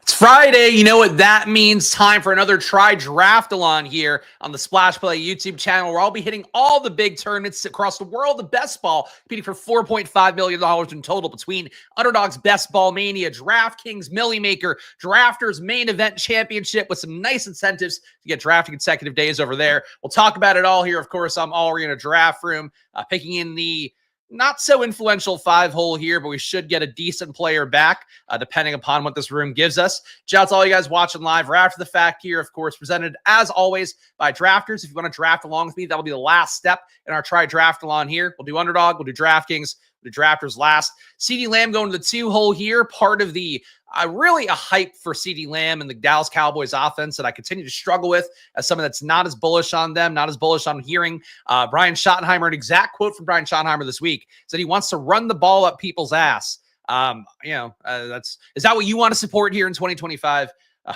It's Friday. You know what that means. Time for another TRIDRAFTALON here on the Splash Play YouTube channel, where I'll be hitting all the big tournaments across the world of best ball, competing for $4.5 million in total between Underdog's Best Ball Mania, DraftKings Millionaire, Drafters Main Event Championship with some nice incentives to get drafting consecutive days over there. We'll talk about it all here. Of course, I'm already in a draft room, picking in the not so influential 5-hole here, but we should get a decent player back, depending upon what this room gives us. Shout out to all you guys watching live or after the fact here, of course, presented as always by Drafters. If you want to draft along with me, that'll be the last step in our TRIDRAFTALON here. We'll do Underdog, we'll do DraftKings, we'll do Drafters last. CeeDee Lamb going to the 2-hole here, part of the really a hype for CeeDee Lamb and the Dallas Cowboys offense that I continue to struggle with as someone that's not as bullish on them, not as bullish on hearing Brian Schottenheimer. An exact quote from Brian Schottenheimer this week said he wants to run the ball up people's ass. Is that what you want to support here in 2025? I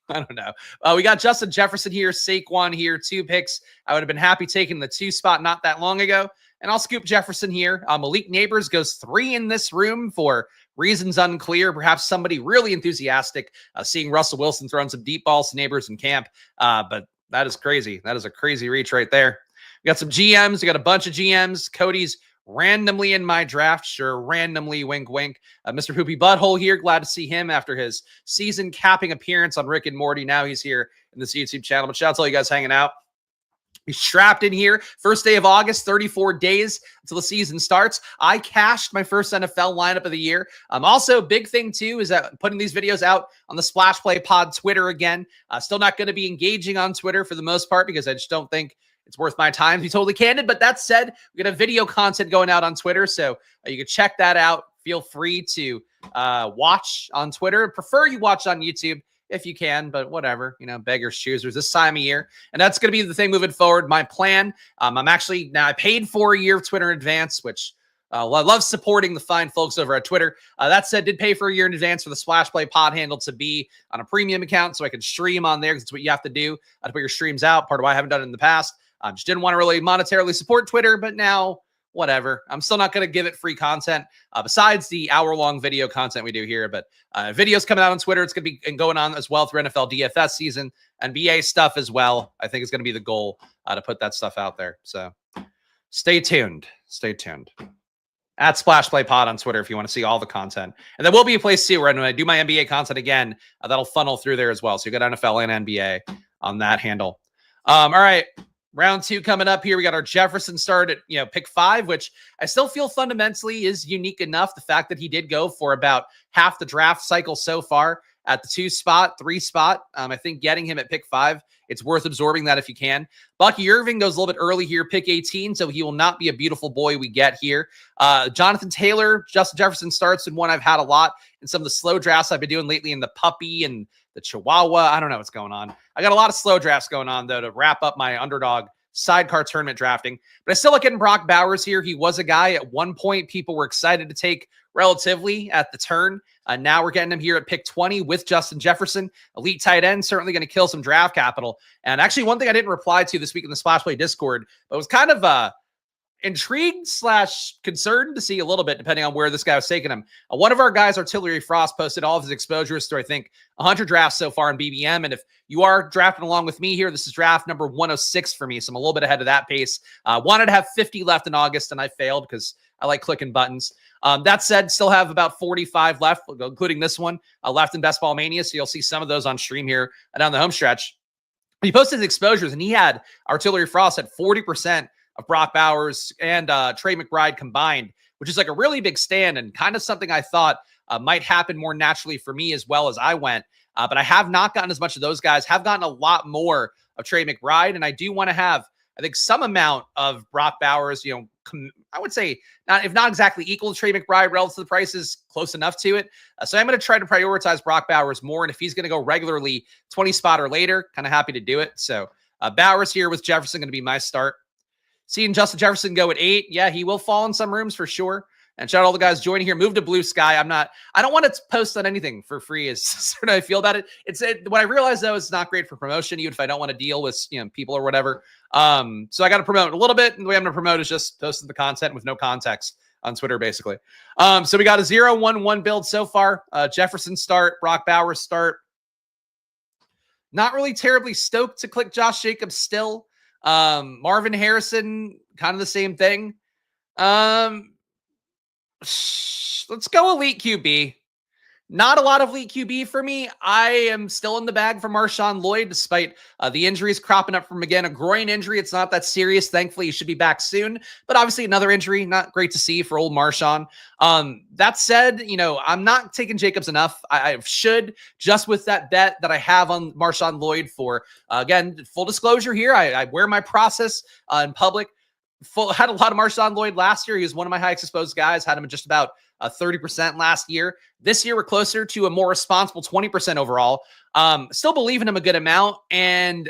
don't know. We got Justin Jefferson here, Saquon here, 2 picks. I would have been happy taking the 2 spot not that long ago. And I'll scoop Jefferson here. Malik Neighbors goes 3 in this room for reasons unclear. Perhaps somebody really enthusiastic seeing Russell Wilson throwing some deep balls to Neighbors in camp. But that is crazy. That is a crazy reach right there. We got some GMs. We got a bunch of GMs. Cody's randomly in my draft. Sure, randomly, wink, wink. Mr. Poopy Butthole here. Glad to see him after his season capping appearance on Rick and Morty. Now he's here in this YouTube channel. But shout out to all you guys hanging out. He's strapped in here. First day of August, 34 days until the season starts. I cashed my first NFL lineup of the year. Also, big thing too is that putting these videos out on the Splash Play Pod Twitter again. Still not going to be engaging on Twitter for the most part because I just don't think it's worth my time to be totally candid. But that said, we got a video content going out on Twitter, so you can check that out. Feel free to watch on Twitter. Prefer you watch on YouTube if you can, but whatever, beggars choosers this time of year. And that's going to be the thing moving forward. My plan, I paid for a year of Twitter in advance, which I love supporting the fine folks over at Twitter. That said, did pay for a year in advance for the Splash Play pod handle to be on a premium account so I can stream on there because it's what you have to do to put your streams out. Part of why I haven't done it in the past. Just didn't want to really monetarily support Twitter, but now whatever. I'm still not going to give it free content besides the hour-long video content we do here. But videos coming out on Twitter. It's going to be going on as well through NFL DFS season, NBA stuff as well. I think it's going to be the goal to put that stuff out there. So stay tuned. Stay tuned. At Splash Play Pod on Twitter if you want to see all the content. And there will be a place too where when I do my NBA content again, that'll funnel through there as well. So you got NFL and NBA on that handle. All right. Round 2 coming up here. We got our Jefferson start at, pick 5, which I still feel fundamentally is unique enough. The fact that he did go for about half the draft cycle so far at the 2 spot, 3 spot. I think getting him at pick 5, it's worth absorbing that if you can. Bucky Irving goes a little bit early here, pick 18, so he will not be a beautiful boy we get here. Jonathan Taylor, Justin Jefferson starts in one I've had a lot in some of the slow drafts I've been doing lately in the puppy and the Chihuahua. I don't know what's going on. I got a lot of slow drafts going on, though, to wrap up my Underdog sidecar tournament drafting. But I still like getting Brock Bowers here. He was a guy at one point people were excited to take relatively at the turn. Now we're getting him here at pick 20 with Justin Jefferson. Elite tight end, certainly going to kill some draft capital. And actually, one thing I didn't reply to this week in the Splash Play Discord, but was kind of intrigued / concerned to see a little bit, depending on where this guy was taking him. One of our guys, Artillery Frost, posted all of his exposures through, I think, 100 drafts so far in BBM. And if you are drafting along with me here, this is draft number 106 for me. So I'm a little bit ahead of that pace. Wanted to have 50 left in August, and I failed because I like clicking buttons. That said, still have about 45 left, including this one, left in Best Ball Mania. So you'll see some of those on stream here down the home stretch. He posted his exposures, and he had Artillery Frost at 40% of Brock Bowers and Trey McBride combined, which is like a really big stand and kind of something I thought might happen more naturally for me as well as I went. But I have not gotten as much of those guys, have gotten a lot more of Trey McBride, and I do want to have, I think, some amount of Brock Bowers, I would say, if not exactly equal to Trey McBride relative to the prices, close enough to it. So I'm going to try to prioritize Brock Bowers more, and if he's going to go regularly 20 spot or later, kind of happy to do it. So Bowers here with Jefferson going to be my start. Seeing Justin Jefferson go at 8. Yeah, he will fall in some rooms for sure. And shout out all the guys joining here. Move to Blue Sky. I don't want to post on anything for free is sort of how I feel about it. What I realize though, it's not great for promotion, even if I don't want to deal with, people or whatever. So I got to promote a little bit. And the way I'm going to promote is just posting the content with no context on Twitter, basically. So we got a 0-1-1 build so far. Jefferson start, Brock Bowers start. Not really terribly stoked to click Josh Jacobs still. Marvin Harrison, kind of the same thing. Let's go elite QB. Not a lot of elite QB for me. I am still in the bag for Marshawn Lloyd, despite the injuries cropping up from, again, a groin injury. It's not that serious. Thankfully, he should be back soon. But obviously, another injury, not great to see for old Marshawn. That said, I'm not taking Jacobs enough. I should, just with that bet that I have on Marshawn Lloyd for, again, full disclosure here, I wear my process in public. Had a lot of Marshawn Lloyd last year. He was one of my highest exposed guys. Had him at just about 30% last year. This year, we're closer to a more responsible 20% overall. Still believe in him a good amount, and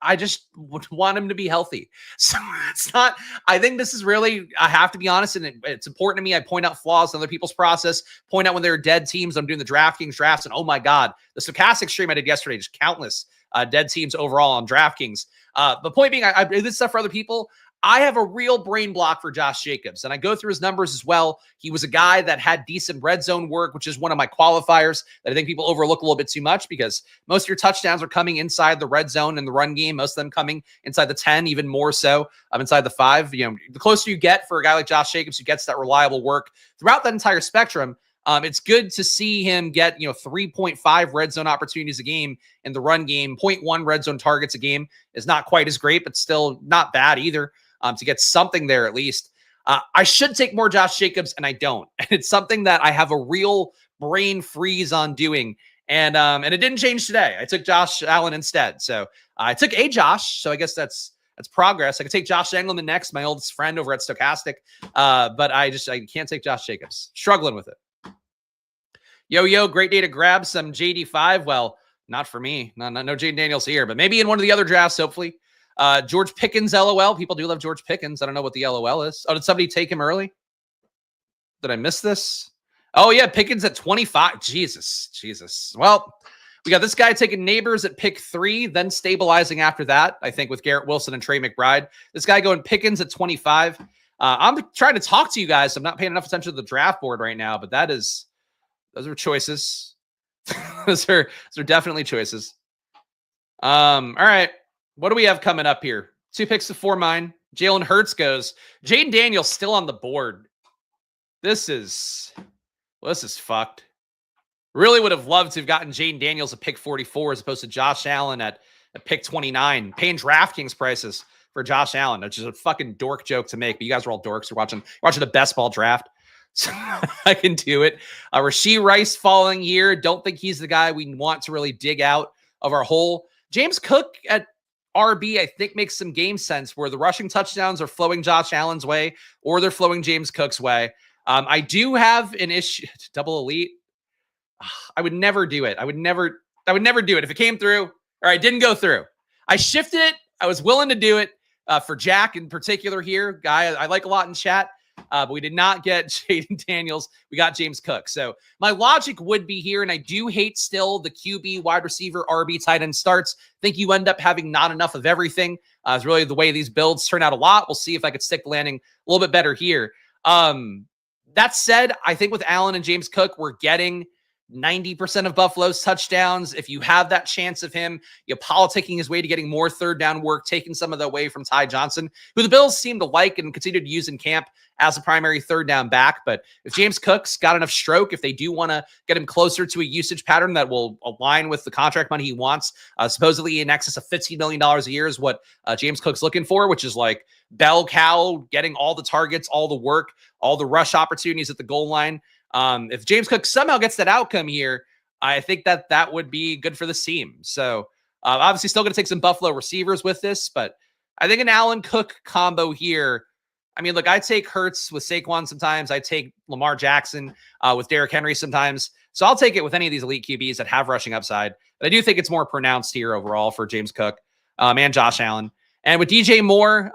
I just would want him to be healthy. So it's not, I think this is really, I have to be honest, and it's important to me. I point out flaws in other people's process, point out when there are dead teams. I'm doing the DraftKings drafts, and oh my God, the stochastic stream I did yesterday, just countless dead teams overall on DraftKings. The point being, I do this stuff for other people. I have a real brain block for Josh Jacobs, and I go through his numbers as well. He was a guy that had decent red zone work, which is one of my qualifiers that I think people overlook a little bit too much, because most of your touchdowns are coming inside the red zone in the run game, most of them coming inside the 10, even more so inside the 5. The closer you get for a guy like Josh Jacobs who gets that reliable work throughout that entire spectrum, it's good to see him get 3.5 red zone opportunities a game in the run game. 0.1 red zone targets a game is not quite as great, but still not bad either. To get something there at least. I should take more Josh Jacobs, and I don't. And it's something that I have a real brain freeze on doing. And it didn't change today. I took Josh Allen instead. So I took a Josh. So I guess that's progress. I could take Josh Engelman next, my oldest friend over at Stochastic. But I can't take Josh Jacobs. Struggling with it. Yo, great day to grab some JD5. Well, not for me. No Jayden Daniels here, but maybe in one of the other drafts, hopefully. George Pickens, LOL. People do love George Pickens. I don't know what the LOL is. Oh, did somebody take him early? Did I miss this? Oh, yeah, Pickens at 25. Jesus. Well, we got this guy taking Neighbors at pick 3, then stabilizing after that, I think, with Garrett Wilson and Trey McBride. This guy going Pickens at 25. I'm trying to talk to you guys. I'm not paying enough attention to the draft board right now, but those are choices. those are definitely choices. All right. What do we have coming up here? 2 picks before mine. Jalen Hurts goes. Jayden Daniels still on the board. This is fucked. Really would have loved to have gotten Jayden Daniels at pick 44 as opposed to Josh Allen at pick 29. Paying DraftKings prices for Josh Allen, which is a fucking dork joke to make. But you guys are all dorks. You're watching the best ball draft. So I can do it. Rashee Rice falling here. Don't think he's the guy we want to really dig out of our hole. James Cook at RB, I think, makes some game sense where the rushing touchdowns are flowing Josh Allen's way or they're flowing James Cook's way. I do have an issue. Double elite. I would never do it. I would never do it. If it came through or I didn't go through, I shifted it. I was willing to do it for Jack in particular here. Guy I like a lot in chat. But we did not get Jayden Daniels. We got James Cook. So my logic would be here, and I do hate still the QB, wide receiver, RB, tight end starts. Think you end up having not enough of everything. It's really the way these builds turn out a lot. We'll see if I could stick landing a little bit better here. That said, I think with Allen and James Cook, we're getting 90% of Buffalo's touchdowns. If you have that chance of him, politicking his way to getting more third down work, taking some of the away from Ty Johnson, who the Bills seem to like and continue to use in camp as a primary third down back. But if James Cook's got enough stroke, if they do want to get him closer to a usage pattern that will align with the contract money he wants, supposedly in excess of $15 million a year is what James Cook's looking for, which is like bell cow, getting all the targets, all the work, all the rush opportunities at the goal line. If James Cook somehow gets that outcome here, I think that would be good for this team. So obviously still going to take some Buffalo receivers with this, but I think an Allen Cook combo here. I mean, look, I take Hurts with Saquon sometimes. I take Lamar Jackson with Derrick Henry sometimes. So I'll take it with any of these elite QBs that have rushing upside. But I do think it's more pronounced here overall for James Cook and Josh Allen. And with DJ Moore,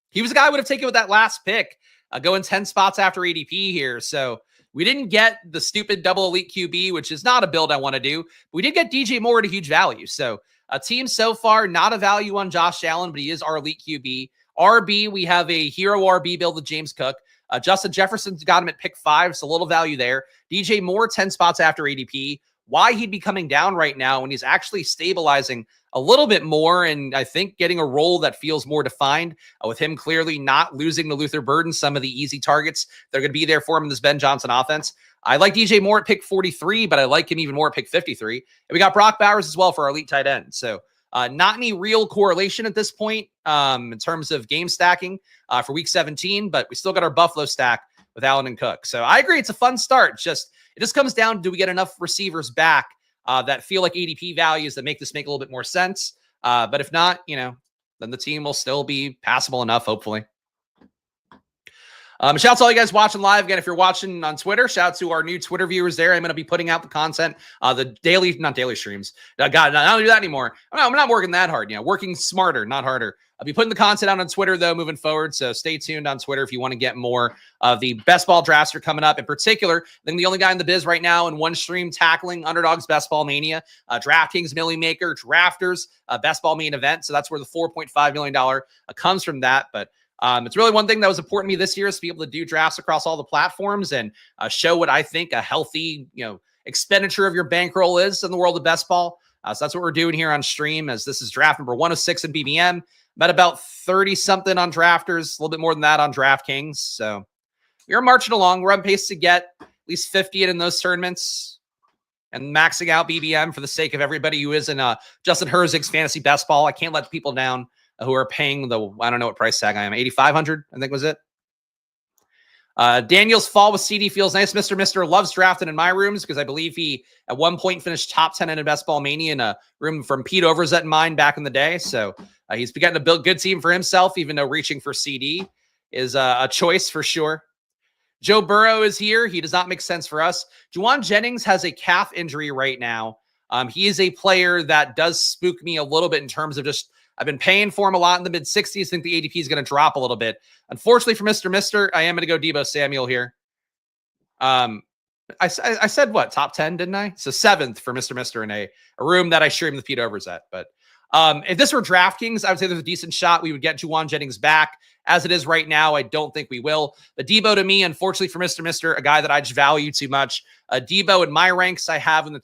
he was a guy I would have taken with that last pick. Going 10 spots after ADP here. So we didn't get the stupid double elite QB, which is not a build I want to do. But we did get DJ Moore at a huge value. So a team so far, not a value on Josh Allen, but he is our elite QB. RB, we have a hero RB build with James Cook. Justin Jefferson's got him at pick 5, so a little value there. DJ Moore, 10 spots after ADP. Why he'd be coming down right now when he's actually stabilizing a little bit more and I think getting a role that feels more defined with him clearly not losing to Luther Burden, some of the easy targets that are going to be there for him in this Ben Johnson offense. I like DJ Moore at pick 43, but I like him even more at pick 53. And we got Brock Bowers as well for our elite tight end. So not any real correlation at this point in terms of game stacking for week 17, but we still got our Buffalo stack with Allen and Cook. So I agree. It's a fun start. It just comes down to, do we get enough receivers back that feel like ADP values that make this make a little bit more sense? But if not, then the team will still be passable enough, hopefully. Shout out to all you guys watching live. Again, if you're watching on Twitter, shout out to our new Twitter viewers there. I'm going to be putting out the content, the daily, not daily streams. God, I don't do that anymore. I'm not working that hard, working smarter, not harder. I'll be putting the content out on Twitter, though, moving forward. So stay tuned on Twitter if you want to get more of the best ball drafts are coming up. In particular, I think the only guy in the biz right now in one stream tackling Underdog's Best Ball Mania, DraftKings Millionaire, Drafters, Best Ball main event. So that's where the $4.5 million comes from that. But it's really one thing that was important to me this year is to be able to do drafts across all the platforms and show what I think a healthy, expenditure of your bankroll is in the world of best ball. So that's what we're doing here on stream, as this is draft number 106 in BBM. About 30 something on Drafters, a little bit more than that on DraftKings. So we are marching along. We're on pace to get at least 50 in those tournaments and maxing out BBM for the sake of everybody who is in Justin Herzig's fantasy best ball. I can't let the people down who are paying I don't know what price tag I am, 8,500, I think was it. Daniel's fall with CD feels nice. Mr. loves drafting in my rooms because I believe he at one point finished top 10 in a Best Ball Mania in a room from Pete Overzet and mine back in the day. So he's beginning to build a good team for himself, even though reaching for CD is a choice for sure. Joe Burrow is here. He does not make sense for us. Juwan Jennings has a calf injury right now. He is a player that does spook me a little bit in terms of just, I've been paying for him a lot in the mid-60s. I think the ADP is going to drop a little bit. Unfortunately for Mr. I am going to go Deebo Samuel here. I said what? Top 10, didn't I? So 7th for Mr. in a room that I streamed with Pete Overzet. But if this were DraftKings, I would say there's a decent shot we would get Juwan Jennings back. As it is right now, I don't think we will. But Deebo to me, unfortunately for Mr., a guy that I just value too much. Deebo in my ranks, I have him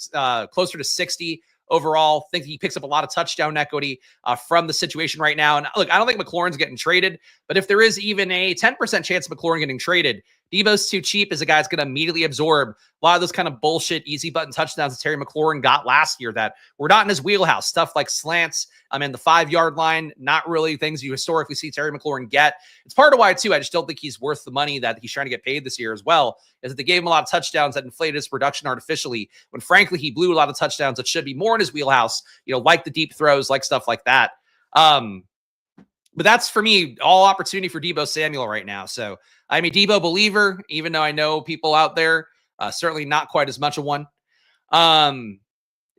closer to 60. Overall, think he picks up a lot of touchdown equity from the situation right now. And look, I don't think McLaurin's getting traded, but if there is even a 10% chance of McLaurin getting traded, Deebo's too cheap as a guy that's going to immediately absorb a lot of those kind of bullshit easy button touchdowns that Terry McLaurin got last year that were not in his wheelhouse. Stuff like slants, in the 5-yard line, not really things you historically see Terry McLaurin get. It's part of why, too, I just don't think he's worth the money that he's trying to get paid this year as well, is that they gave him a lot of touchdowns that inflated his production artificially, when frankly, he blew a lot of touchdowns that should be more in his wheelhouse, like the deep throws, like stuff like that. But that's, for me, all opportunity for Deebo Samuel right now. So I'm a Deebo believer, even though I know people out there, certainly not quite as much of one.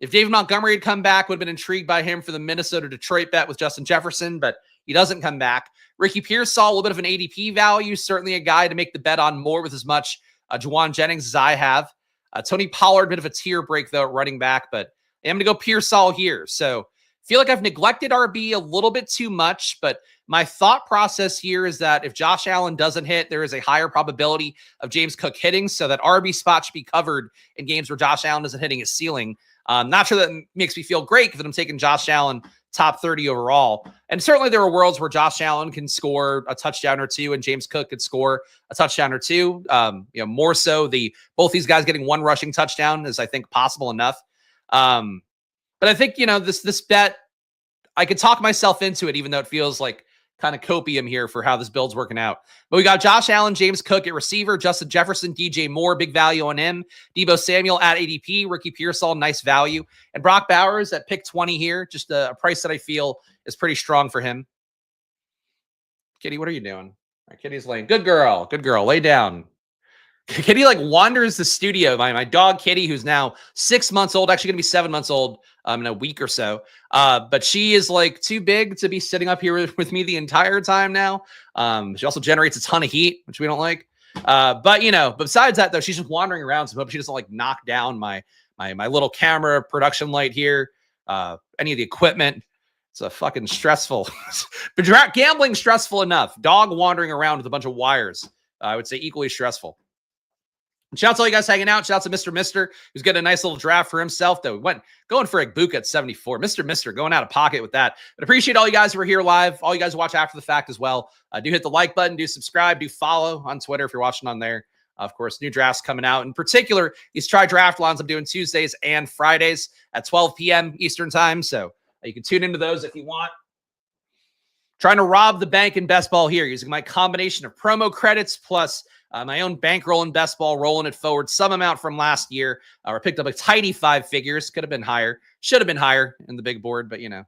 If David Montgomery had come back, would have been intrigued by him for the Minnesota-Detroit bet with Justin Jefferson, but he doesn't come back. Ricky Pearsall, a little bit of an ADP value, certainly a guy to make the bet on more with as much Juwan Jennings as I have. Tony Pollard, a bit of a tier break, though, at running back, but I'm going to go Pearsall here. So feel like I've neglected RB a little bit too much, but my thought process here is that if Josh Allen doesn't hit, there is a higher probability of James Cook hitting, so that RB spot should be covered in games where Josh Allen isn't hitting his ceiling. Not sure that makes me feel great because I'm taking Josh Allen top 30 overall. And certainly there are worlds where Josh Allen can score a touchdown or two and James Cook could score a touchdown or two. More so both these guys getting one rushing touchdown is, I think, possible enough. But I think, this bet, I could talk myself into it, even though it feels like kind of copium here for how this build's working out. But we got Josh Allen, James Cook at receiver, Justin Jefferson, DJ Moore, big value on him, Deebo Samuel at ADP, Ricky Pearsall, nice value, and Brock Bowers at pick 20 here, just a price that I feel is pretty strong for him. Kitty, what are you doing? Kitty's laying. Good girl, lay down. Kitty wanders the studio. My dog Kitty, who's now 6 months old, actually going to be 7 months old in a week or so. But she is too big to be sitting up here with me the entire time now. She also generates a ton of heat, which we don't like. But besides that, though, she's just wandering around. So I hope she doesn't knock down my little camera production light here, any of the equipment. It's a fucking stressful, but gambling stressful enough. Dog wandering around with a bunch of wires. I would say equally stressful. Shout out to all you guys hanging out. Shout out to Mr. Mister, who's getting a nice little draft for himself, though. Went going for Igbuka at 74. Mr. Mister going out of pocket with that. But appreciate all you guys who are here live. All you guys who watch after the fact as well. Do hit the like button. Do subscribe. Do follow on Twitter if you're watching on there. Of course, new drafts coming out. In particular, these TRIDRAFTALONs I'm doing Tuesdays and Fridays at 12 p.m. Eastern time. So you can tune into those if you want. Trying to rob the bank in best ball here using my combination of promo credits plus my own bankroll in best ball, rolling it forward some amount from last year. I picked up a tidy 5 figures. Could have been higher. Should have been higher in the big board, but you know.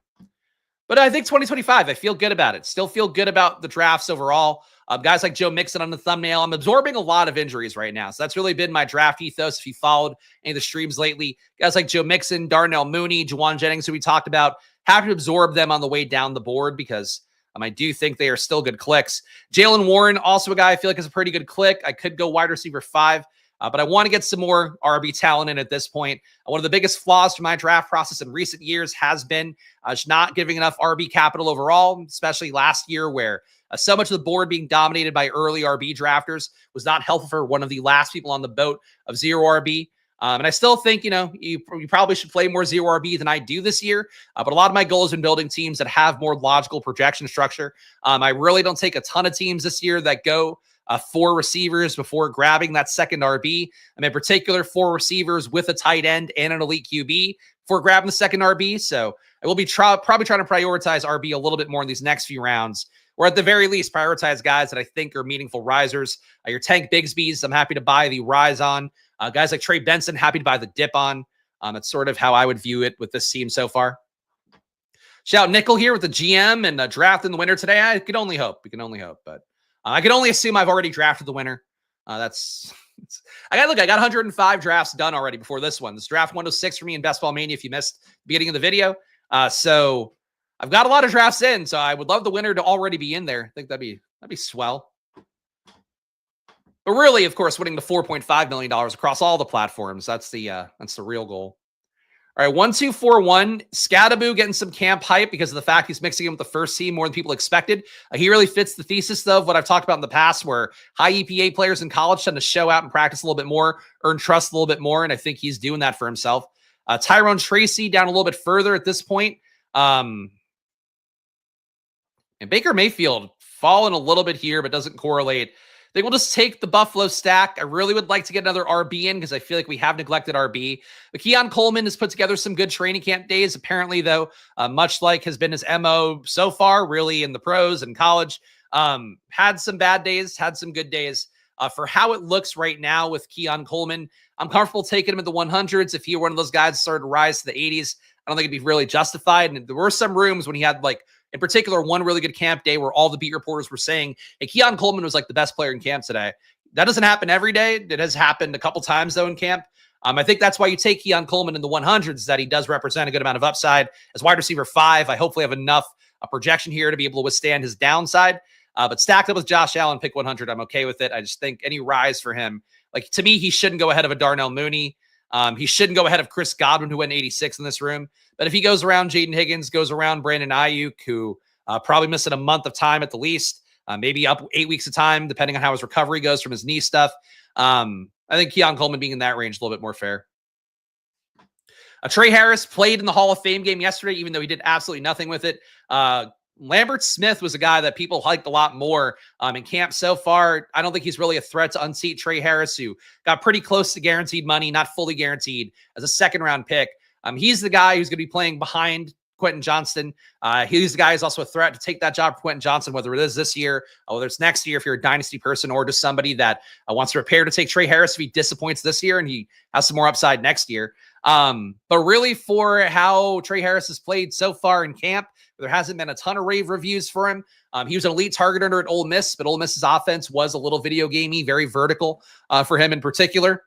But I think 2025, I feel good about it. Still feel good about the drafts overall. Guys like Joe Mixon on the thumbnail. I'm absorbing a lot of injuries right now. So that's really been my draft ethos. If you followed any of the streams lately, guys like Joe Mixon, Darnell Mooney, Juwan Jennings, who we talked about, have to absorb them on the way down the board because I do think they are still good clicks. Jaylen Warren, also a guy I feel like is a pretty good click. I could go wide receiver 5, but I want to get some more RB talent in at this point. One of the biggest flaws to my draft process in recent years has been just not giving enough RB capital overall, especially last year where so much of the board being dominated by early RB drafters was not helpful for one of the last people on the boat of zero RB. And I still think, you probably should play more zero RB than I do this year. But a lot of my goal has been building teams that have more logical projection structure. I really don't take a ton of teams this year that go 4 receivers before grabbing that second RB. In particular, 4 receivers with a tight end and an elite QB before grabbing the second RB. So I will be probably trying to prioritize RB a little bit more in these next few rounds. Or at the very least, prioritize guys that I think are meaningful risers. Your Tank Bigsby's, I'm happy to buy the rise on. Guys like Trey Benson, happy to buy the dip on. That's sort of how I would view it with this team so far. Shout out Nickel here with the GM and draft in the winner today. I could only hope. We can only hope. But I can only assume I've already drafted the winner. I got 105 drafts done already before this one. This draft 106 for me in Best Ball Mania if you missed the beginning of the video. So I've got a lot of drafts in, so I would love the winner to already be in there. I think that'd be swell. But really, of course, winning the $4.5 million across all the platforms, that's the real goal. All right, 1241. Scadaboo getting some camp hype because of the fact he's mixing in with the first team more than people expected. He really fits the thesis, though, of what I've talked about in the past, where high EPA players in college tend to show out and practice a little bit more, earn trust a little bit more, and I think he's doing that for himself. Tyrone Tracy down a little bit further at this point. And Baker Mayfield fallen a little bit here, but doesn't correlate. I think we'll just take the Buffalo stack. I really would like to get another RB in because I feel like we have neglected RB. But Keon Coleman has put together some good training camp days. Apparently, though, much like has been his MO so far, really in the pros and college, had some bad days, had some good days. For how it looks right now with Keon Coleman, I'm comfortable taking him at the 100s. If he were one of those guys that started to rise to the 80s, I don't think it'd be really justified. And there were some rooms when he had in particular, one really good camp day where all the beat reporters were saying, hey, Keon Coleman was like the best player in camp today. That doesn't happen every day. It has happened a couple times, though, in camp. I think that's why you take Keon Coleman in the 100s, that he does represent a good amount of upside. As wide receiver 5, I hopefully have enough projection here to be able to withstand his downside. But stacked up with Josh Allen, pick 100, I'm okay with it. I just think any rise for him, to me, he shouldn't go ahead of a Darnell Mooney. He shouldn't go ahead of Chris Godwin, who went 86 in this room. But if he goes around Jayden Higgins, goes around Brandon Ayuk, who probably missing a month of time at the least, maybe up 8 weeks of time, depending on how his recovery goes from his knee stuff. I think Keon Coleman being in that range is a little bit more fair. Trey Harris played in the Hall of Fame game yesterday, even though he did absolutely nothing with it. Lambert Smith was a guy that people liked a lot more in camp so far. I don't think he's really a threat to unseat Trey Harris, who got pretty close to guaranteed money, not fully guaranteed, as a second-round pick. He's the guy who's going to be playing behind Quentin Johnston. He's the guy who's also a threat to take that job for Quentin Johnston, whether it is this year, or whether it's next year, if you're a dynasty person, or just somebody that wants to prepare to take Trey Harris if he disappoints this year and he has some more upside next year. But really, for how Trey Harris has played so far in camp, there hasn't been a ton of rave reviews for him. He was an elite target earner at Ole Miss, but Ole Miss's offense was a little video gamey, very vertical for him in particular.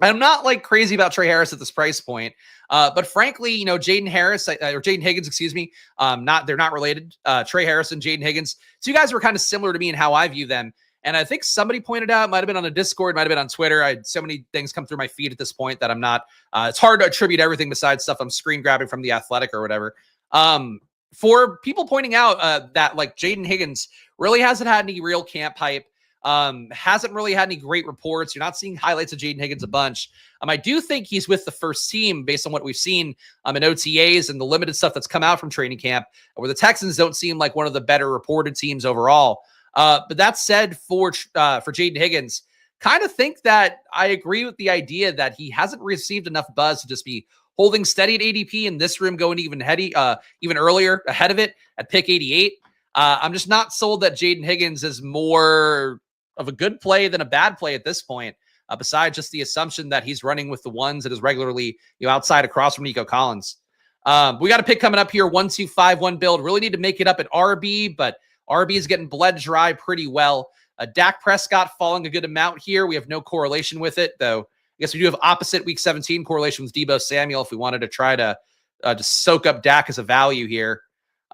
I'm not crazy about Trey Harris at this price point. But frankly, Jayden Harris or Jayden Higgins, excuse me. They're not related. Trey Harris and Jayden Higgins. So you guys were kind of similar to me in how I view them. And I think somebody pointed out, might've been on a Discord, might've been on Twitter. I had so many things come through my feed at this point that I'm not, it's hard to attribute everything besides stuff I'm screen grabbing from The Athletic or whatever. for people pointing out that like Jayden Higgins really hasn't had any real camp hype, hasn't really had any great reports. You're not seeing highlights of Jayden Higgins a bunch. I do think he's with the first team based on what we've seen in OTAs and the limited stuff that's come out from training camp, where the Texans don't seem like one of the better reported teams overall. But that said, for Jayden Higgins, kind of think that I agree with the idea that he hasn't received enough buzz to just be holding steady at ADP in this room, going even earlier ahead of it at pick 88. I'm just not sold that Jayden Higgins is more of a good play than a bad play at this point, besides just the assumption that he's running with the ones that is regularly outside across from Nico Collins. We got a pick coming up here, 1-2-5-1 build. Really need to make it up at RB, but RB is getting bled dry pretty well. Dak Prescott falling a good amount here. We have no correlation with it, though. I guess we do have opposite week 17 correlation with Deebo Samuel if we wanted to try to just soak up Dak as a value here.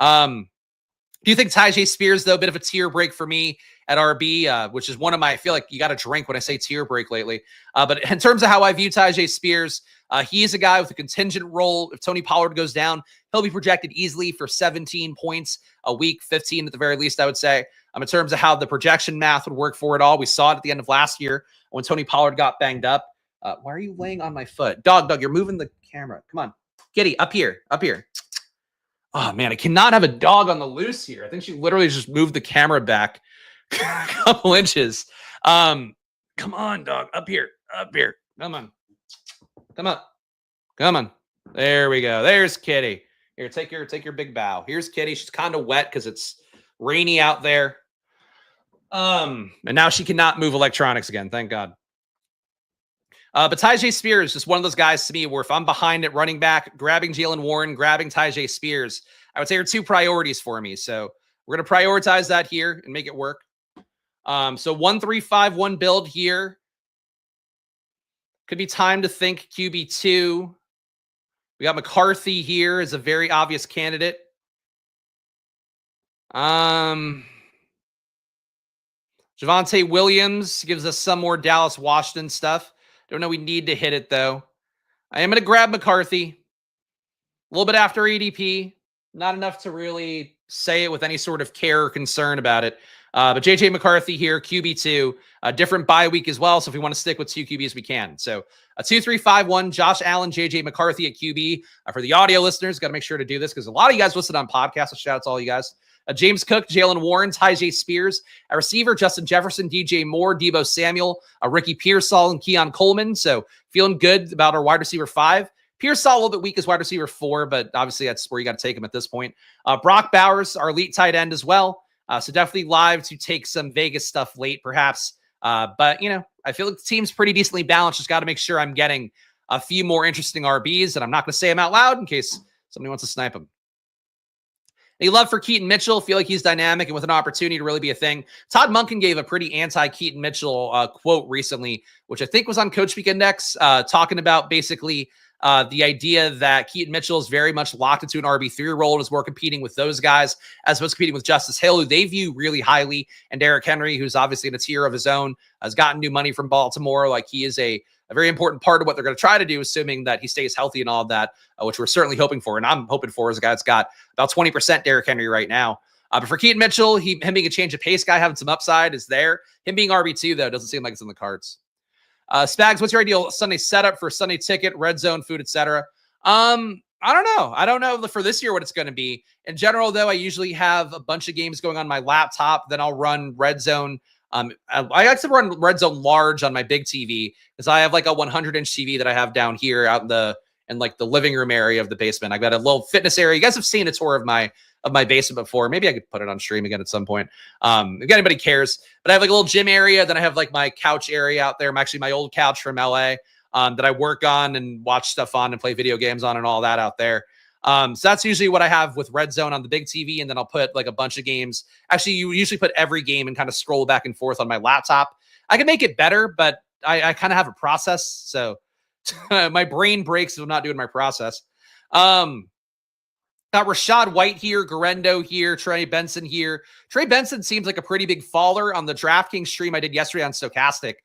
Do you think Tyjae Spears, though, a bit of a tier break for me at RB, which is one of my, I feel like you got to drink when I say tier break lately. But in terms of how I view Tyjae Spears, he is a guy with a contingent role. If Tony Pollard goes down, he'll be projected easily for 17 points a week, 15 at the very least, I would say. In terms of how the projection math would work for it all, we saw it at the end of last year when Tony Pollard got banged up. Why are you laying on my foot? Dog, you're moving the camera. Come on. Kitty, up here. Oh, man, I cannot have a dog on the loose here. I think she literally just moved the camera back a couple inches. Come on, dog. Up here. Come on. There we go. There's Kitty. Here, take your big bow. Here's Kitty. She's kind of wet because it's rainy out there. And now she cannot move electronics again. Thank God. But Tyjae Spears is just one of those guys to me where if I'm behind at running back, grabbing Jaylen Warren, grabbing Tyjae Spears, I would say are two priorities for me. So we're going to prioritize that here and make it work. So 1-3-5-1 build here. Could be time to think QB2. We got McCarthy here as a very obvious candidate. Javonte Williams gives us some more Dallas Washington stuff. Don't know we need to hit it, though. I am going to grab McCarthy. A little bit after ADP. Not enough to really say it with any sort of care or concern about it. But JJ McCarthy here, QB2. A different bye week as well, so if we want to stick with two QBs, we can. So a 2-3-5-1, Josh Allen, JJ McCarthy at QB. For the audio listeners, got to make sure to do this because a lot of you guys listen on podcasts. So shout out to all you guys. James Cook, Jaylen Warren, Tyjae Spears. A receiver, Justin Jefferson, DJ Moore, Deebo Samuel, Ricky Pearsall, and Keon Coleman. So feeling good about our wide receiver 5. Pearsall a little bit weak as wide receiver 4, but obviously that's where you got to take him at this point. Brock Bowers, our elite tight end as well. So definitely live to take some Vegas stuff late, perhaps. But, I feel like the team's pretty decently balanced. Just got to make sure I'm getting a few more interesting RBs, and I'm not going to say them out loud in case somebody wants to snipe them. Any love for Keaton Mitchell? Feel like he's dynamic and with an opportunity to really be a thing. Todd Monken gave a pretty anti-Keaton Mitchell quote recently, which I think was on Coach Speak Index, talking about basically the idea that Keaton Mitchell is very much locked into an RB3 role and is more competing with those guys as opposed to competing with Justice Hill, who they view really highly, and Derrick Henry, who's obviously in a tier of his own, has gotten new money from Baltimore. Like he is a very important part of what they're going to try to do, assuming that he stays healthy and all of that, which we're certainly hoping for. And I'm hoping for as a guy that's got about 20% Derrick Henry right now. But for Keaton Mitchell, him being a change of pace guy, having some upside is there. Him being RB2, though, doesn't seem like it's in the cards. Spags, what's your ideal Sunday setup for Sunday ticket, red zone, food, etc.? I don't know. I don't know for this year what it's going to be. In general, though, I usually have a bunch of games going on my laptop. Then I'll run red zone. I like to run red zone large on my big TV because I have like a 100-inch TV that I have down here out in like the living room area of the basement. I've got a little fitness area. You guys have seen a tour of my basement before. Maybe I could put it on stream again at some point. If anybody cares, but I have like a little gym area. Then I have like my couch area out there. I'm actually my old couch from LA that I work on and watch stuff on and play video games on and all that out there. So that's usually what I have with red zone on the big TV. And then I'll put like a bunch of games. Actually, you usually put every game and kind of scroll back and forth on my laptop. I can make it better, but I kind of have a process. So my brain breaks if I'm not doing my process. Got Rashad White here, Garendo here, Trey Benson here. Trey Benson seems like a pretty big faller on the DraftKings stream I did yesterday on Stochastic.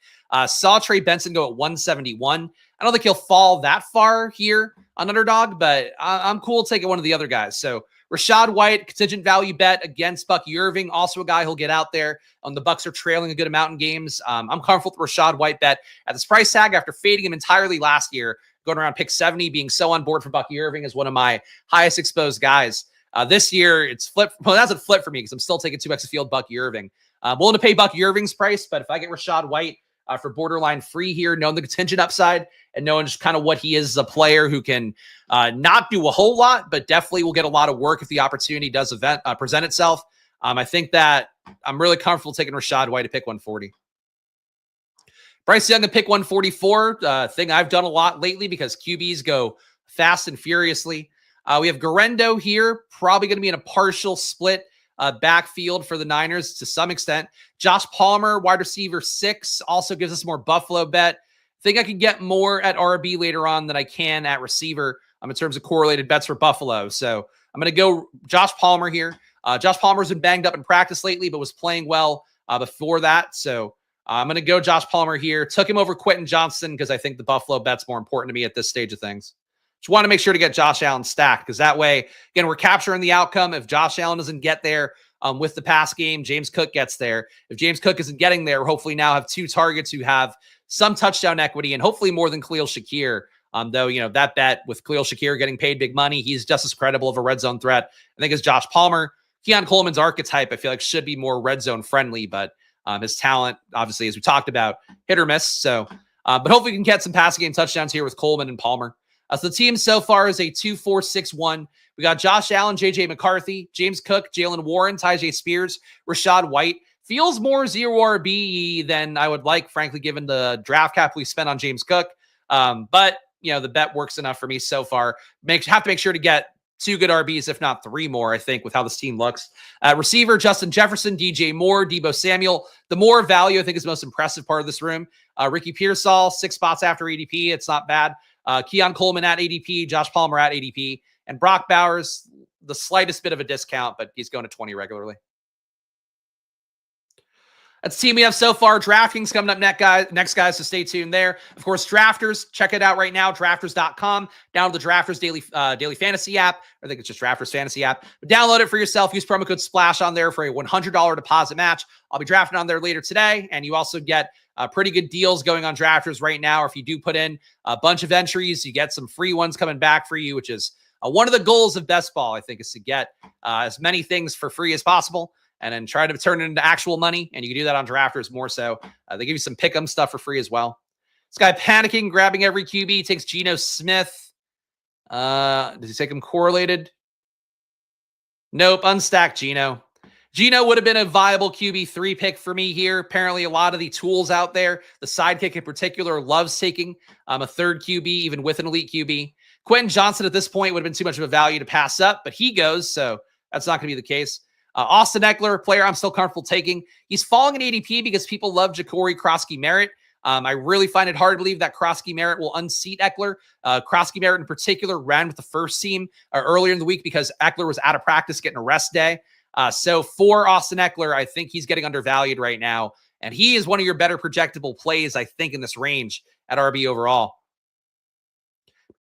Saw Trey Benson go at 171. I don't think he'll fall that far here on Underdog, but I'm cool taking one of the other guys. So Rachaad White, contingent value bet against Bucky Irving. Also a guy who'll get out there. The Bucks are trailing a good amount in games. I'm comfortable with Rachaad White bet at this price tag after fading him entirely last year, going around pick 70, being so on board for Bucky Irving as one of my highest exposed guys. This year, it's flipped. Well, that's a flip for me because I'm still taking 2x a field Bucky Irving. I'm willing to pay Bucky Irving's price, but if I get Rachaad White for borderline free here, knowing the contingent upside and knowing just kind of what he is as a player who can not do a whole lot, but definitely will get a lot of work if the opportunity does present itself. I think that I'm really comfortable taking Rachaad White to pick 140. Bryce Young to pick 144, thing I've done a lot lately because QBs go fast and furiously. We have Garendo here, probably going to be in a partial split backfield for the Niners to some extent. Josh Palmer, wide receiver 6, also gives us more Buffalo bet. Think I could get more at RB later on than I can at receiver in terms of correlated bets for Buffalo. So I'm going to go Josh Palmer here. Josh Palmer's been banged up in practice lately, but was playing well before that. So I'm going to go Josh Palmer here. Took him over Quentin Johnston because I think the Buffalo bet's more important to me at this stage of things. Just want to make sure to get Josh Allen stacked because that way, again, we're capturing the outcome. If Josh Allen doesn't get there with the pass game, James Cook gets there. If James Cook isn't getting there, hopefully now have 2 targets who have some touchdown equity and hopefully more than Khalil Shakir. Though, that bet with Khalil Shakir getting paid big money, he's just as credible of a red zone threat, I think, as Josh Palmer. Keon Coleman's archetype, I feel like, should be more red zone friendly, but his talent, obviously, as we talked about, hit or miss. So, but hopefully we can get some passing game touchdowns here with Coleman and Palmer. So the team so far is a 2-4-6-1. We got Josh Allen, J.J. McCarthy, James Cook, Jalen Warren, Tyjae Spears, Rachaad White. Feels more 0 RB than I would like, frankly, given the draft cap we spent on James Cook. But, the bet works enough for me so far. Have to make sure to get 2 good RBs, if not 3 more, I think, with how this team looks. Receiver, Justin Jefferson, DJ Moore, Deebo Samuel. The Moore value, I think, is the most impressive part of this room. Ricky Pearsall, 6 spots after ADP. It's not bad. Keon Coleman at ADP, Josh Palmer at ADP, and Brock Bowers, the slightest bit of a discount, but he's going to 20 regularly. That's the team we have so far. DraftKings coming up next, guys, so stay tuned there. Of course, Drafters, check it out right now, drafters.com. Download the Drafters daily fantasy app. I think it's just Drafters fantasy app. But download it for yourself. Use promo code SPLASH on there for a $100 deposit match. I'll be drafting on there later today, and you also get pretty good deals going on Drafters right now. Or if you do put in a bunch of entries, you get some free ones coming back for you, which is one of the goals of Best Ball, I think, is to get as many things for free as possible and then try to turn it into actual money. And you can do that on Drafters more so. They give you some pick'em stuff for free as well. This guy panicking, grabbing every QB, takes Geno Smith. Does he take him correlated? Nope, unstacked Geno. Geno would have been a viable QB3 pick for me here. Apparently, a lot of the tools out there, the sidekick in particular, loves taking a third QB, even with an elite QB. Quentin Johnston at this point would have been too much of a value to pass up, but he goes, so that's not going to be the case. Austin Eckler, a player I'm still comfortable taking. He's falling in ADP because people love Ja'Cory Krosky-Merritt. I really find it hard to believe that Krosky-Merritt will unseat Eckler. Krosky-Merritt in particular ran with the first team earlier in the week because Eckler was out of practice getting a rest day. So for Austin Eckler, I think he's getting undervalued right now. And he is one of your better projectable plays, I think, in this range at RB overall.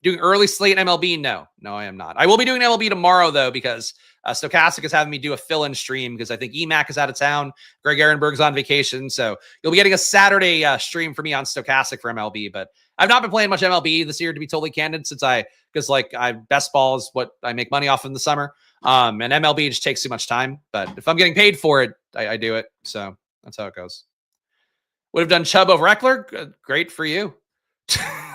Doing early slate MLB? No, I am not. I will be doing MLB tomorrow, though, because Stochastic is having me do a fill-in stream because I think EMAC is out of town. Greg Ehrenberg's on vacation. So you'll be getting a Saturday stream for me on Stochastic for MLB. But I've not been playing much MLB this year, to be totally candid, because Best Ball is what I make money off in the summer. And MLB just takes too much time. But if I'm getting paid for it, I do it. So that's how it goes. Would have done Chubb over Eckler. Great for you.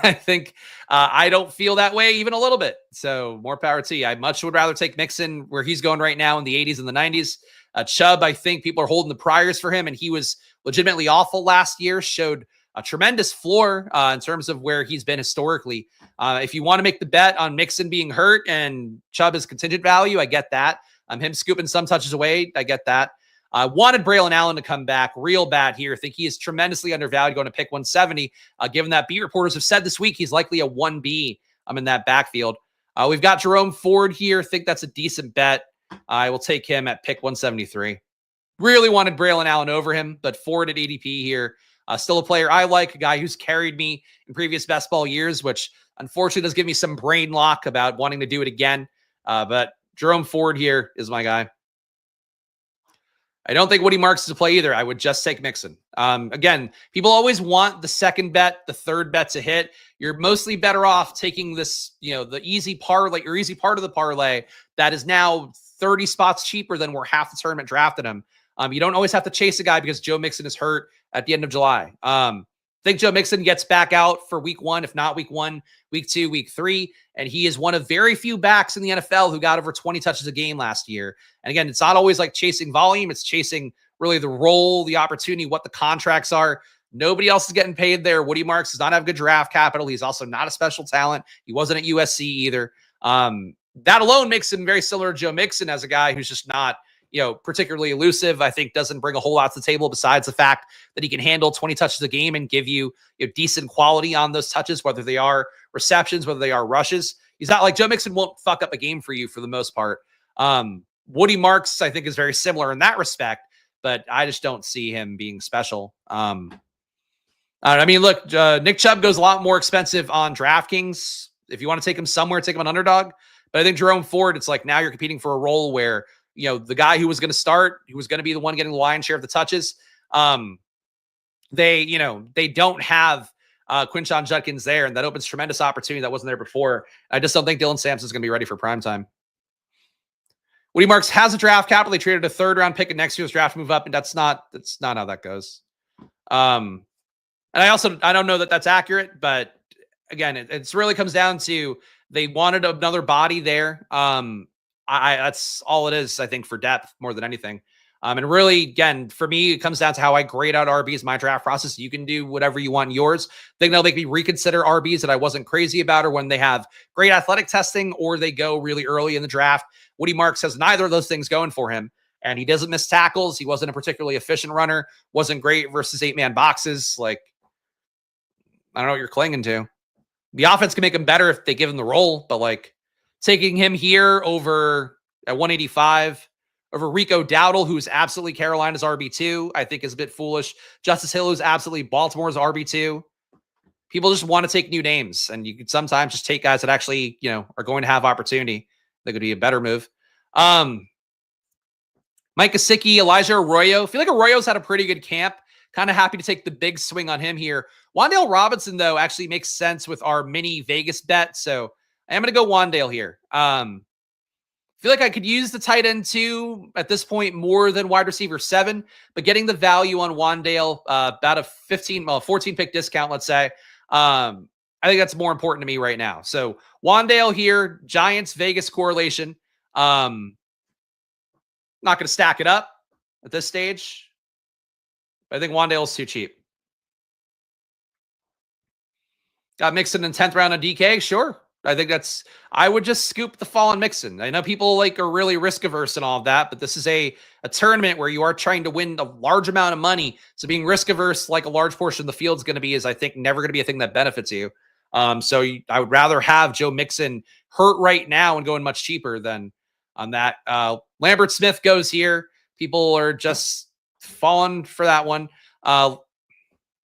I think I don't feel that way even a little bit. So more power to you. I much would rather take Mixon where he's going right now in the 80s and the 90s. Chubb, I think people are holding the priors for him, and he was legitimately awful last year, showed a tremendous floor in terms of where he's been historically. If you want to make the bet on Mixon being hurt and Chubb is contingent value, I get that. Him scooping some touches away, I get that. I wanted Braylon Allen to come back real bad here. I think he is tremendously undervalued going to pick 170, given that beat reporters have said this week he's likely a 1B in that backfield. We've got Jerome Ford here. I think that's a decent bet. I will take him at pick 173. Really wanted Braylon Allen over him, but Ford at ADP here. Still a player I like, a guy who's carried me in previous best ball years, which unfortunately does give me some brain lock about wanting to do it again. But Jerome Ford here is my guy. I don't think Woody Marks is a play either. I would just take Mixon. Again, people always want the second bet, the third bet to hit. You're mostly better off taking this, the easy parlay, or easy part of the parlay that is now 30 spots cheaper than where half the tournament drafted him. You don't always have to chase a guy because Joe Mixon is hurt at the end of July. I think Joe Mixon gets back out for week 1, if not week 1, week 2, week 3. And he is one of very few backs in the NFL who got over 20 touches a game last year. And again, it's not always like chasing volume. It's chasing really the role, the opportunity, what the contracts are. Nobody else is getting paid there. Woody Marks does not have good draft capital. He's also not a special talent. He wasn't at USC either. That alone makes him very similar to Joe Mixon as a guy who's just not, particularly elusive. I think doesn't bring a whole lot to the table besides the fact that he can handle 20 touches a game and give you, decent quality on those touches, whether they are receptions, whether they are rushes. He's not like Joe Mixon won't fuck up a game for you for the most part. Woody Marks, I think, is very similar in that respect, but I just don't see him being special. Look, Nick Chubb goes a lot more expensive on DraftKings. If you want to take him somewhere, take him on Underdog. But I think Jerome Ford, it's like now you're competing for a role where, the guy who was going to start, who was going to be the one getting the lion's share of the touches, they don't have Quinshon Judkins there, and that opens tremendous opportunity that wasn't there before. I just don't think Dylan Sampson's going to be ready for prime time. Woody Marks has a draft capital. They traded a 3rd-round pick in next year's draft to move up, and that's not how that goes. And I don't know that that's accurate, but again, it really comes down to they wanted another body there. That's all it is, I think, for depth more than anything. And really, again, for me, it comes down to how I grade out RBs in my draft process. You can do whatever you want in yours. I think they'll make me reconsider RBs that I wasn't crazy about, or when they have great athletic testing, or they go really early in the draft. Woody Marks has neither of those things going for him, and he doesn't miss tackles. He wasn't a particularly efficient runner, wasn't great versus 8-man boxes. Like, I don't know what you're clinging to. The offense can make him better if they give him the role, but like taking him here over at 185 over Rico Dowdle, who's absolutely Carolina's RB2, I think is a bit foolish. Justice Hill, who's absolutely Baltimore's RB2. People just want to take new names, and you can sometimes just take guys that actually, are going to have opportunity. That could be a better move. Mike Gesicki, Elijah Arroyo. I feel like Arroyo's had a pretty good camp. Kind of happy to take the big swing on him here. Wan'Dale Robinson, though, actually makes sense with our mini Vegas bet. So I am going to go Wan'Dale here. I feel like I could use the tight end 2 at this point more than wide receiver 7, but getting the value on Wan'Dale, about a 14 pick discount, let's say. I think that's more important to me right now. So Wan'Dale here, Giants Vegas correlation. Not going to stack it up at this stage. I think Wan'Dale is too cheap. Got Mixon in 10th round on DK? Sure. I would just scoop the fallen Mixon. I know people are really risk averse and all of that, but this is a tournament where you are trying to win a large amount of money. So being risk averse, like a large portion of the field is going to be, is I think never going to be a thing that benefits you. I would rather have Joe Mixon hurt right now and going much cheaper than on that. Lambert Smith goes here. People are just falling for that one. I'm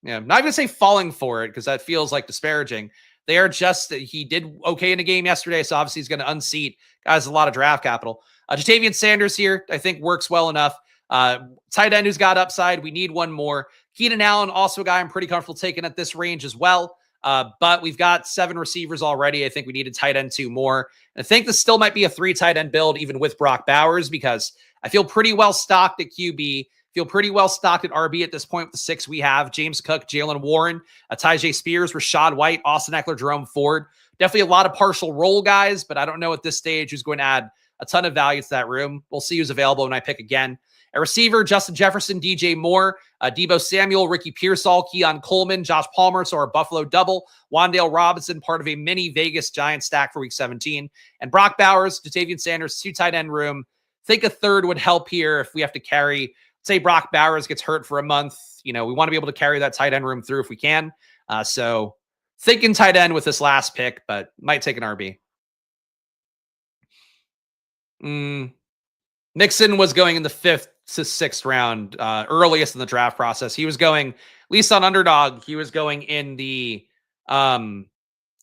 not going to say falling for it because that feels like disparaging. They are just, he did okay in a game yesterday, so obviously he's going to unseat guys with a lot of draft capital. Jatavian Sanders here, I think works well enough. Tight end who's got upside. We need one more. Keenan Allen, also a guy I'm pretty comfortable taking at this range as well. But we've got 7 receivers already. I think we need a tight end 2 more. And I think this still might be a 3 tight end build, even with Brock Bowers, because I feel pretty well stocked at QB. Feel pretty well stocked at RB at this point with the 6 we have. James Cook, Jalen Warren, Tyjae Spears, Rashad White, Austin Eckler, Jerome Ford. Definitely a lot of partial role guys, but I don't know at this stage who's going to add a ton of value to that room. We'll see who's available when I pick again. A receiver, Justin Jefferson, DJ Moore, Deebo Samuel, Ricky Pearsall, Keon Coleman, Josh Palmer, so our Buffalo double. Wan'Dale Robinson, part of a mini Vegas Giant stack for week 17. And Brock Bowers, Jatavian Sanders, 2 tight end room. Think a third would help here if we have to carry, say Brock Bowers gets hurt for a month. We want to be able to carry that tight end room through if we can. So thinking tight end with this last pick, but might take an RB. Mixon was going in the 5th to 6th round, earliest in the draft process. He was going, at least on Underdog, he was going in the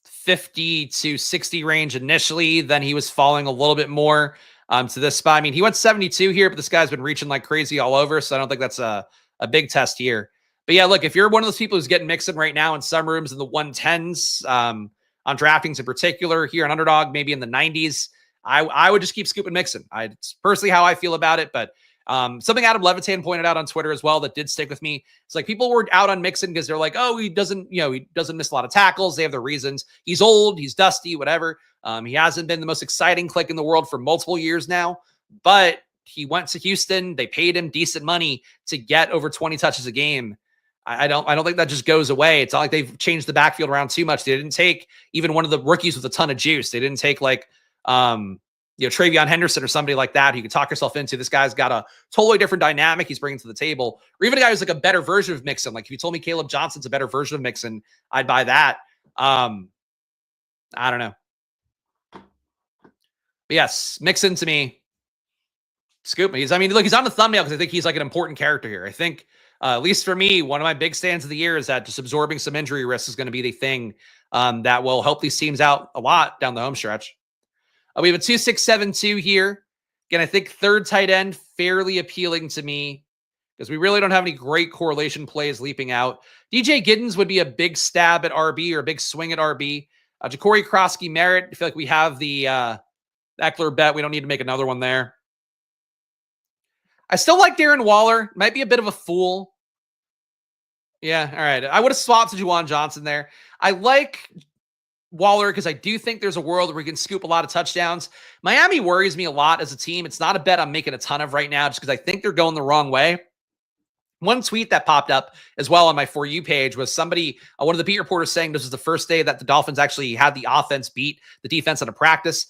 50 to 60 range initially. Then he was falling a little bit more. to this spot. I mean, he went 72 here, but this guy's been reaching like crazy all over, so I don't think that's a big test here. But yeah, look, if you're one of those people who's getting Mixon right now in some rooms in the 110s, on DraftKings in particular, here on Underdog, maybe in the 90s, I would just keep scooping Mixon. It's personally how I feel about it, but something Adam Levitan pointed out on Twitter as well that did stick with me. It's like people were out on Mixon because they're like, oh, he doesn't miss a lot of tackles. They have their reasons. He's old, he's dusty, whatever. He hasn't been the most exciting click in the world for multiple years now, but he went to Houston. They paid him decent money to get over 20 touches a game. I don't think that just goes away. It's not like they've changed the backfield around too much. They didn't take even one of the rookies with a ton of juice. They didn't take like, Travion Henderson or somebody like that who you can talk yourself into. This guy's got a totally different dynamic he's bringing to the table. Or even a guy who's like a better version of Mixon. Like if you told me Caleb Johnson's a better version of Mixon, I'd buy that. I don't know. But yes, Mixon to me, scoop me. He's on the thumbnail because I think he's like an important character here. I think, at least for me, one of my big stands of the year is that just absorbing some injury risk is going to be the thing that will help these teams out a lot down the home stretch. We have a 2-6-7-2 here. Again, I think third tight end, fairly appealing to me because we really don't have any great correlation plays leaping out. DJ Giddens would be a big stab at RB or a big swing at RB. Ja'Cory Krosky Merritt, I feel like we have the Eckler bet. We don't need to make another one there. I still like Darren Waller. Might be a bit of a fool. Yeah, all right. I would have swapped to Juwan Johnson there. I like Waller because I do think there's a world where we can scoop a lot of touchdowns. Miami worries me a lot as a team. It's not a bet I'm making a ton of right now just because I think they're going the wrong way. One tweet that popped up as well on my For You page was somebody, one of the beat reporters saying this was the first day that the Dolphins actually had the offense beat the defense in a practice.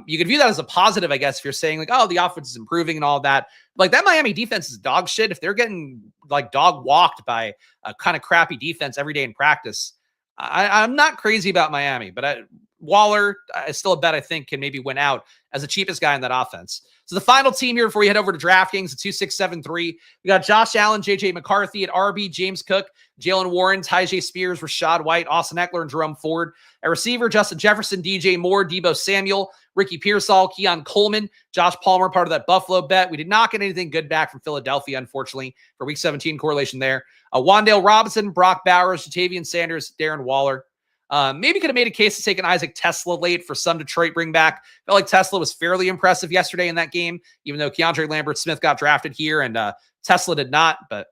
You could view that as a positive, I guess, if you're saying like, oh, the offense is improving and all that. Like that Miami defense is dog shit. If they're getting like dog walked by a kind of crappy defense every day in practice, I'm not crazy about Miami, but Waller is still a bet I think can maybe win out as the cheapest guy in that offense. So the final team here before we head over to DraftKings, the 2-6-7-3. We got Josh Allen, JJ McCarthy at RB, James Cook, Jalen Warren, Tyjae Spears, Rashad White, Austin Eckler, and Jerome Ford. At receiver, Justin Jefferson, DJ Moore, Deebo Samuel, Ricky Pearsall, Keon Coleman, Josh Palmer, part of that Buffalo bet. We did not get anything good back from Philadelphia, unfortunately, for Week 17 correlation there. Wan'Dale Robinson, Brock Bowers, Jatavian Sanders, Darren Waller. Maybe could have made a case to take an Isaac Tesla late for some Detroit bring back. Felt like Tesla was fairly impressive yesterday in that game, even though Keandre Lambert-Smith got drafted here and Tesla did not. But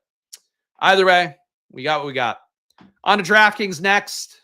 either way, we got what we got. On to DraftKings next.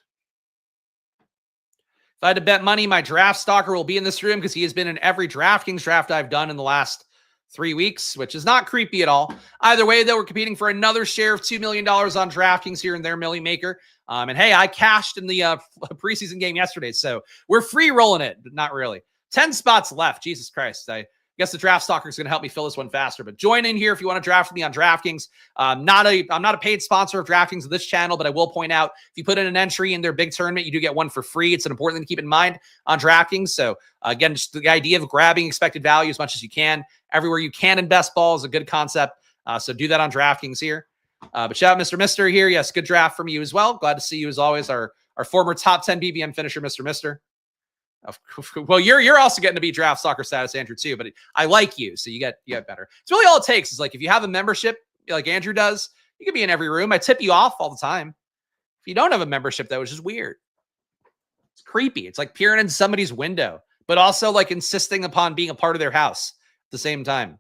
If I had to bet money, my draft stalker will be in this room because he has been in every DraftKings draft I've done in the last 3 weeks, which is not creepy at all. Either way, though, we're competing for another share of $2 million on DraftKings here in their Millie Maker. And hey, I cashed in the preseason game yesterday, so we're free rolling it, but not really. 10 spots left. Jesus Christ. I guess the draft stalker is going to help me fill this one faster, but join in here if you want to draft me on DraftKings. I'm not a paid sponsor of DraftKings of this channel, but I will point out if you put in an entry in their big tournament, you do get one for free. It's an important thing to keep in mind on DraftKings. So again, just the idea of grabbing expected value as much as you can everywhere you can in best ball is a good concept. So do that on DraftKings here. But shout out Mr. Mister here. Yes, good draft from you as well. Glad to see you as always. Our former top 10 BBM finisher, Mr. Mister. Well, you're also getting to be draft stalker status, Andrew, too. But I like you, so you get better. It's really all it takes is like if you have a membership like Andrew does, you can be in every room. I tip you off all the time. If you don't have a membership, though, it's just weird. It's creepy. It's like peering into somebody's window, but also like insisting upon being a part of their house at the same time.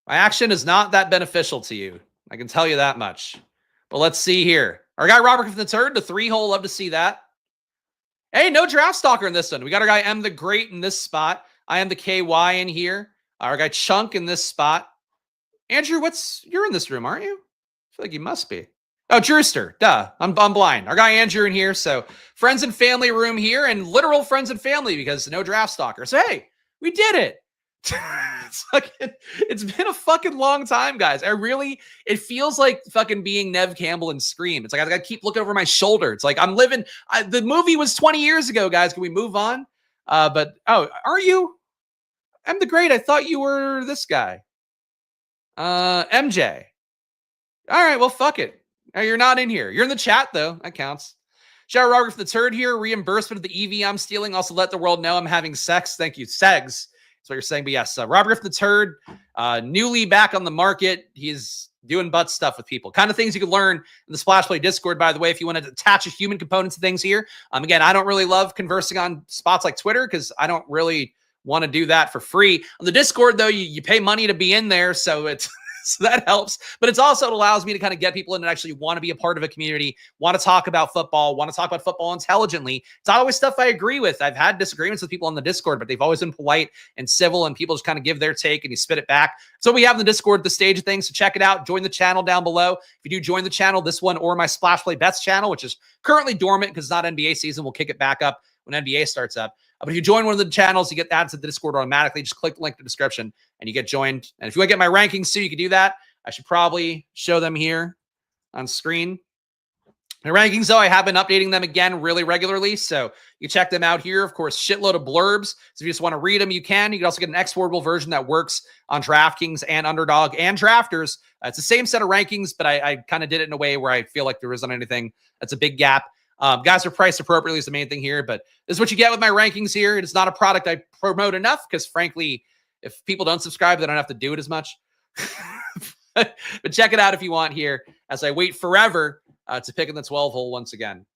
My action is not that beneficial to you. I can tell you that much. But let's see here. Our guy Robert Griffin III, the 3-hole. Love to see that. Hey, no draft stalker in this one. We got our guy M the Great in this spot. I am the KY in here. Our guy Chunk in this spot. Andrew, you're in this room, aren't you? I feel like you must be. Oh, Drewster. Duh. I'm blind. Our guy Andrew in here. So friends and family room here and literal friends and family because no draft stalker. So hey, we did it. It's been a fucking long time, guys. It feels like fucking being Nev Campbell in Scream. It's like I gotta keep looking over my shoulder. It's like I'm living. The movie was 20 years ago, guys. Can we move on? Are you? I'm the Great. I thought you were this guy. MJ. All right, well, fuck it. You're not in here. You're in the chat though. That counts. Shout out Robert for the turd here. Reimbursement of the EV I'm stealing. Also let the world know I'm having sex. Thank you. Segs. That's what you're saying. But yes, Robert for the turd, newly back on the market. He's doing butt stuff with people. Kind of things you can learn in the Splash Play Discord, by the way, if you want to attach a human component to things here. Again, I don't really love conversing on spots like Twitter because I don't really want to do that for free. On the Discord, though, you pay money to be in there, so it's so that helps. But it allows me to kind of get people in that actually want to be a part of a community, want to talk about football, want to talk about football intelligently. It's not always stuff I agree with. I've had disagreements with people on the Discord, but they've always been polite and civil, and people just kind of give their take and you spit it back. So we have in the Discord the stage of things, so check it out. Join the channel down below. If you do join the channel, this one or my Splash Play Bets channel, which is currently dormant because it's not NBA season, we'll kick it back up when NBA starts up. But if you join one of the channels, you get added to the Discord automatically. Just click the link in the description and you get joined. And if you want to get my rankings too, you can do that. I should probably show them here on screen. My rankings, though, I have been updating them again really regularly, so you check them out here. Of course, shitload of blurbs. So if you just want to read them, you can. You can also get an exportable version that works on DraftKings and Underdog and Drafters. It's the same set of rankings, but I kind of did it in a way where I feel like there isn't anything that's a big gap. Guys are priced appropriately is the main thing here, but this is what you get with my rankings here. It's not a product I promote enough because, frankly, if people don't subscribe, they don't have to do it as much. But check it out if you want here as I wait forever to pick in the 12 hole once again.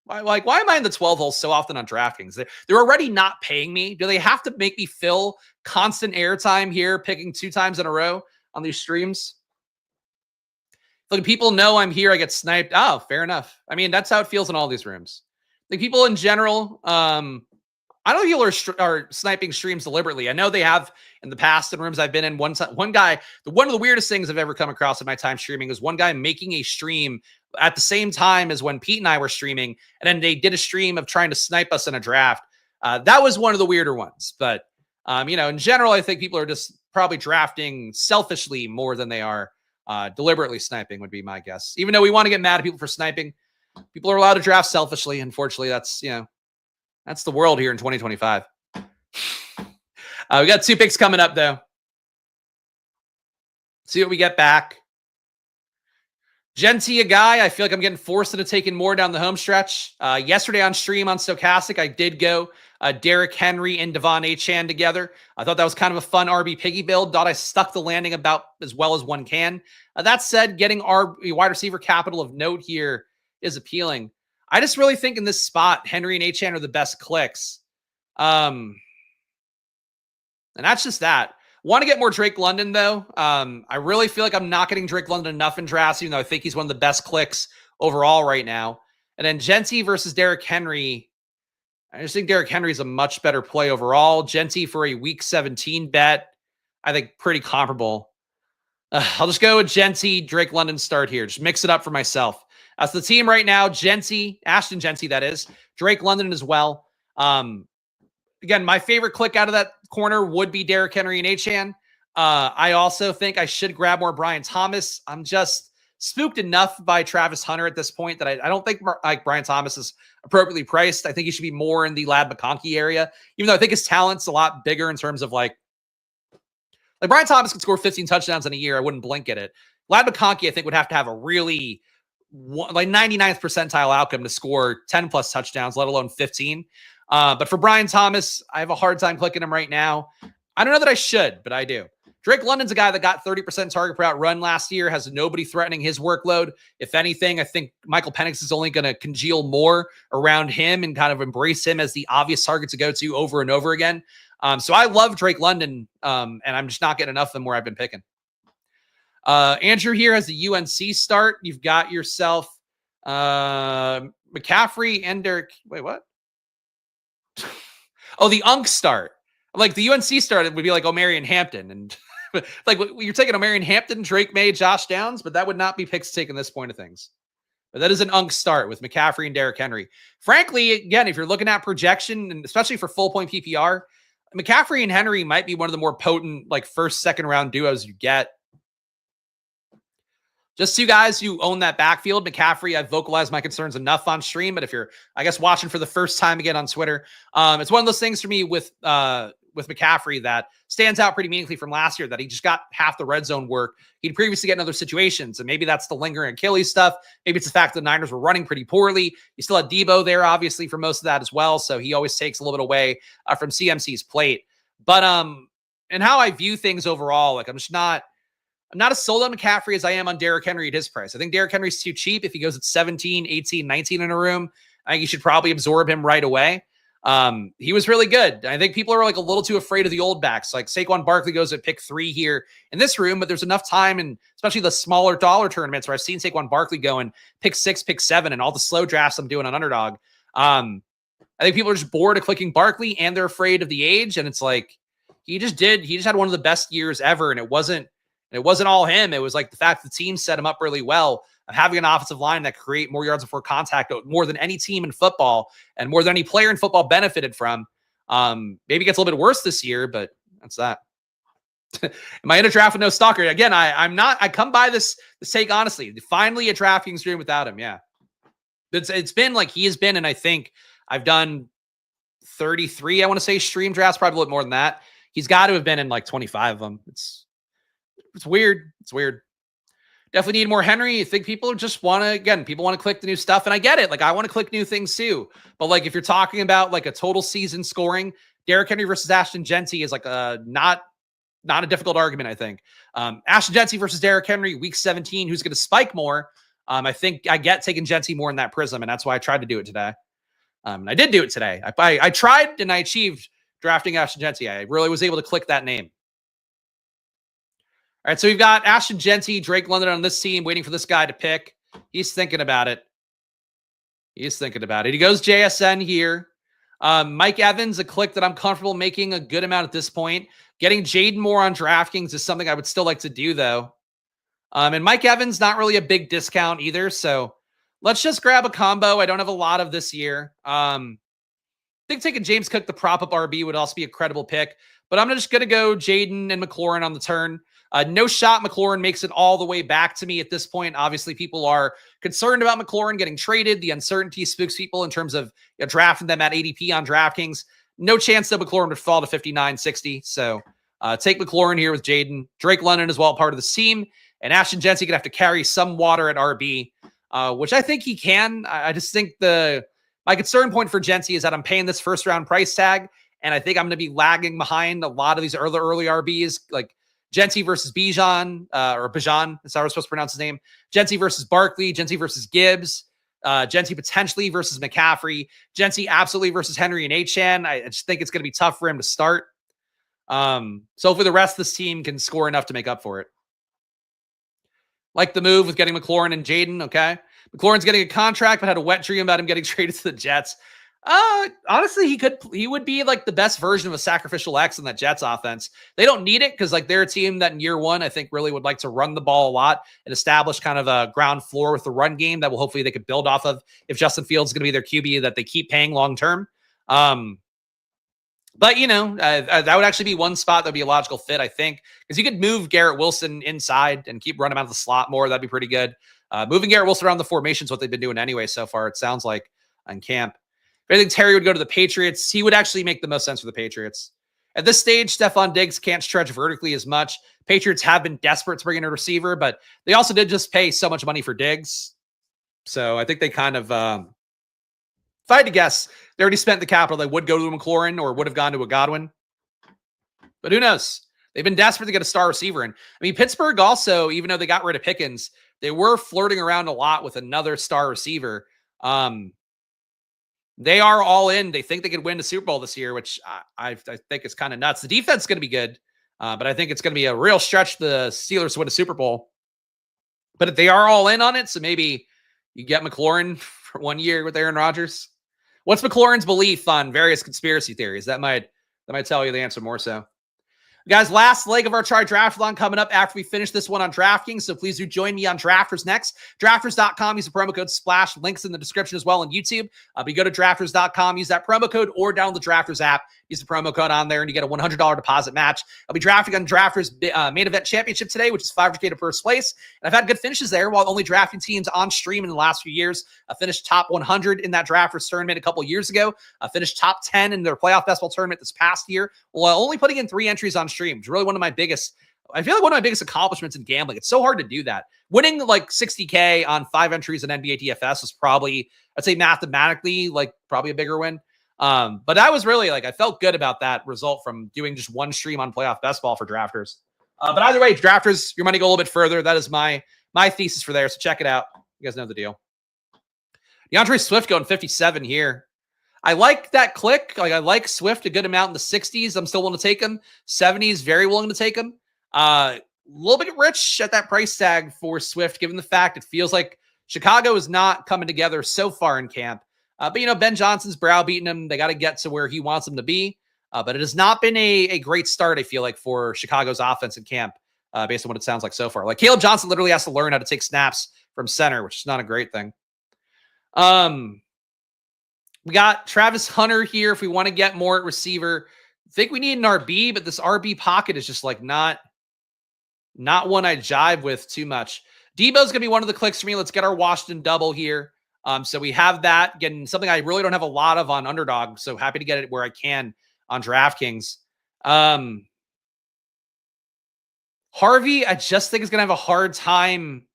Why am I in the 12 hole so often on DraftKings? They're already not paying me. Do they have to make me fill constant airtime here, picking 2 times in a row on these streams? Look, people know I'm here. I get sniped. Oh, fair enough. I mean, that's how it feels in all these rooms. Like people in general, I don't know if people are sniping streams deliberately. I know they have in the past in rooms I've been in. One guy, one of the weirdest things I've ever come across in my time streaming was one guy making a stream at the same time as when Pete and I were streaming, and then they did a stream of trying to snipe us in a draft. That was one of the weirder ones. But, in general, I think people are just probably drafting selfishly more than they are deliberately sniping would be my guess. Even though we want to get mad at people for sniping, people are allowed to draft selfishly. Unfortunately, that's the world here in 2025. We got 2 picks coming up, though. See what we get back. Jeanty, a guy, I feel like I'm getting forced into taking more down the home stretch. Yesterday on stream on Stochastic, I did go Derrick Henry and Devon Achane together. I thought that was kind of a fun RB piggy build. Thought I stuck the landing about as well as one can. That said, getting our wide receiver capital of note here is appealing. I just really think in this spot, Henry and Achane are the best clicks. And that's just that. Want to get more Drake London, though. I really feel like I'm not getting Drake London enough in drafts, even though I think he's one of the best clicks overall right now. And then Jeanty versus Derrick Henry. I just think Derrick Henry is a much better play overall. Jeanty for a week 17 bet, I think pretty comparable. I'll just go with Jeanty, Drake London start here. Just mix it up for myself. As the team right now, Jeanty, Ashton Jeanty, that is. Drake London as well. Again, my favorite click out of that corner would be Derrick Henry and Achane. I also think I should grab more Brian Thomas. I'm just spooked enough by Travis Hunter at this point that I don't think like Brian Thomas is appropriately priced. I think he should be more in the Lad McConkey area, even though I think his talent's a lot bigger in terms of like Brian Thomas could score 15 touchdowns in a year. I wouldn't blink at it. Lad McConkey, I think, would have to have a really 99th percentile outcome to score 10 plus touchdowns, let alone 15. But for Brian Thomas, I have a hard time clicking him right now. I don't know that I should, but I do. Drake London's a guy that got 30% target per out run last year, has nobody threatening his workload. If anything, I think Michael Penix is only going to congeal more around him and kind of embrace him as the obvious target to go to over and over again. So I love Drake London, and I'm just not getting enough of them where I've been picking. Andrew here has the UNC start. You've got yourself McCaffrey and Derek. Wait, what? Oh, the UNC start. Like the UNC start, it would be like Omarion Hampton. And like you're taking Omarion Hampton, Drake May, Josh Downs, but that would not be picks taken this point of things. But that is an UNC start with McCaffrey and Derrick Henry. Frankly, again, if you're looking at projection, and especially for full point PPR, McCaffrey and Henry might be one of the more potent, like first, second round duos you get. Just 2 guys who own that backfield. McCaffrey, I've vocalized my concerns enough on stream, but if you're, I guess, watching for the first time again on Twitter, it's one of those things for me with with McCaffrey that stands out pretty meaningfully from last year, that he just got half the red zone work he'd previously get in other situations. And maybe that's the lingering Achilles stuff. Maybe it's the fact that the Niners were running pretty poorly. You still had Debo there, obviously, for most of that as well. So he always takes a little bit away from CMC's plate. But and how I view things overall, like I'm not as sold on McCaffrey as I am on Derrick Henry at his price. I think Derrick Henry's too cheap. If he goes at 17, 18, 19 in a room, I think you should probably absorb him right away. He was really good. I think people are like a little too afraid of the old backs. Like Saquon Barkley goes at pick 3 here in this room, but there's enough time, and especially the smaller dollar tournaments where I've seen Saquon Barkley go and pick 6, pick 7, and all the slow drafts I'm doing on Underdog. I think people are just bored of clicking Barkley, and they're afraid of the age. And it's like, he just had one of the best years ever. And it wasn't all him. It was like the fact that the team set him up really well, of having an offensive line that create more yards before contact, more than any team in football and more than any player in football benefited from. Maybe it gets a little bit worse this year, but that's that. Am I in a draft with no stalker? Again, I'm not. I come by this take honestly. Finally, a DraftKings dream without him. Yeah, it's been like he has been, and I think I've done 33. I want to say stream drafts, probably a little more than that. He's got to have been in like 25 of them. It's weird. It's weird. Definitely need more Henry. I think people just want to, people want to click the new stuff. And I get it. Like, I want to click new things too. But like, if you're talking about like a total season scoring, Derrick Henry versus Ashton Jeanty is like not a difficult argument, I think. Ashton Jeanty versus Derrick Henry, week 17, who's going to spike more? I think I get taking Jeanty more in that prism. And that's why I tried to do it today. And I did do it today. I tried and I achieved drafting Ashton Jeanty. I really was able to click that name. All right, so we've got Ashton Jeanty, Drake London on this team, waiting for this guy to pick. He's thinking about it. He goes JSN here. Mike Evans, a click that I'm comfortable making a good amount at this point. Getting Jayden more on DraftKings is something I would still like to do, though. And Mike Evans, not really a big discount either, so let's just grab a combo. I don't have a lot of this year. I think taking James Cook, the prop-up RB, would also be a credible pick, but I'm just going to go Jayden and McLaurin on the turn. No shot McLaurin makes it all the way back to me at this point. Obviously, people are concerned about McLaurin getting traded. The uncertainty spooks people in terms of drafting them at ADP on DraftKings. No chance that McLaurin would fall to 59, 60. So take McLaurin here with Jayden. Drake London as well, part of the team. And Ashton Jeanty going to have to carry some water at RB, which I think he can. I just think my concern point for Jeanty is that I'm paying this first round price tag, and I think I'm going to be lagging behind a lot of these early RBs, like Jeanty versus Bijan, or Bijan, that's how we're supposed to pronounce his name. Jeanty versus Barkley, Jeanty versus Gibbs, Jeanty potentially versus McCaffrey, Jeanty absolutely versus Henry and Achane. I just think it's going to be tough for him to start. So hopefully the rest of this team can score enough to make up for it. Like the move with getting McLaurin and Jayden, okay? McLaurin's getting a contract, but had a wet dream about him getting traded to the Jets. Honestly, he would be like the best version of a sacrificial X in that Jets offense. They don't need it because like they're a team that in year one, I think really would like to run the ball a lot and establish kind of a ground floor with the run game that will hopefully they could build off of if Justin Fields is going to be their QB that they keep paying long-term. But that would actually be one spot that would be a logical fit, I think, because you could move Garrett Wilson inside and keep running him out of the slot more. That'd be pretty good. Moving Garrett Wilson around the formation is what they've been doing anyway so far, it sounds like, on camp. I think Terry would go to the Patriots. He would actually make the most sense for the Patriots. At this stage, Stephon Diggs can't stretch vertically as much. Patriots have been desperate to bring in a receiver, but they also did just pay so much money for Diggs. So I think they kind of, if I had to guess, they already spent the capital. They would go to a McLaurin or would have gone to a Godwin. But who knows? They've been desperate to get a star receiver. And I mean, Pittsburgh also, even though they got rid of Pickens, they were flirting around a lot with another star receiver. They are all in. They think they could win the Super Bowl this year, which I think is kind of nuts. The defense is going to be good, but I think it's going to be a real stretch for the Steelers to win a Super Bowl. But if they are all in on it, so maybe you get McLaurin for 1 year with Aaron Rodgers. What's McLaurin's belief on various conspiracy theories? That might tell you the answer more so. Guys, last leg of our TRIDRAFTALON coming up after we finish this one on DraftKings, so please do join me on Drafters next. Drafters.com, use the promo code SPLASH, links in the description as well on YouTube. But you go to Drafters.com, use that promo code, or download the Drafters app, use the promo code on there, and you get a $100 deposit match. I'll be drafting on Drafters main event championship today, which is $500K to first place, and I've had good finishes there while only drafting teams on stream in the last few years. I finished top 100 in that Drafters tournament a couple years ago. I finished top 10 in their playoff best ball tournament this past year, while only putting in 3 entries on stream. It's really one of my biggest, I feel like one of my biggest accomplishments in gambling. It's so hard to do that. Winning like 60K on 5 entries in NBA DFS was probably, I'd say mathematically, like probably a bigger win. But I was really like, I felt good about that result from doing just one stream on playoff best ball for drafters. But either way, drafters, your money go a little bit further. That is my thesis for there. So check it out. You guys know the deal. DeAndre Swift going 57 here. I like that click. Like I like Swift a good amount in the 60s. I'm still willing to take him. 70s, very willing to take him. A little bit rich at that price tag for Swift, given the fact it feels like Chicago is not coming together so far in camp. But, you know, Ben Johnson's browbeating him. They got to get to where he wants them to be. But it has not been a great start, I feel like, for Chicago's offense in camp, based on what it sounds like so far. Like Caleb Johnson literally has to learn how to take snaps from center, which is not a great thing. We got Travis Hunter here if we want to get more at receiver. I think we need an RB, but this RB pocket is just like not one I jive with too much. Debo's going to be one of the clicks for me. Let's get our Washington double here. So we have that. Again, something I really don't have a lot of on Underdog, so happy to get it where I can on DraftKings. Harvey, I just think is going to have a hard time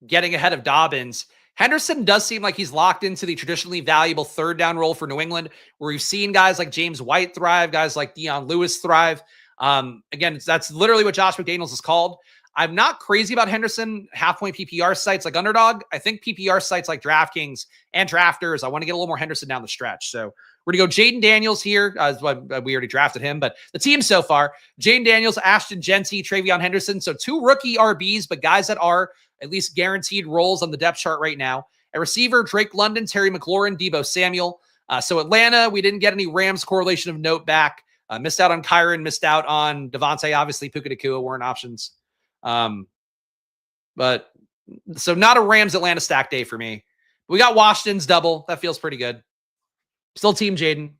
getting ahead of Dobbins. Henderson does seem like he's locked into the traditionally valuable third down role for New England, where we've seen guys like James White thrive, guys like Dion Lewis thrive. Again, that's literally what Josh McDaniels is called. I'm not crazy about Henderson half-point PPR sites like Underdog. I think PPR sites like DraftKings and Drafters, I want to get a little more Henderson down the stretch. So we're going to go Jayden Daniels here. We already drafted him, but the team so far, Jayden Daniels, Ashton Jeanty, Travion Henderson. So 2 rookie RBs, but guys that are at least guaranteed roles on the depth chart right now. A receiver, Drake London, Terry McLaurin, Deebo Samuel. So Atlanta, we didn't get any Rams correlation of note back. Missed out on Kyron, missed out on Devontae. Obviously, Puka Nacua weren't options. But so not a Rams Atlanta stack day for me. We got Washington's double. That feels pretty good. Still team Jayden.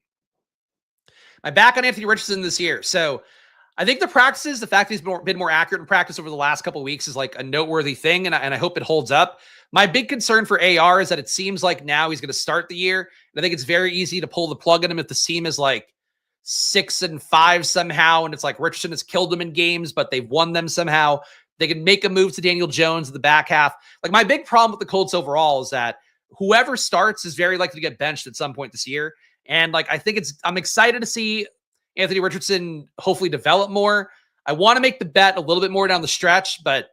My back on Anthony Richardson this year. So I think the practices, the fact that he's been more accurate in practice over the last couple of weeks is like a noteworthy thing, and I hope it holds up. My big concern for AR is that it seems like now he's going to start the year, and I think it's very easy to pull the plug on him if the team is like 6-5 somehow, and it's like Richardson has killed them in games, but they've won them somehow. They can make a move to Daniel Jones in the back half. Like my big problem with the Colts overall is that whoever starts is very likely to get benched at some point this year. And like, I think I'm excited to see Anthony Richardson hopefully develop more. I want to make the bet a little bit more down the stretch, but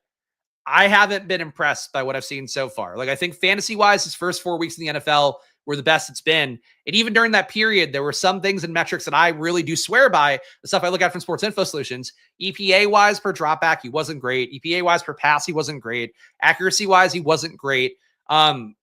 I haven't been impressed by what I've seen so far. Like I think fantasy wise, his first 4 weeks in the NFL were the best it's been. And even during that period, there were some things and metrics that I really do swear by. The stuff I look at from Sports Info Solutions, EPA wise per dropback, he wasn't great. EPA wise per pass, he wasn't great. Accuracy wise, he wasn't great.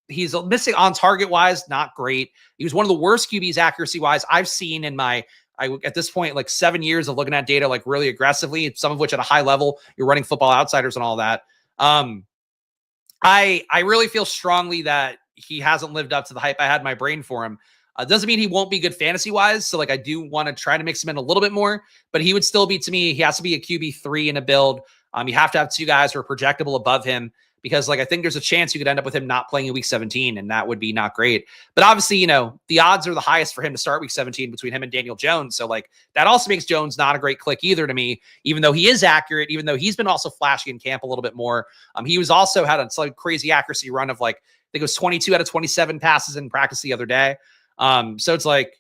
He's missing on target wise, not great. He was one of the worst QBs accuracy wise I've seen in my, at this point, like 7 years of looking at data, like really aggressively, some of which at a high level, you're running Football Outsiders and all that. I really feel strongly that he hasn't lived up to the hype I had in my brain for him. Doesn't mean he won't be good fantasy wise. So like, I do want to try to mix him in a little bit more, but he would still be, to me, he has to be a QB3 in a build. You have to have 2 guys who are projectable above him, because like, I think there's a chance you could end up with him not playing in week 17, and that would be not great. But obviously, you know, the odds are the highest for him to start week 17 between him and Daniel Jones. So like, that also makes Jones not a great click either to me, even though he is accurate, even though he's been also flashing in camp a little bit more. He was also had a like crazy accuracy run of like, I think it was 22 out of 27 passes in practice the other day. So it's like,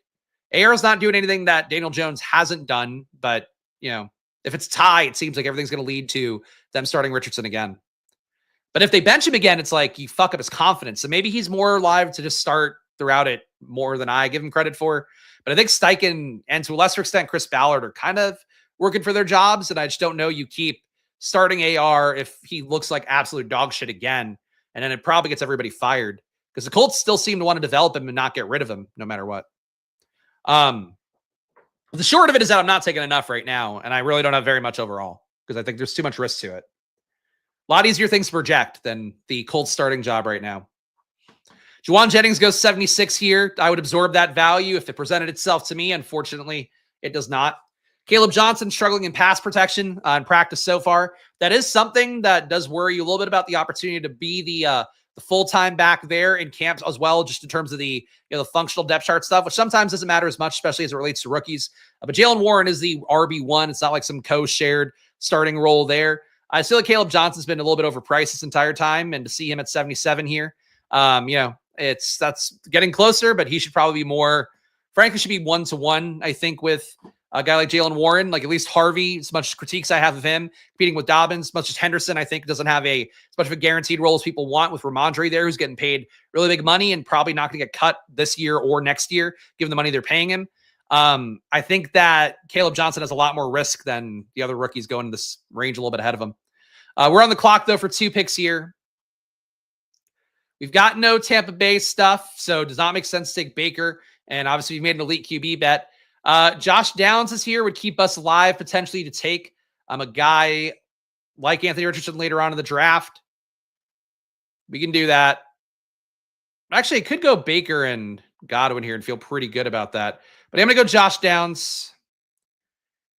AR's not doing anything that Daniel Jones hasn't done, but you know, if it's tie, it seems like everything's going to lead to them starting Richardson again. But if they bench him again, it's like you fuck up his confidence. So maybe he's more live to just start throughout it more than I give him credit for. But I think Steichen and to a lesser extent, Chris Ballard are kind of working for their jobs. And I just don't know you keep starting AR if he looks like absolute dog shit again. And then it probably gets everybody fired, because the Colts still seem to want to develop him and not get rid of him no matter what. The short of it is that I'm not taking enough right now, and I really don't have very much overall because I think there's too much risk to it. A lot easier things to project than the Colts starting job right now. Juwan Jennings goes 76 here. I would absorb that value if it presented itself to me. Unfortunately, it does not. Caleb Johnson struggling in pass protection in practice so far. That is something that does worry you a little bit about the opportunity to be the full-time back there in camps as well, just in terms of the the functional depth chart stuff, which sometimes doesn't matter as much, especially as it relates to rookies. But Jaylen Warren is the RB1. It's not like some co-shared starting role there. I feel like Caleb Johnson's been a little bit overpriced this entire time, and to see him at 77 here, that's getting closer, but he should probably be more, frankly, should be 1-to-1, I think, with a guy like Jaylen Warren. Like, at least Harvey, as much critiques I have of him, competing with Dobbins, as much as Henderson, I think, doesn't have as much of a guaranteed role as people want, with Ramondre there, who's getting paid really big money and probably not going to get cut this year or next year, given the money they're paying him. I think that Caleb Johnson has a lot more risk than the other rookies going in this range a little bit ahead of him. We're on the clock, though, for 2 picks here. We've got no Tampa Bay stuff, so it does not make sense to take Baker. And obviously, we've made an elite QB bet. Josh Downs is here, would keep us alive potentially to take a guy like Anthony Richardson later on in the draft. We can do that. Actually, I could go Baker and Godwin here and feel pretty good about that. But I'm going to go Josh Downs.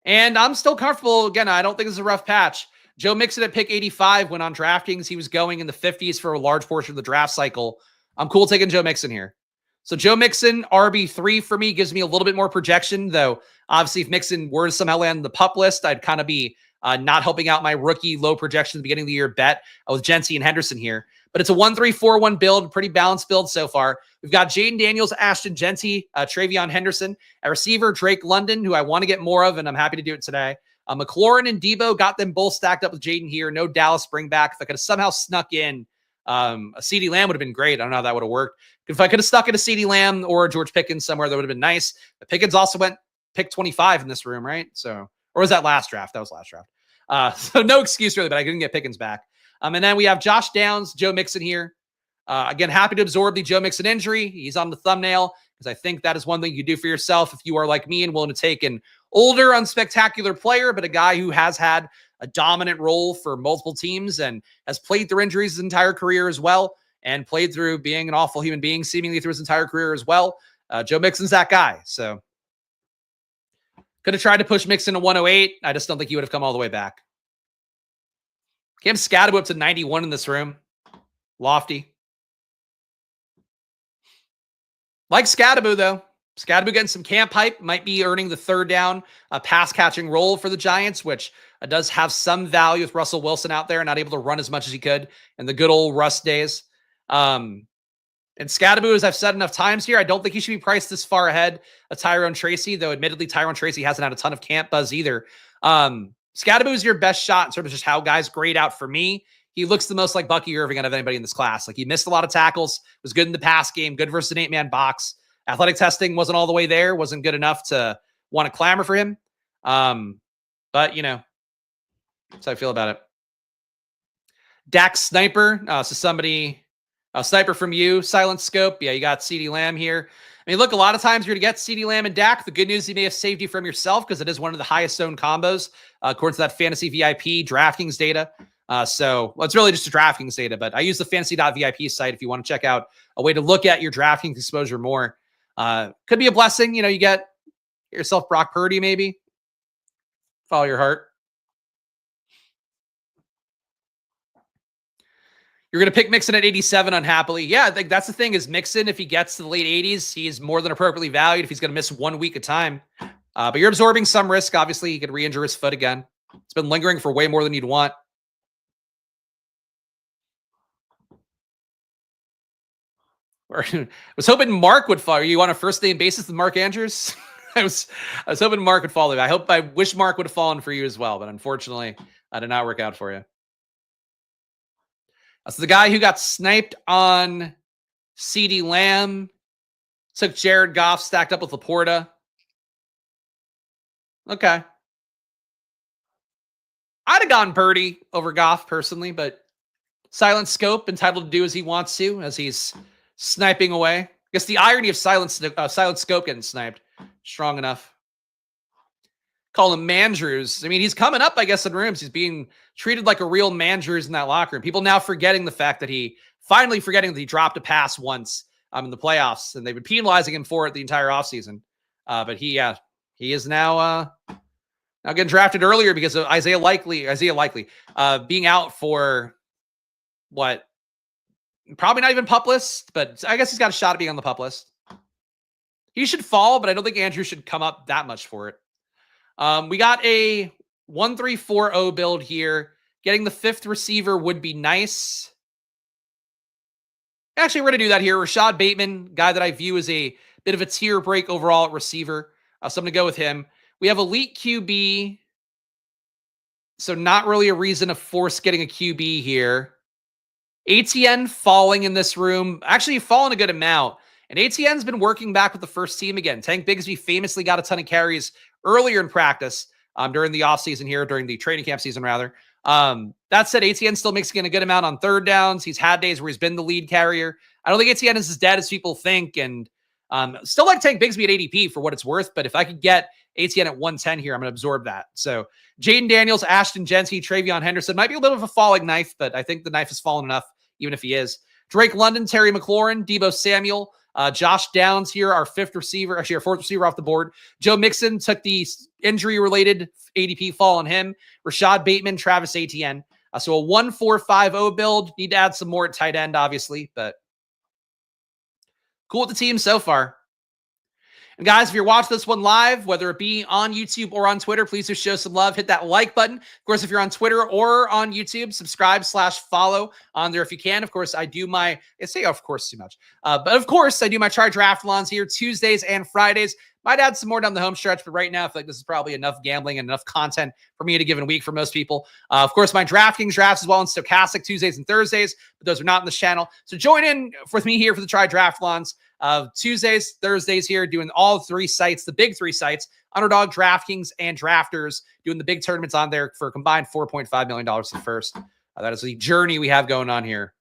And I'm still comfortable. Again, I don't think this is a rough patch. Joe Mixon at pick 85 went on DraftKings. He was going in the 50s for a large portion of the draft cycle. I'm cool taking Joe Mixon here. So Joe Mixon, RB3 for me, gives me a little bit more projection, though obviously if Mixon were to somehow land on the PUP list, I'd kind of be not helping out my rookie low projection at the beginning of the year bet with Jeanty and Henderson here. But it's a 1-3-4-1 build, pretty balanced build so far. We've got Jayden Daniels, Ashton Jeanty, Travion Henderson, a receiver, Drake London, who I want to get more of, and I'm happy to do it today. McLaurin and Debo, got them both stacked up with Jayden here. No Dallas bring back. If I could have somehow snuck in a CeeDee Lamb, would have been great. I don't know how that would have worked. If I could have stuck in a CeeDee Lamb or a George Pickens somewhere, that would have been nice. But Pickens also went pick 25 in this room, right? So, or was that last draft? That was last draft. So no excuse really, but I didn't get Pickens back. And then we have Josh Downs, Joe Mixon here. Again, happy to absorb the Joe Mixon injury. He's on the thumbnail because I think that is one thing you do for yourself if you are like me and willing to take an older, unspectacular player, but a guy who has had a dominant role for multiple teams and has played through injuries his entire career as well, and played through being an awful human being seemingly through his entire career as well. Joe Mixon's that guy. So could have tried to push Mixon to 108. I just don't think he would have come all the way back. Cam Scatterbo up to 91 in this room. Lofty. Like Scatterbo, though. Scatterbo getting some camp hype. Might be earning the third down pass-catching role for the Giants, which does have some value with Russell Wilson out there and not able to run as much as he could in the good old Russ days. And Scatterbo, as I've said enough times here, I don't think he should be priced this far ahead of Tyrone Tracy, though admittedly Tyrone Tracy hasn't had a ton of camp buzz either. Scatterbo is your best shot in terms of just how guys grade out for me. He looks the most like Bucky Irving out of anybody in this class. Like, he missed a lot of tackles, was good in the pass game, good versus an 8-man box. Athletic testing wasn't all the way there, wasn't good enough to want to clamor for him. But, you know, that's how I feel about it. Dak Sniper. So somebody, a sniper from you, Silent Scope. Yeah, you got CeeDee Lamb here. I mean, look, a lot of times you're going to get CeeDee Lamb and Dak. The good news, he may have saved you from yourself because it is one of the highest owned combos, according to that Fantasy VIP DraftKings data. So it's really just a DraftKings data, but I use the fantasy.vip site if you want to check out a way to look at your DraftKings exposure more. Could be a blessing. You know, you get yourself Brock Purdy, maybe. Follow your heart. You're going to pick Mixon at 87 unhappily. Yeah, I think that's the thing is Mixon, if he gets to the late 80s, he's more than appropriately valued if he's going to miss 1 week at a time. But you're absorbing some risk. Obviously, he could re-injure his foot again. It's been lingering for way more than you'd want. I was hoping Mark would follow. You on a first name basis with Mark Andrews? I was hoping Mark would follow. I wish Mark would have fallen for you as well, but unfortunately, that did not work out for you. So the guy who got sniped on CeeDee Lamb took Jared Goff, stacked up with Laporta. Okay. I'd have gone Purdy over Goff personally, but Silent Scope entitled to do as he wants to, as he's sniping away. I guess the irony of Silent Scope getting sniped, strong enough. call him Mandrews. I mean, he's coming up, I guess, in rooms. He's being treated like a real Mandrews in that locker room. People now forgetting the fact that he dropped a pass once in the playoffs, and they've been penalizing him for it the entire offseason. But he is now getting drafted earlier because of Isaiah Likely being out for what? Probably not even PUP list, but I guess he's got a shot at being on the PUP list. He should fall, but I don't think Andrew should come up that much for it. We got a 1-3-4-0 build here. Getting the 5th receiver would be nice. Actually, we're going to do that here. Rashad Bateman, guy that I view as a bit of a tier break overall at receiver. So I'm going to go with him. We have elite QB. So not really a reason to force getting a QB here. ATN falling in this room. Actually, fallen a good amount. And ATN's been working back with the first team again. Tank Bigsby famously got a ton of carries earlier in practice during the offseason here, during the training camp season, rather. That said, ATN still mixing in a good amount on third downs. He's had days where he's been the lead carrier. I don't think ATN is as dead as people think. And still like Tank Bigsby at ADP for what it's worth. But if I could get ATN at 110 here, I'm going to absorb that. So Jayden Daniels, Ashton Jeanty, Travion Henderson might be a little bit of a falling knife, but I think the knife has fallen enough, even if he is. Drake London, Terry McLaurin, Deebo Samuel, Josh Downs here, our 5th receiver, actually our 4th receiver off the board. Joe Mixon took the injury-related ADP fall on him. Rashad Bateman, Travis Etienne. So a 1-4-5-0 build. Need to add some more at tight end, obviously, but cool with the team so far. And guys, if you're watching this one live, whether it be on YouTube or on Twitter, please just show some love. Hit that like button. Of course, if you're on Twitter or on YouTube, subscribe/follow on there if you can. Of course, I do my, I say of course too much. But of course, I do my TRIDRAFTALONs here Tuesdays and Fridays. Might add some more down the home stretch, but right now I feel like this is probably enough gambling and enough content for me to give in a week for most people. Of course, my DraftKings drafts as well and Stochastic Tuesdays and Thursdays, but those are not in this channel. So join in with me here for the TRIDRAFTALONs. Tuesdays, Thursdays here, doing all 3 sites, the big 3 sites, Underdog, DraftKings, and Drafters, doing the big tournaments on there for a combined $4.5 million the first. That is the journey we have going on here.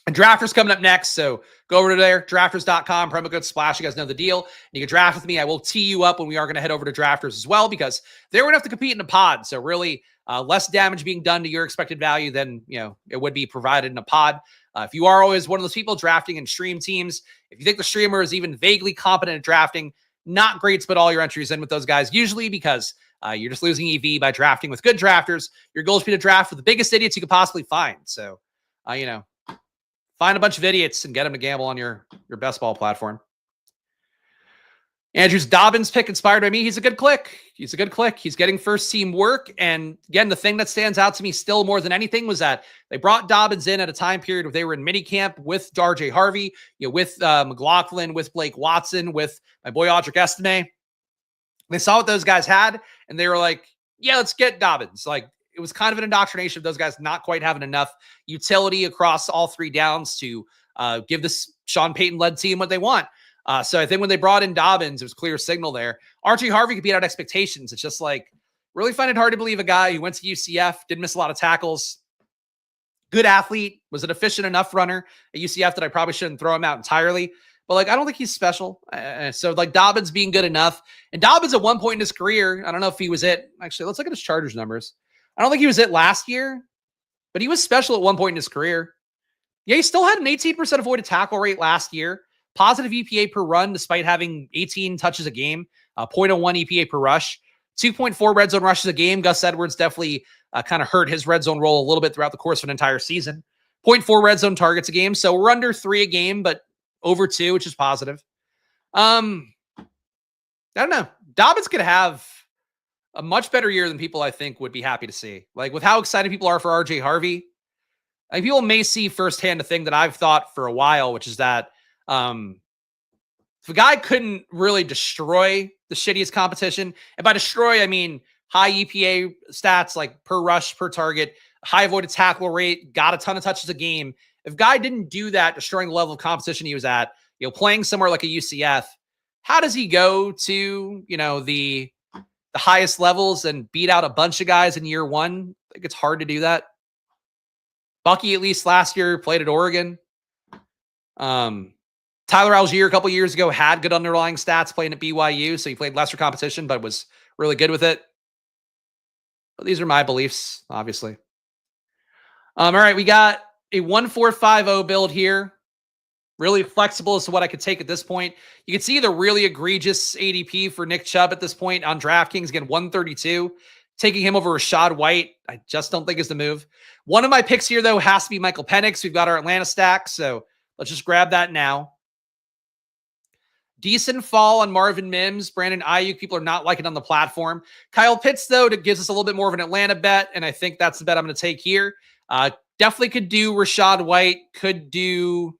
And Drafters coming up next, so go over to there, drafters.com, promo code SPLASH. You guys know the deal. And you can draft with me. I will tee you up when we are going to head over to Drafters as well, because they're going to have to compete in a pod. So really less damage being done to your expected value than it would be provided in a pod. If you are always one of those people drafting in stream teams, if you think the streamer is even vaguely competent at drafting, not great to put all your entries in with those guys, usually because you're just losing EV by drafting with good drafters. Your goal should be to draft with the biggest idiots you could possibly find. So, find a bunch of idiots and get them to gamble on your best ball platform. Andrew's Dobbins pick inspired by me. He's a good click. He's getting first team work. And again, the thing that stands out to me still more than anything was that they brought Dobbins in at a time period where they were in minicamp with RJ Harvey, with McLaughlin, with Blake Watson, with my boy Audric Estime. They saw what those guys had, and they were like, yeah, let's get Dobbins. Like, it was kind of an indoctrination of those guys not quite having enough utility across all 3 downs to give this Sean Payton-led team what they want. So I think when they brought in Dobbins, it was clear signal there. RJ Harvey could beat out expectations. It's just like, really find it hard to believe a guy who went to UCF, didn't miss a lot of tackles, good athlete, was an efficient enough runner at UCF that I probably shouldn't throw him out entirely. But I don't think he's special. So Dobbins being good enough. And Dobbins at one point in his career, I don't know if he was actually, let's look at his Chargers numbers. I don't think he was it last year, but he was special at one point in his career. Yeah, he still had an 18% avoided tackle rate last year. Positive EPA per run, despite having 18 touches a game, 0.01 EPA per rush, 2.4 red zone rushes a game. Gus Edwards definitely kind of hurt his red zone role a little bit throughout the course of an entire season. 0.4 red zone targets a game. So we're under 3 a game, but over 2, which is positive. I don't know. Dobbins could have a much better year than people I think would be happy to see. With how excited people are for RJ Harvey, I think people may see firsthand a thing that I've thought for a while, which is that if a guy couldn't really destroy the shittiest competition, and by destroy, I mean high EPA stats like per rush, per target, high avoided tackle rate, got a ton of touches a game. If guy didn't do that, destroying the level of competition he was at, playing somewhere like a UCF, how does he go to, the highest levels and beat out a bunch of guys in year 1? I think it's hard to do that. Bucky, at least last year, played at Oregon. Tyler Algier a couple years ago had good underlying stats playing at BYU, so he played lesser competition, but was really good with it. But these are my beliefs, obviously. All right, we got a 1450 build here. Really flexible as to what I could take at this point. You can see the really egregious ADP for Nick Chubb at this point on DraftKings. Again, 132. Taking him over Rashad White, I just don't think is the move. One of my picks here, though, has to be Michael Penix. We've got our Atlanta stack, so let's just grab that now. Decent fall on Marvin Mims. Brandon Ayuk, people are not liking on the platform. Kyle Pitts, though, gives us a little bit more of an Atlanta bet, and I think that's the bet I'm going to take here. Definitely could do Rashad White, could do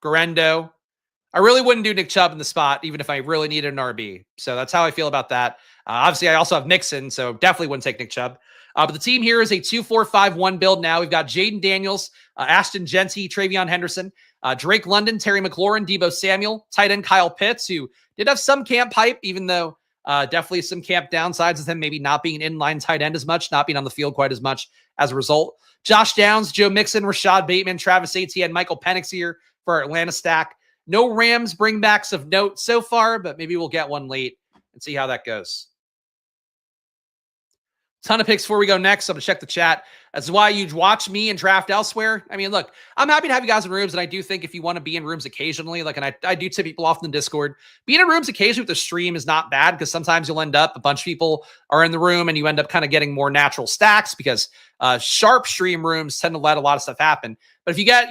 Garendo. I really wouldn't do Nick Chubb in the spot, even if I really needed an RB. So that's how I feel about that. Obviously, I also have Mixon, so definitely wouldn't take Nick Chubb. But the team here is a 2-4-5-1 build now. We've got Jayden Daniels, Ashton Jeanty, Travion Henderson, Drake London, Terry McLaurin, Deebo Samuel, tight end Kyle Pitts, who did have some camp hype, even though definitely some camp downsides with him maybe not being an inline tight end as much, not being on the field quite as much as a result. Josh Downs, Joe Mixon, Rashad Bateman, Travis Etienne, Michael Penix here for our Atlanta stack. No Rams bringbacks of note so far, but maybe we'll get one late and see how that goes. Ton of picks before we go next. I'm going to check the chat. That's why you watch me and draft elsewhere. I mean, look, I'm happy to have you guys in rooms, and I do think if you want to be in rooms occasionally, like, and I do tip people off in the Discord, being in rooms occasionally with the stream is not bad, because sometimes you'll end up, a bunch of people are in the room, and you end up kind of getting more natural stacks, because sharp stream rooms tend to let a lot of stuff happen. But if you get,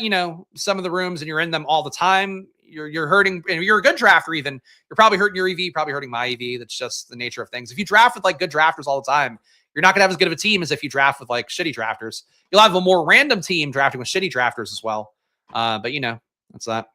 some of the rooms and you're in them all the time, you're hurting, and you're a good drafter even, you're probably hurting your EV, probably hurting my EV. That's just the nature of things. If you draft with like good drafters all the time, you're not going to have as good of a team as if you draft with like shitty drafters. You'll have a more random team drafting with shitty drafters as well. But that's that.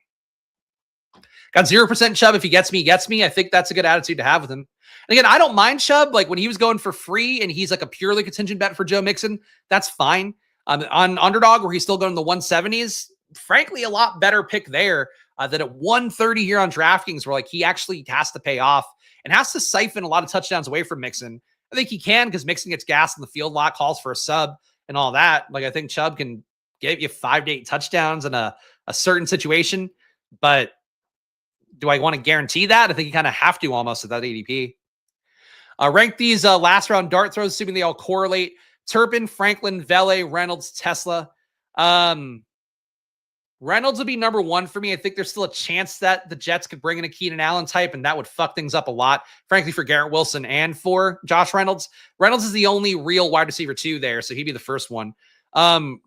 Got 0% Chubb. If he gets me, he gets me. I think that's a good attitude to have with him. And again, I don't mind Chubb. Like when he was going for free and he's like a purely contingent bet for Joe Mixon, that's fine. On Underdog, where he's still going in the 170s, frankly, a lot better pick there than at 130 here on DraftKings, where like he actually has to pay off and has to siphon a lot of touchdowns away from Mixon. I think he can, because Mixon gets gas in the field a lot, calls for a sub and all that. Like I think Chubb can give you 5 to 8 touchdowns in a certain situation, but do I want to guarantee that? I think you kind of have to almost at that ADP. Rank these last round dart throws, assuming they all correlate. Turpin, Franklin, Vele, Reynolds, Tesla. Reynolds would be number 1 for me. I think there's still a chance that the Jets could bring in a Keenan Allen type, and that would fuck things up a lot, frankly, for Garrett Wilson and for Josh Reynolds. Reynolds is the only real wide receiver 2 there, so he'd be the first one.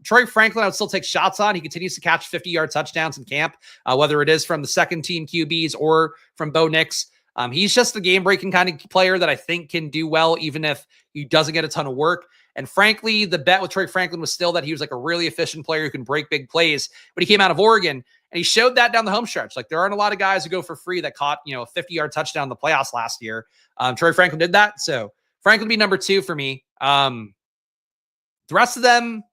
Troy Franklin, I would still take shots on. He continues to catch 50-yard touchdowns in camp, whether it is from the second team QBs or from Bo Nix. He's just a game-breaking kind of player that I think can do well, even if he doesn't get a ton of work. And frankly, the bet with Troy Franklin was still that he was like a really efficient player who can break big plays. But he came out of Oregon, and he showed that down the home stretch. Like there aren't a lot of guys who go for free that caught, a 50-yard touchdown in the playoffs last year. Troy Franklin did that. So Franklin would be number 2 for me. The rest of them,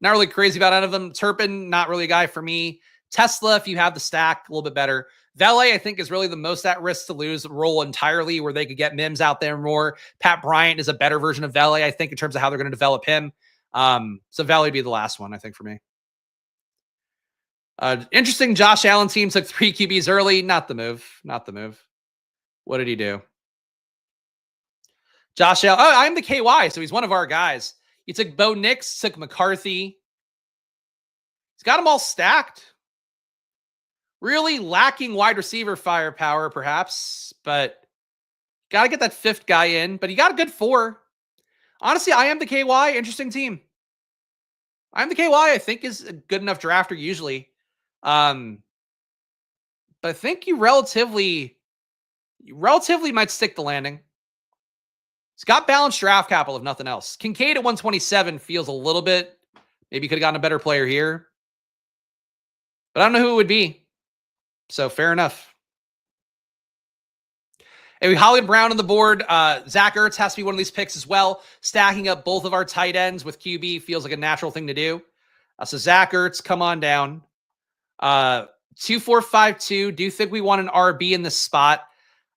not really crazy about any of them. Turpin, not really a guy for me. Tesla, if you have the stack, a little bit better. Vele, I think, is really the most at risk to lose role entirely, where they could get Mims out there more. Pat Bryant is a better version of Vele, I think, in terms of how they're going to develop him. So Vele would be the last one, I think, for me. Interesting. Josh Allen team took 3 QBs early. Not the move. Not the move. What did he do? Josh Allen. Oh, I'm the KY, so he's one of our guys. He took Bo Nix, took McCarthy. He's got them all stacked. Really lacking wide receiver firepower, perhaps, but got to get that 5th guy in. But he got a good 4. Honestly, I am the KY. Interesting team. I am the KY. I think is a good enough drafter usually. But I think you relatively might stick the landing. He's got balanced draft capital, if nothing else. Kincaid at 127 feels a little bit, maybe could have gotten a better player here. But I don't know who it would be. So fair enough. Anyway, Hollywood Brown on the board. Zach Ertz has to be one of these picks as well. Stacking up both of our tight ends with QB feels like a natural thing to do. So Zach Ertz, come on down. 2452. Do you think we want an RB in this spot?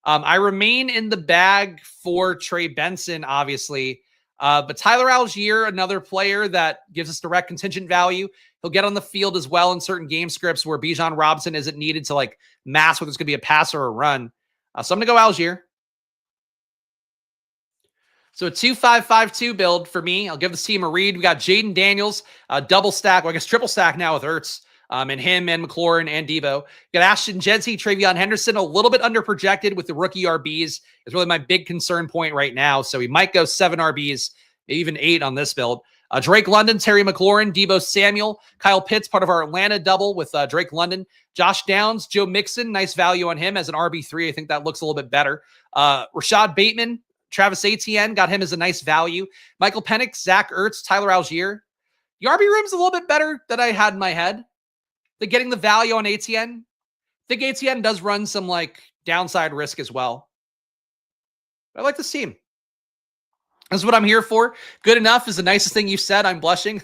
I remain in the bag for Trey Benson, obviously. But Tyler Algier, another player that gives us direct contingent value. He'll get on the field as well in certain game scripts where Bijan Robinson isn't needed to like mask whether it's going to be a pass or a run. So I'm going to go Algier. So a 2-5-5-2 build for me. I'll give this team a read. We got Jayden Daniels, double stack, well, I guess triple stack now with Ertz, and him and McLaurin and Debo. We got Ashton Jeanty, Travion Henderson, a little bit underprojected with the rookie RBs. It's really my big concern point right now. So he might go 7 RBs, maybe even 8 on this build. Drake London, Terry McLaurin, Debo Samuel, Kyle Pitts, part of our Atlanta double with Drake London, Josh Downs, Joe Mixon, nice value on him as an RB3. I think that looks a little bit better. Rashad Bateman, Travis Etienne, got him as a nice value. Michael Penix, Zach Ertz, Tyler Algier. The RB room's a little bit better than I had in my head. They're getting the value on Etienne. I think Etienne does run some like downside risk as well. I like this team. This is what I'm here for. Good enough is the nicest thing you said. I'm blushing.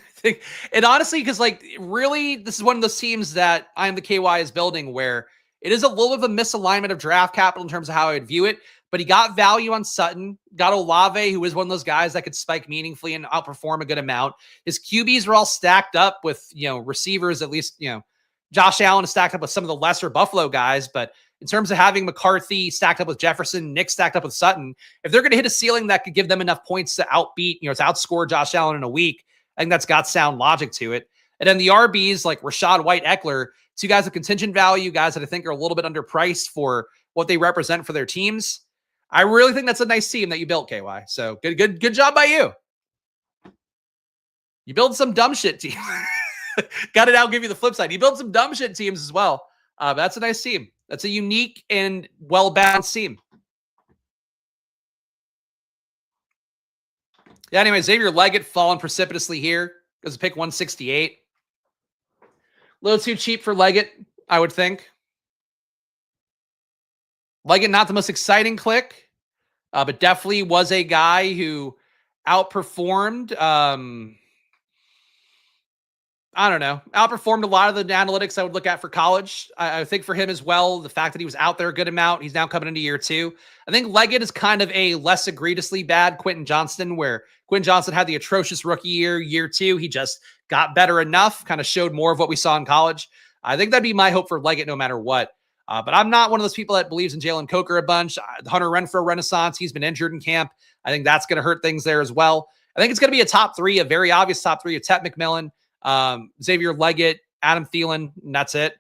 And honestly, because like really, this is one of those teams that I Am the KY is building where it is a little bit of a misalignment of draft capital in terms of how I would view it. But he got value on Sutton, got Olave, who is one of those guys that could spike meaningfully and outperform a good amount. His QBs are all stacked up with, receivers, at least, Josh Allen is stacked up with some of the lesser Buffalo guys. But in terms of having McCarthy stacked up with Jefferson, Nick stacked up with Sutton, if they're going to hit a ceiling that could give them enough points to outbeat, to outscore Josh Allen in a week, I think that's got sound logic to it. And then the RBs like Rashad White, Eckler, 2 guys of contingent value, guys that I think are a little bit underpriced for what they represent for their teams. I really think that's a nice team that you built, KY. So good job by you. You build some dumb shit team. Got to now give you the flip side. You build some dumb shit teams as well. But that's a nice team. That's a unique and well-balanced team. Yeah, anyway, Xavier Leggett falling precipitously here. Goes to pick 168. A little too cheap for Leggett, I would think. Leggett, not the most exciting click, but definitely was a guy who outperformed. Outperformed a lot of the analytics I would look at for college. I think for him as well, the fact that he was out there a good amount, he's now coming into year 2. I think Leggett is kind of a less egregiously bad Quentin Johnston, where Quentin Johnston had the atrocious rookie year. Year 2, he just got better enough, kind of showed more of what we saw in college. I think that'd be my hope for Leggett no matter what. But I'm not one of those people that believes in Jalen Coker a bunch. Hunter Renfrow renaissance. He's been injured in camp. I think that's going to hurt things there as well. I think it's going to be a top 3, a very obvious top 3 of Tet McMillan, Xavier Leggett, Adam Thielen, and that's it.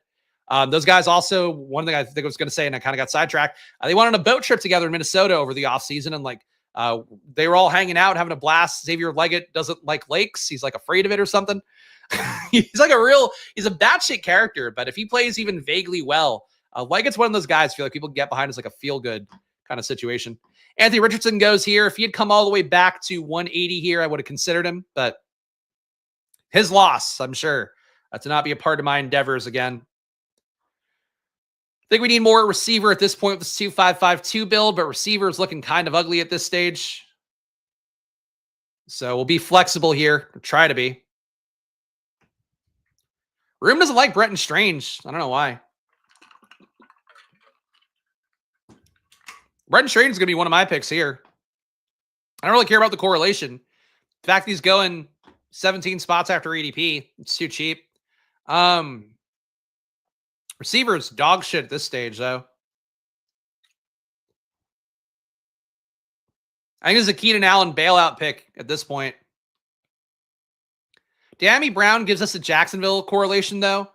Those guys also, one thing I think I was going to say, and I kind of got sidetracked, they went on a boat trip together in Minnesota over the offseason, and they were all hanging out, having a blast. Xavier Leggett doesn't like lakes. He's like afraid of it or something. He's like he's a batshit character, but if he plays even vaguely well, Leggett's one of those guys I feel like people get behind as like a feel-good kind of situation. Anthony Richardson goes here. If he had come all the way back to 180 here, I would have considered him, but his loss, I'm sure, to not be a part of my endeavors again. I think we need more receiver at this point with this 2-5-5-2 build, but receiver is looking kind of ugly at this stage. So we'll be flexible here. We'll try to be. Room doesn't like Bretton Strange. I don't know why. Bretton Strange is going to be one of my picks here. I don't really care about the correlation. The fact that he's going 17 spots after ADP, it's too cheap. Receivers, dog shit at this stage, though. I think it's a Keenan Allen bailout pick at this point. Dammy Brown gives us a Jacksonville correlation, though.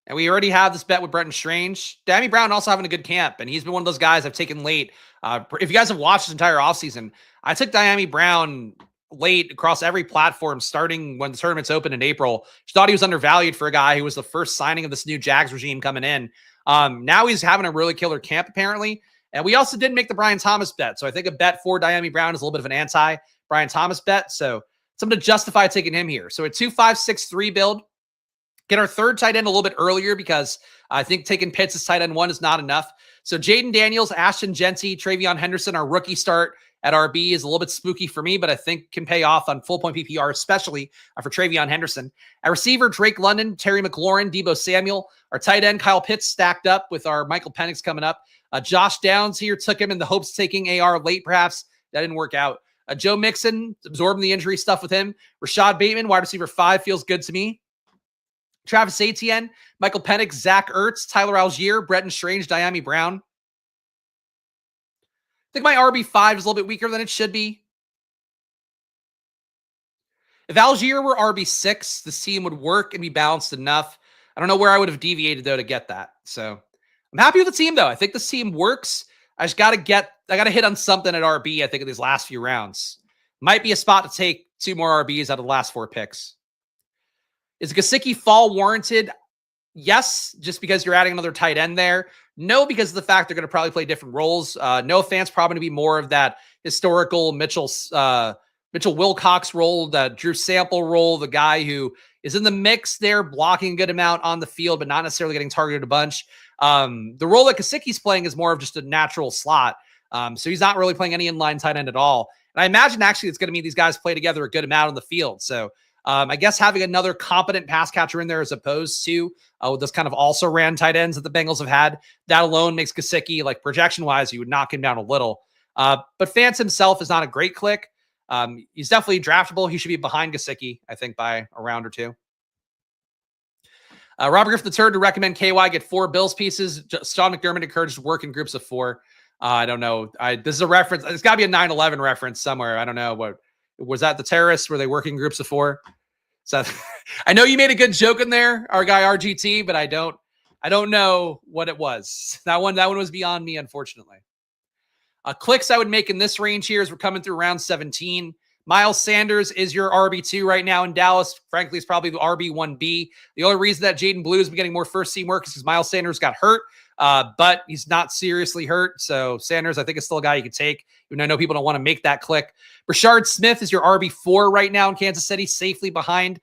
And we already have this bet with Bretton Strange. Dammy Brown also having a good camp, and he's been one of those guys I've taken late. If you guys have watched this entire offseason, I took Dammy Brown late across every platform starting when the tournament's open in April. Just thought he was undervalued for a guy who was the first signing of this new Jags regime coming in. Now he's having a really killer camp, apparently. And we also did make the Brian Thomas bet. So I think a bet for Dammy Brown is a little bit of an anti-Brian Thomas bet. So something to justify taking him here. So a 2-5-6-3 build. Get our third tight end a little bit earlier because I think taking Pitts as tight end 1 is not enough. So Jayden Daniels, Ashton Jeanty, Travion Henderson, our rookie start at RB is a little bit spooky for me, but I think can pay off on full point PPR, especially for Travion Henderson. At receiver, Drake London, Terry McLaurin, Debo Samuel. Our tight end, Kyle Pitts, stacked up with our Michael Penix coming up. Josh Downs here, took him in the hopes of taking AR late, perhaps. That didn't work out. Joe Mixon, absorbing the injury stuff with him. Rashad Bateman, wide receiver 5, feels good to me. Travis Etienne, Michael Penix, Zach Ertz, Tyler Algier, Bretton Strange, Diami Brown. I think my RB5 is a little bit weaker than it should be. If Algier were RB6, this team would work and be balanced enough. I don't know where I would have deviated, though, to get that. So I'm happy with the team, though. I think this team works. I got to hit on something at RB, I think, in these last few rounds. Might be a spot to take 2 more RBs out of the last 4 picks. Is Gesicki fall warranted? Yes, just because you're adding another tight end there. No, because of the fact they're going to probably play different roles. Noah Fant's probably going to be more of that historical Mitchell Wilcox role, that Drew Sample role, the guy who is in the mix there, blocking a good amount on the field, but not necessarily getting targeted a bunch. The role that Gesicki's playing is more of just a natural slot. So he's not really playing any inline tight end at all. And I imagine actually it's going to mean these guys play together a good amount on the field. So I guess having another competent pass catcher in there as opposed to with those kind of also ran tight ends that the Bengals have had, that alone makes Gesicki, like projection-wise, you would knock him down a little. But Fant himself is not a great click. He's definitely draftable. He should be behind Gesicki, I think, by a round or 2. Robert Griffin III to recommend KY get 4 Bills pieces. Sean McDermott encouraged to work in groups of 4. I don't know. This is a reference. It's got to be a 9/11 reference somewhere. I don't know. What was that? The terrorists? Were they working groups of 4? So I know you made a good joke in there, our guy RGT, but I don't know what it was. That one was beyond me, unfortunately. Clicks I would make in this range here as we're coming through round 17. Miles Sanders is your RB2 right now in Dallas. Frankly, it's probably the RB1B. The only reason that Jayden Blue has been getting more first-team work is because Miles Sanders got hurt, but he's not seriously hurt. So Sanders, I think, is still a guy you could take, even though I know people don't want to make that click. Brashard Smith is your RB4 right now in Kansas City, safely behind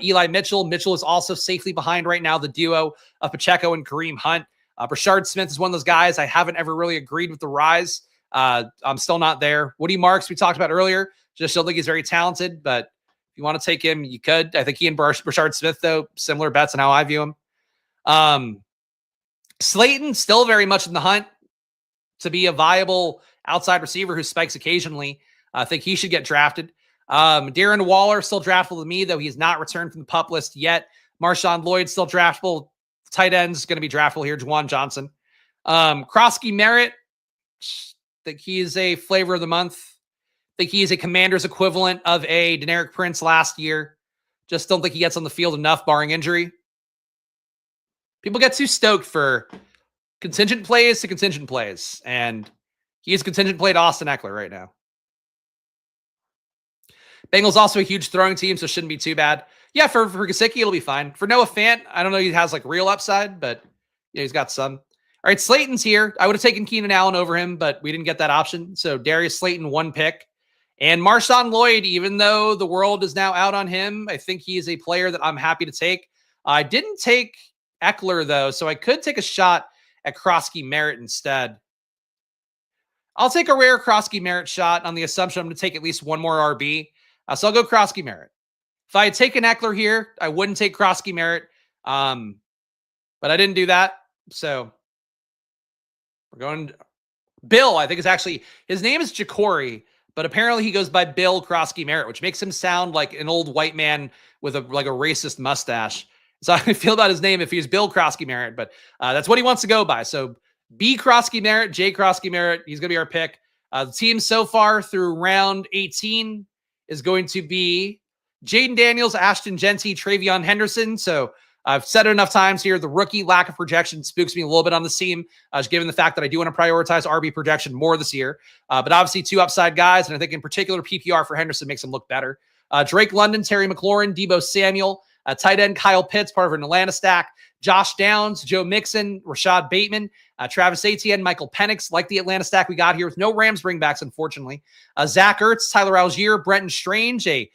Eli Mitchell. Mitchell is also safely behind right now, the duo of Pacheco and Kareem Hunt. Brashard Smith is one of those guys I haven't ever really agreed with the rise. I'm still not there. Woody Marks, we talked about earlier. Just don't think he's very talented, but if you want to take him, you could. I think he and Brashard Smith, though, similar bets on how I view him. Slayton, still very much in the hunt to be a viable outside receiver who spikes occasionally. I think he should get drafted. Darren Waller, still draftable to me, though he's not returned from the PUP list yet. Marshawn Lloyd, still draftable. Tight ends going to be draftable here. Juwan Johnson. Krosky Merritt, think he is a flavor of the month. Think he is a Commander's equivalent of a Deneric Prince last year. Just don't think he gets on the field enough, barring injury. People get too stoked for contingent plays to contingent plays, and he is contingent play to Austin Eckler right now. Bengals also a huge throwing team, so it shouldn't be too bad. Yeah, for Gesicki, it'll be fine. For Noah Fant, I don't know if he has like real upside, but yeah, he's got some. All right, Slayton's here. I would have taken Keenan Allen over him, but we didn't get that option. So Darius Slayton, 1 pick. And Marshawn Lloyd, even though the world is now out on him, I think he is a player that I'm happy to take. I didn't take Eckler, though, so I could take a shot at Krosky Merritt instead. I'll take a rare Krosky Merritt shot on the assumption I'm going to take at least 1 more RB. So I'll go Krosky Merritt. If I had taken Eckler here, I wouldn't take Krosky Merritt. But I didn't do that. So we're going Bill, I think is actually, his name is Jacory, but apparently he goes by Bill Krosky Merritt, which makes him sound like an old white man with a racist mustache. So I feel about his name if he's Bill Krosky Merritt, but that's what he wants to go by. So B Krosky Merritt, J Krosky Merritt, he's going to be our pick. The team so far through round 18 is going to be Jayden Daniels, Ashton Jeanty, Travion Henderson. So I've said it enough times here. The rookie lack of projection spooks me a little bit on the team, given the fact that I do want to prioritize RB projection more this year. But obviously 2 upside guys, and I think in particular PPR for Henderson makes him look better. Drake London, Terry McLaurin, Debo Samuel, tight end Kyle Pitts, part of an Atlanta stack. Josh Downs, Joe Mixon, Rashad Bateman, Travis Etienne, Michael Penix, like the Atlanta stack we got here with no Rams bringbacks, unfortunately. Zach Ertz, Tyler Algier, Bretton Strange, a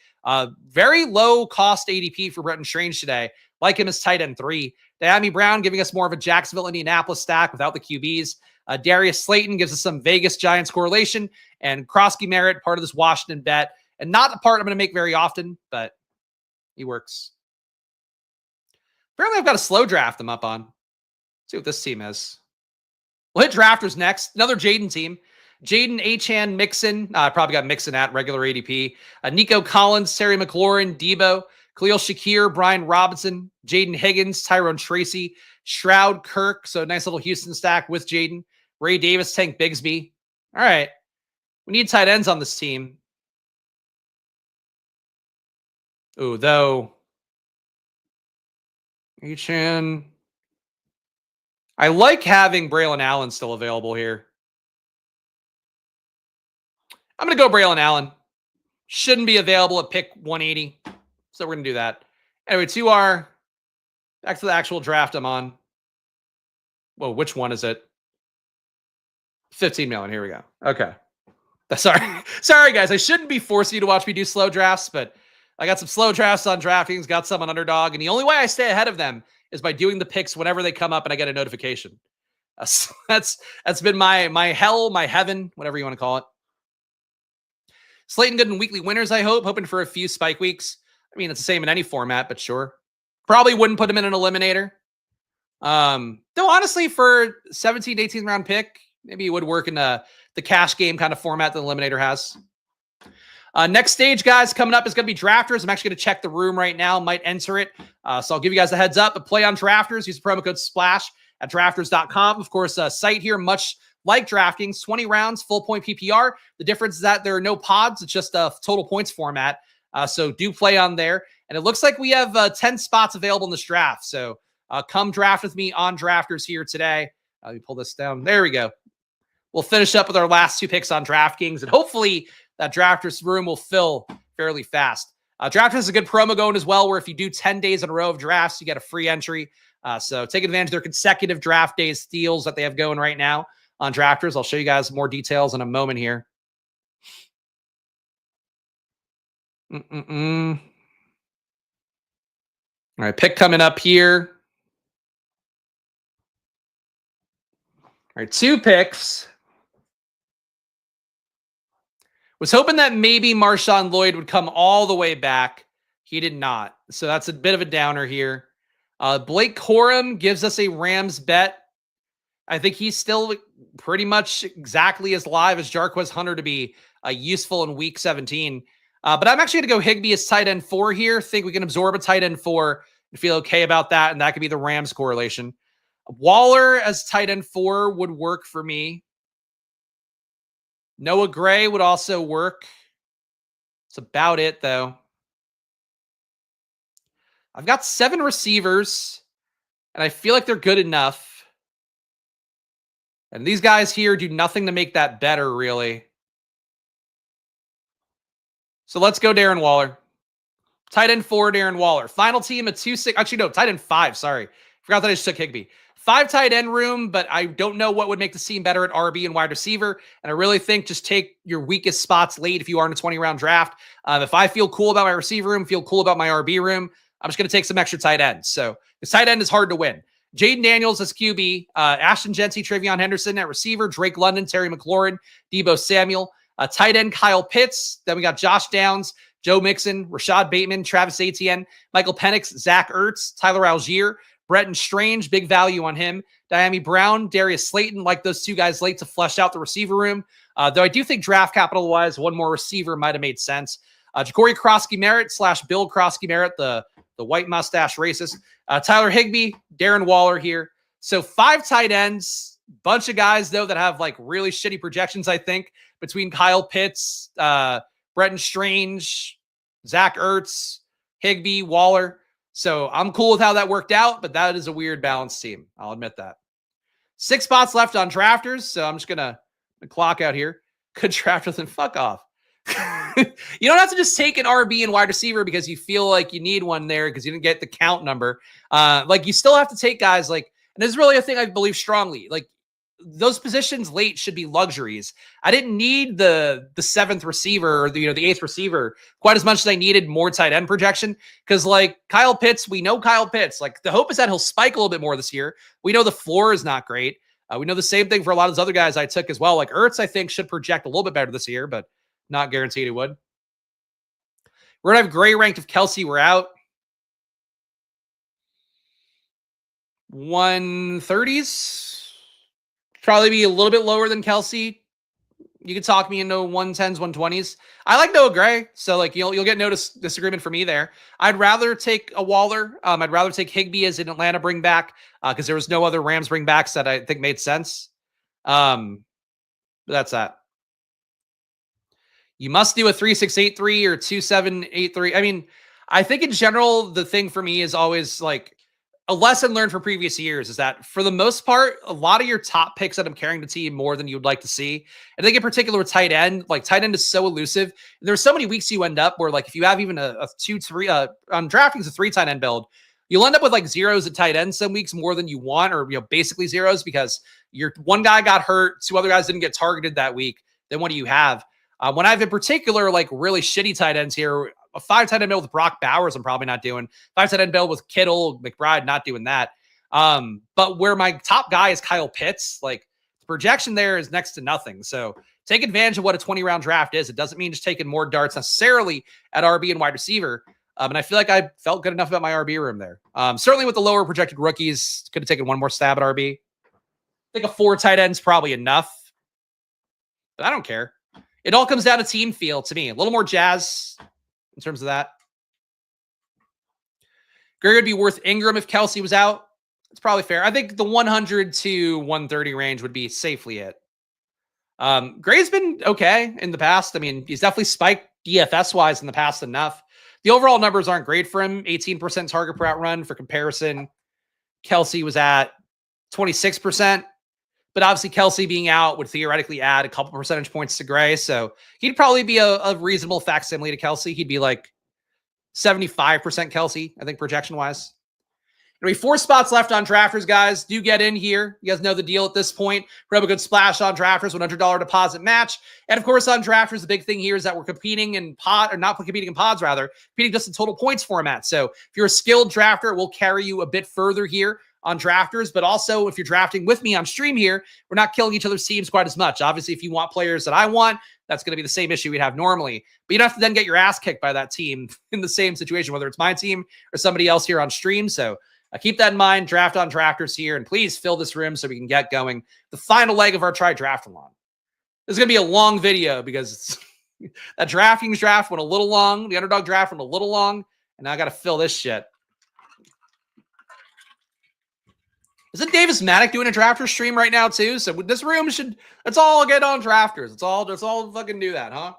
very low cost ADP for Bretton Strange today. Like him as tight end 3. Diami Brown giving us more of a Jacksonville, Indianapolis stack without the QBs. Darius Slayton gives us some Vegas Giants correlation. And Krosky Merritt, part of this Washington bet. And not a part I'm going to make very often, but he works. Apparently I've got a slow draft I'm up on. Let's see what this team is. We'll hit drafters next. Another Jayden team. Jayden, Achan, Mixon. I probably got Mixon at regular ADP. Nico Collins, Terry McLaurin, Debo, Khalil Shakir, Brian Robinson, Jaden Higgins, Tyrone Tracy, Shroud, Kirk. So nice little Houston stack with Jayden. Ray Davis, Tank Bigsby. All right. We need tight ends on this team. Ooh, though. Achan. I like having Braylon Allen still available here. I'm going to go Braylon Allen. Shouldn't be available at pick 180. So we're going to do that. Anyway, back to the actual draft I'm on. Whoa, which one is it? 15 million. Here we go. Okay. Sorry, guys. I shouldn't be forcing you to watch me do slow drafts, but I got some slow drafts on DraftKings, got some on Underdog, and the only way I stay ahead of them is by doing the picks whenever they come up and I get a notification. That's been my hell, my heaven, whatever you want to call it. Slayton Good and weekly winners, I hope. Hoping for a few spike weeks. I mean, it's the same in any format, but sure. Probably wouldn't put him in an eliminator. Though honestly, for 17th, 18th round pick, maybe it would work in the cash game kind of format that the eliminator has. Next stage, guys, coming up is going to be drafters. I'm actually going to check the room right now. Might enter it. So I'll give you guys a heads up. But play on drafters. Use the promo code SPLASH at drafters.com. Of course, site here, much like DraftKings, 20 rounds, full point PPR. The difference is that there are no pods. It's just a total points format. So do play on there. And it looks like we have 10 spots available in this draft. So come draft with me on drafters here today. Let me pull this down. There we go. We'll finish up with our last two picks on DraftKings, and hopefully that drafters room will fill fairly fast. Drafters is a good promo going as well, where if you do 10 days in a row of drafts, you get a free entry. So take advantage of their consecutive draft days deals that they have going right now on drafters. I'll show you guys more details in a moment here. All right, pick coming up here. All right, two picks. Was hoping that maybe Marshawn Lloyd would come all the way back. He did not. So that's a bit of a downer here. Blake Corum gives us a Rams bet. I think he's still pretty much exactly as live as Jarquez Hunter to be useful in week 17. But I'm actually going to go Higbee as tight end 4 here. Think we can absorb a tight end 4 and feel okay about that. And that could be the Rams correlation. Waller as tight end 4 would work for me. Noah Gray would also work. That's about it, though. I've got 7 receivers, and I feel like they're good enough. And these guys here do nothing to make that better, really. So let's go Darren Waller. Tight end 4, Darren Waller. Final team at 2-6. Actually, no, tight end 5. Sorry. Forgot that I just took Higbee. 5 tight end room, but I don't know what would make the team better at RB and wide receiver. And I really think just take your weakest spots late if you are in a 20-round draft. If I feel cool about my receiver room, feel cool about my RB room, I'm just going to take some extra tight ends. So the tight end is hard to win. Jayden Daniels as QB, Ashton Jeanty, Travion Henderson at receiver, Drake London, Terry McLaurin, Debo Samuel, tight end Kyle Pitts. Then we got Josh Downs, Joe Mixon, Rashad Bateman, Travis Etienne, Michael Penix, Zach Ertz, Tyler Algier, Bretton Strange, big value on him. Diami Brown, Darius Slayton, like those two guys late to flesh out the receiver room. Though I do think draft capital-wise, one more receiver might have made sense. Ja'Cory Krosky-Merritt / Bill Krosky-Merritt, the white mustache racist. Tyler Higbee, Darren Waller here. So 5 tight ends, bunch of guys, though, that have like really shitty projections, I think, between Kyle Pitts, Bretton Strange, Zach Ertz, Higbee, Waller. So I'm cool with how that worked out, but that is a weird balanced team. I'll admit that. 6 spots left on drafters, so I'm just going to clock out here. Good drafters and fuck off. You don't have to just take an RB and wide receiver because you feel like you need one there because you didn't get the count number. Like you still have to take guys like, and this is really a thing I believe strongly, like those positions late should be luxuries. I didn't need the 7th receiver or the 8th receiver quite as much as I needed more tight end projection. Because like Kyle Pitts, we know Kyle Pitts. Like the hope is that he'll spike a little bit more this year. We know the floor is not great. We know the same thing for a lot of those other guys I took as well. Like Ertz, I think should project a little bit better this year, but not guaranteed it would. We're gonna have Gray ranked if Kelsey were out. 130s. Probably be a little bit lower than Kelsey. You can talk me into 110s, 120s. I like Noah Gray, so like you'll get no disagreement from me there. I'd rather take a Waller. I'd rather take Higbee as an Atlanta bring back because there was no other Rams bring backs that I think made sense. But that's that. You must do a 3.683 or 2.783. I mean, I think in general, the thing for me is always like a lesson learned from previous years is that for the most part, a lot of your top picks end up carrying the team more than you would like to see. I think in particular with tight end, like tight end is so elusive. There's so many weeks you end up where like if you have even a 2-3 on DraftKings, a 3 tight end build, you'll end up with like zeros at tight end some weeks more than you want, or basically zeros because your one guy got hurt, 2 other guys didn't get targeted that week. Then what do you have? When I have in particular like really shitty tight ends here, a 5 tight end build with Brock Bowers, I'm probably not doing. 5 tight end build with Kittle, McBride, not doing that. But where my top guy is Kyle Pitts, like the projection there is next to nothing. So take advantage of what a 20-round draft is. It doesn't mean just taking more darts necessarily at RB and wide receiver. And I feel like I felt good enough about my RB room there. Certainly with the lower projected rookies, could have taken one more stab at RB. I think a 4 tight end is probably enough, but I don't care. It all comes down to team feel to me. A little more jazz in terms of that. Gray would be worth Ingram if Kelsey was out. It's probably fair. I think the 100 to 130 range would be safely it. Gray's been okay in the past. I mean, he's definitely spiked DFS-wise in the past enough. The overall numbers aren't great for him. 18% target per out run. For comparison, Kelsey was at 26%. But obviously, Kelsey being out would theoretically add a couple percentage points to Gray. So he'd probably be a reasonable facsimile to Kelsey. He'd be like 75% Kelsey, I think, projection-wise. There'll be 4 spots left on Drafters, guys. Do get in here. You guys know the deal at this point. Grab a good splash on Drafters, $100 deposit match. And of course, on Drafters, the big thing here is that we're competing in not competing in pods, rather, competing just in total points format. So if you're a skilled drafter, it will carry you a bit further here on Drafters, but also if you're drafting with me on stream here, we're not killing each other's teams quite as much. Obviously, if you want players that I want, that's going to be the same issue we'd have normally, but you don't have to then get your ass kicked by that team in the same situation, whether it's my team or somebody else here on stream. So keep that in mind. Draft on Drafters here, and please fill this room so we can get going. The final leg of our TRIDRAFTALON. This is going to be a long video because that DraftKings draft went a little long. The Underdog draft went a little long, and now I got to fill this shit. Isn't Davis Maddock doing a Drafters stream right now too? So this room let's all get on Drafters. Let's all fucking do that, huh?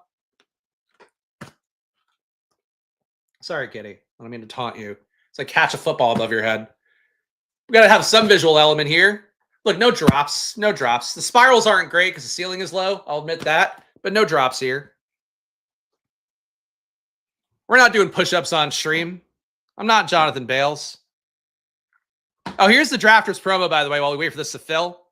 Sorry, Kitty. I don't mean to taunt you. It's like catch a football above your head. We got to have some visual element here. Look, no drops. No drops. The spirals aren't great because the ceiling is low. I'll admit that. But no drops here. We're not doing push-ups on stream. I'm not Jonathan Bales. Oh, here's the Drafters promo, by the way, while we wait for this to fill.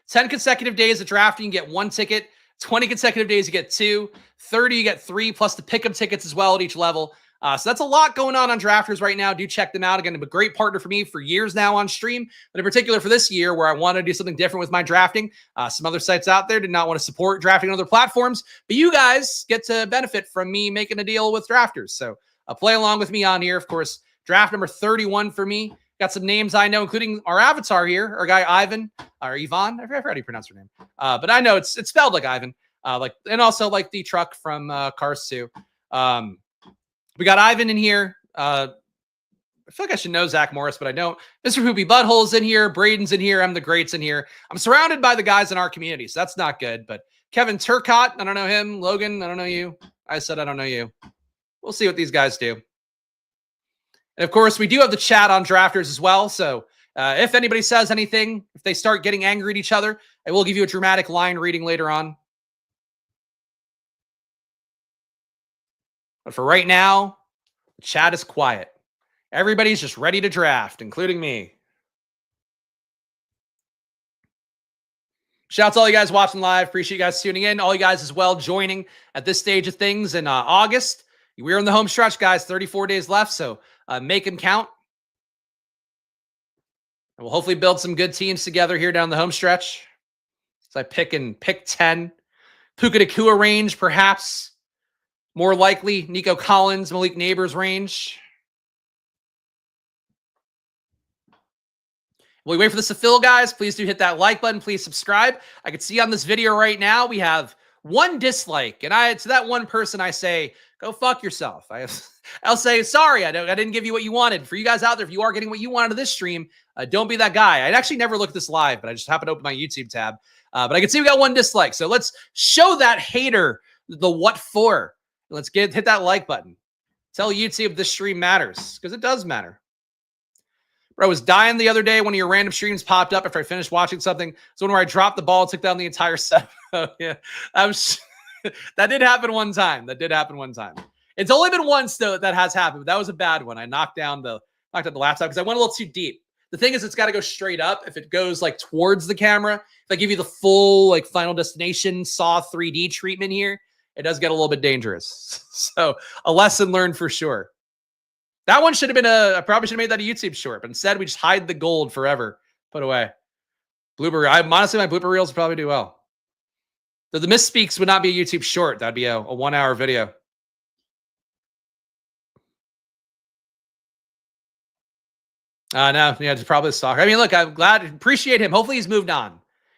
10 consecutive days of drafting, you get 1 ticket. 20 consecutive days, you get 2. 30, you get 3, plus the pick-up tickets as well at each level. So that's a lot going on Drafters right now. Do check them out. Again, a great partner for me for years now on stream, but in particular for this year where I want to do something different with my drafting. Some other sites out there did not want to support drafting on other platforms, but you guys get to benefit from me making a deal with Drafters. So play along with me on here. Of course, draft number 31 for me. Got some names I know, including our avatar here, our guy Ivan, or Yvonne. I forgot how you pronounce her name. But I know it's spelled like Ivan. And also like the truck from Cars 2. We got Ivan in here. I feel like I should know Zach Morris, but I don't. Mr. Hoopy Butthole's in here. Braden's in here. I'm the Greats in here. I'm surrounded by the guys in our community, so that's not good. But Kevin Turcott, I don't know him. Logan, I don't know you. I said I don't know you. We'll see what these guys do. And of course, we do have the chat on Drafters as well. So if anybody says anything, if they start getting angry at each other, I will give you a dramatic line reading later on. But for right now, the chat is quiet. Everybody's just ready to draft, including me. Shout out to all you guys watching live. Appreciate you guys tuning in. All you guys as well joining at this stage of things in August. We're in the home stretch, guys. 34 days left, so make them count. And we'll hopefully build some good teams together here down the home stretch. So I pick 10. Puka Nacua range, perhaps. More likely, Nico Collins, Malik Neighbors range. While we wait for this to fill, guys, please do hit that like button. Please subscribe. I can see on this video right now we have one dislike, and to that one person I say, go fuck yourself. I'll say, sorry, I didn't give you what you wanted. For you guys out there, if you are getting what you wanted of this stream, don't be that guy. I'd actually never looked at this live, but I just happened to open my YouTube tab. But I can see we got one dislike. So let's show that hater the what for. Let's hit that like button. Tell YouTube this stream matters, because it does matter. Bro, I was dying the other day. One of your random streams popped up after I finished watching something. It's one where I dropped the ball, took down the entire set. Oh, yeah. That did happen one time. It's only been once, though, that has happened. But that was a bad one. I knocked down the laptop because I went a little too deep. The thing is, it's got to go straight up. If it goes like towards the camera, if I give you the full like Final Destination Saw 3D treatment here, it does get a little bit dangerous. So a lesson learned for sure. That one should have been I probably should have made that a YouTube short, but instead we just hide the gold forever. Put away. Blooper. Honestly, my blooper reels would probably do well. Though the misspeaks would not be a YouTube short. That'd be a 1 hour video. No, yeah, it's probably soccer. I mean, look, I'm glad, appreciate him. Hopefully he's moved on.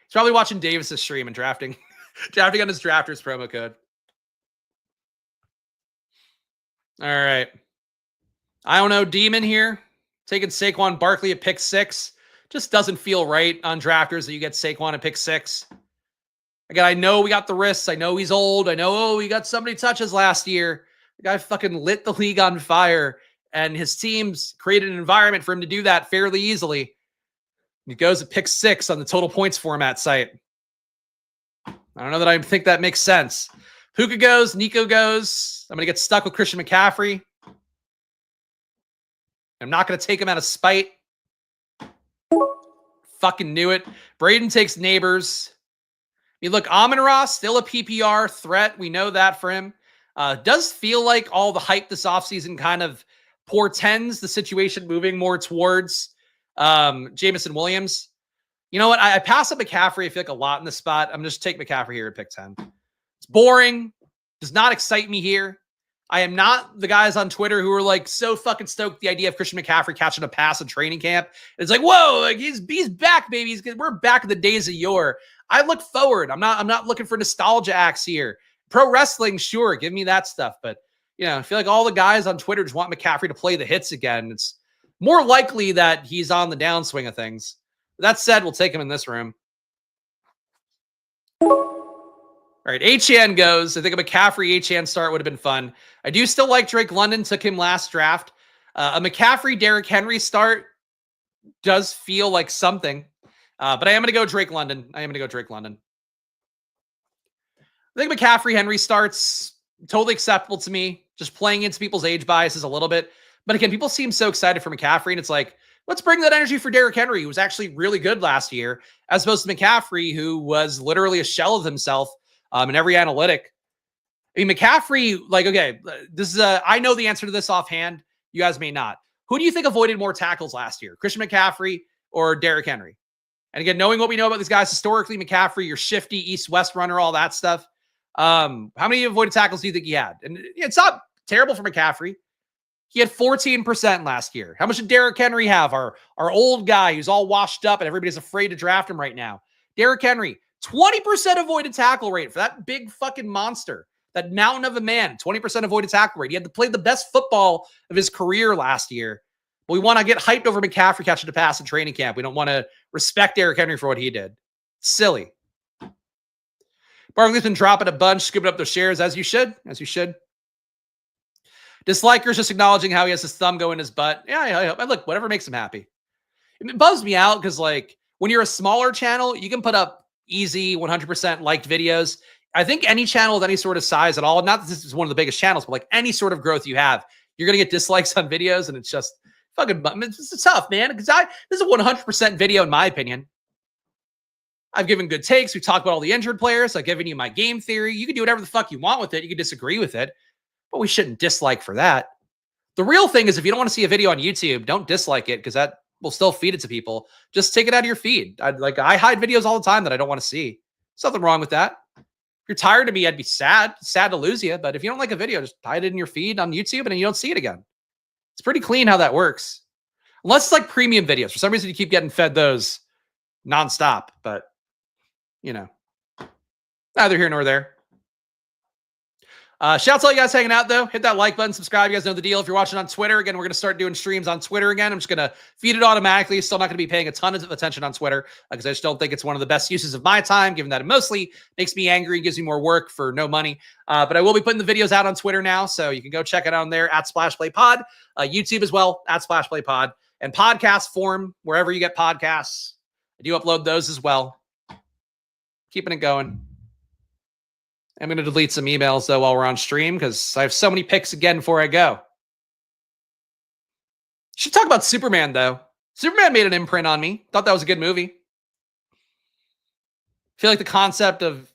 He's probably watching Davis's stream and drafting on his drafters promo code. All right. I don't know, Demon here. Taking Saquon Barkley at pick 6. Just doesn't feel right on drafters that you get Saquon at pick 6. Again, I know we got the risks. I know he's old. I know, we got so many touches last year. The guy fucking lit the league on fire, and his teams created an environment for him to do that fairly easily. He goes at pick 6 on the total points format site. I don't know that I think that makes sense. Puka goes, Nico goes. I'm going to get stuck with Christian McCaffrey. I'm not going to take him out of spite. Fucking knew it. Braden takes Neighbors. I mean, look, Amon-Ra, still a PPR threat. We know that for him. Does feel like all the hype this offseason kind of portends the situation moving more towards Jameson Williams. You know what? I pass up McCaffrey, I feel like, a lot in this spot. I'm just taking McCaffrey here at pick 10. It's boring. Does not excite me here. I am not the guys on Twitter who are like so fucking stoked the idea of Christian McCaffrey catching a pass in training camp. It's like, whoa, like he's back, baby. We're back in the days of yore. I look forward. I'm not looking for nostalgia acts here. Pro wrestling, sure, give me that stuff. But you know, I feel like all the guys on Twitter just want McCaffrey to play the hits again. It's more likely that he's on the downswing of things. That said, we'll take him in this room. All right, HN goes. I think a McCaffrey HN start would have been fun. I do still like Drake London. Took him last draft. A McCaffrey Derrick Henry start does feel like something. But I am going to go Drake London. I think McCaffrey Henry starts totally acceptable to me. Just playing into people's age biases a little bit. But again, people seem so excited for McCaffrey, and it's like, let's bring that energy for Derrick Henry, who was actually really good last year, as opposed to McCaffrey, who was literally a shell of himself in every analytic. I mean, McCaffrey, like, okay, this is I know the answer to this offhand. You guys may not. Who do you think avoided more tackles last year? Christian McCaffrey or Derrick Henry? And again, knowing what we know about these guys historically, McCaffrey, your shifty east-west runner, all that stuff. How many avoided tackles do you think he had? And it's not terrible for McCaffrey. He had 14% last year. How much did Derrick Henry have? Our old guy who's all washed up and everybody's afraid to draft him right now. Derrick Henry, 20% avoided tackle rate for that big fucking monster. That mountain of a man, 20% avoided tackle rate. He had to play the best football of his career last year. But we want to get hyped over McCaffrey catching a pass in training camp. We don't want to respect Derrick Henry for what he did. Silly. Barkley's been dropping a bunch, scooping up those shares, as you should. Dislikers just acknowledging how he has his thumb go in his butt. Yeah, look, whatever makes him happy. It buzz me out because, like, when you're a smaller channel, you can put up easy 100% liked videos. I think any channel with any sort of size at all, not that this is one of the biggest channels, but like any sort of growth you have, you're going to get dislikes on videos, and it's just fucking, it's tough, man, because this is a 100% video in my opinion. I've given good takes. We talked about all the injured players. I've given you my game theory. You can do whatever the fuck you want with it. You can disagree with it, but we shouldn't dislike for that. The real thing is, if you don't want to see a video on YouTube, don't dislike it, because that will still feed it to people. Just take it out of your feed. I hide videos all the time that I don't want to see. There's nothing wrong with that. If you're tired of me, I'd be sad to lose you. But if you don't like a video, just hide it in your feed on YouTube and then you don't see it again. It's pretty clean how that works. Unless it's like premium videos. For some reason, you keep getting fed those nonstop. But, you know, neither here nor there. Shout out to all you guys hanging out, though. Hit that like button, subscribe. You guys know the deal. If you're watching on Twitter, again, we're going to start doing streams on Twitter again. I'm just going to feed it automatically. Still not going to be paying a ton of attention on Twitter because I just don't think it's one of the best uses of my time, given that it mostly makes me angry and gives me more work for no money. But I will be putting the videos out on Twitter now, so you can go check it out on there at SplashPlayPod. YouTube as well, at SplashPlayPod. And podcast form, wherever you get podcasts. I do upload those as well. Keeping it going. I'm going to delete some emails, though, while we're on stream because I have so many picks again before I go. Should talk about Superman, though. Superman made an imprint on me. Thought that was a good movie. I feel like the concept of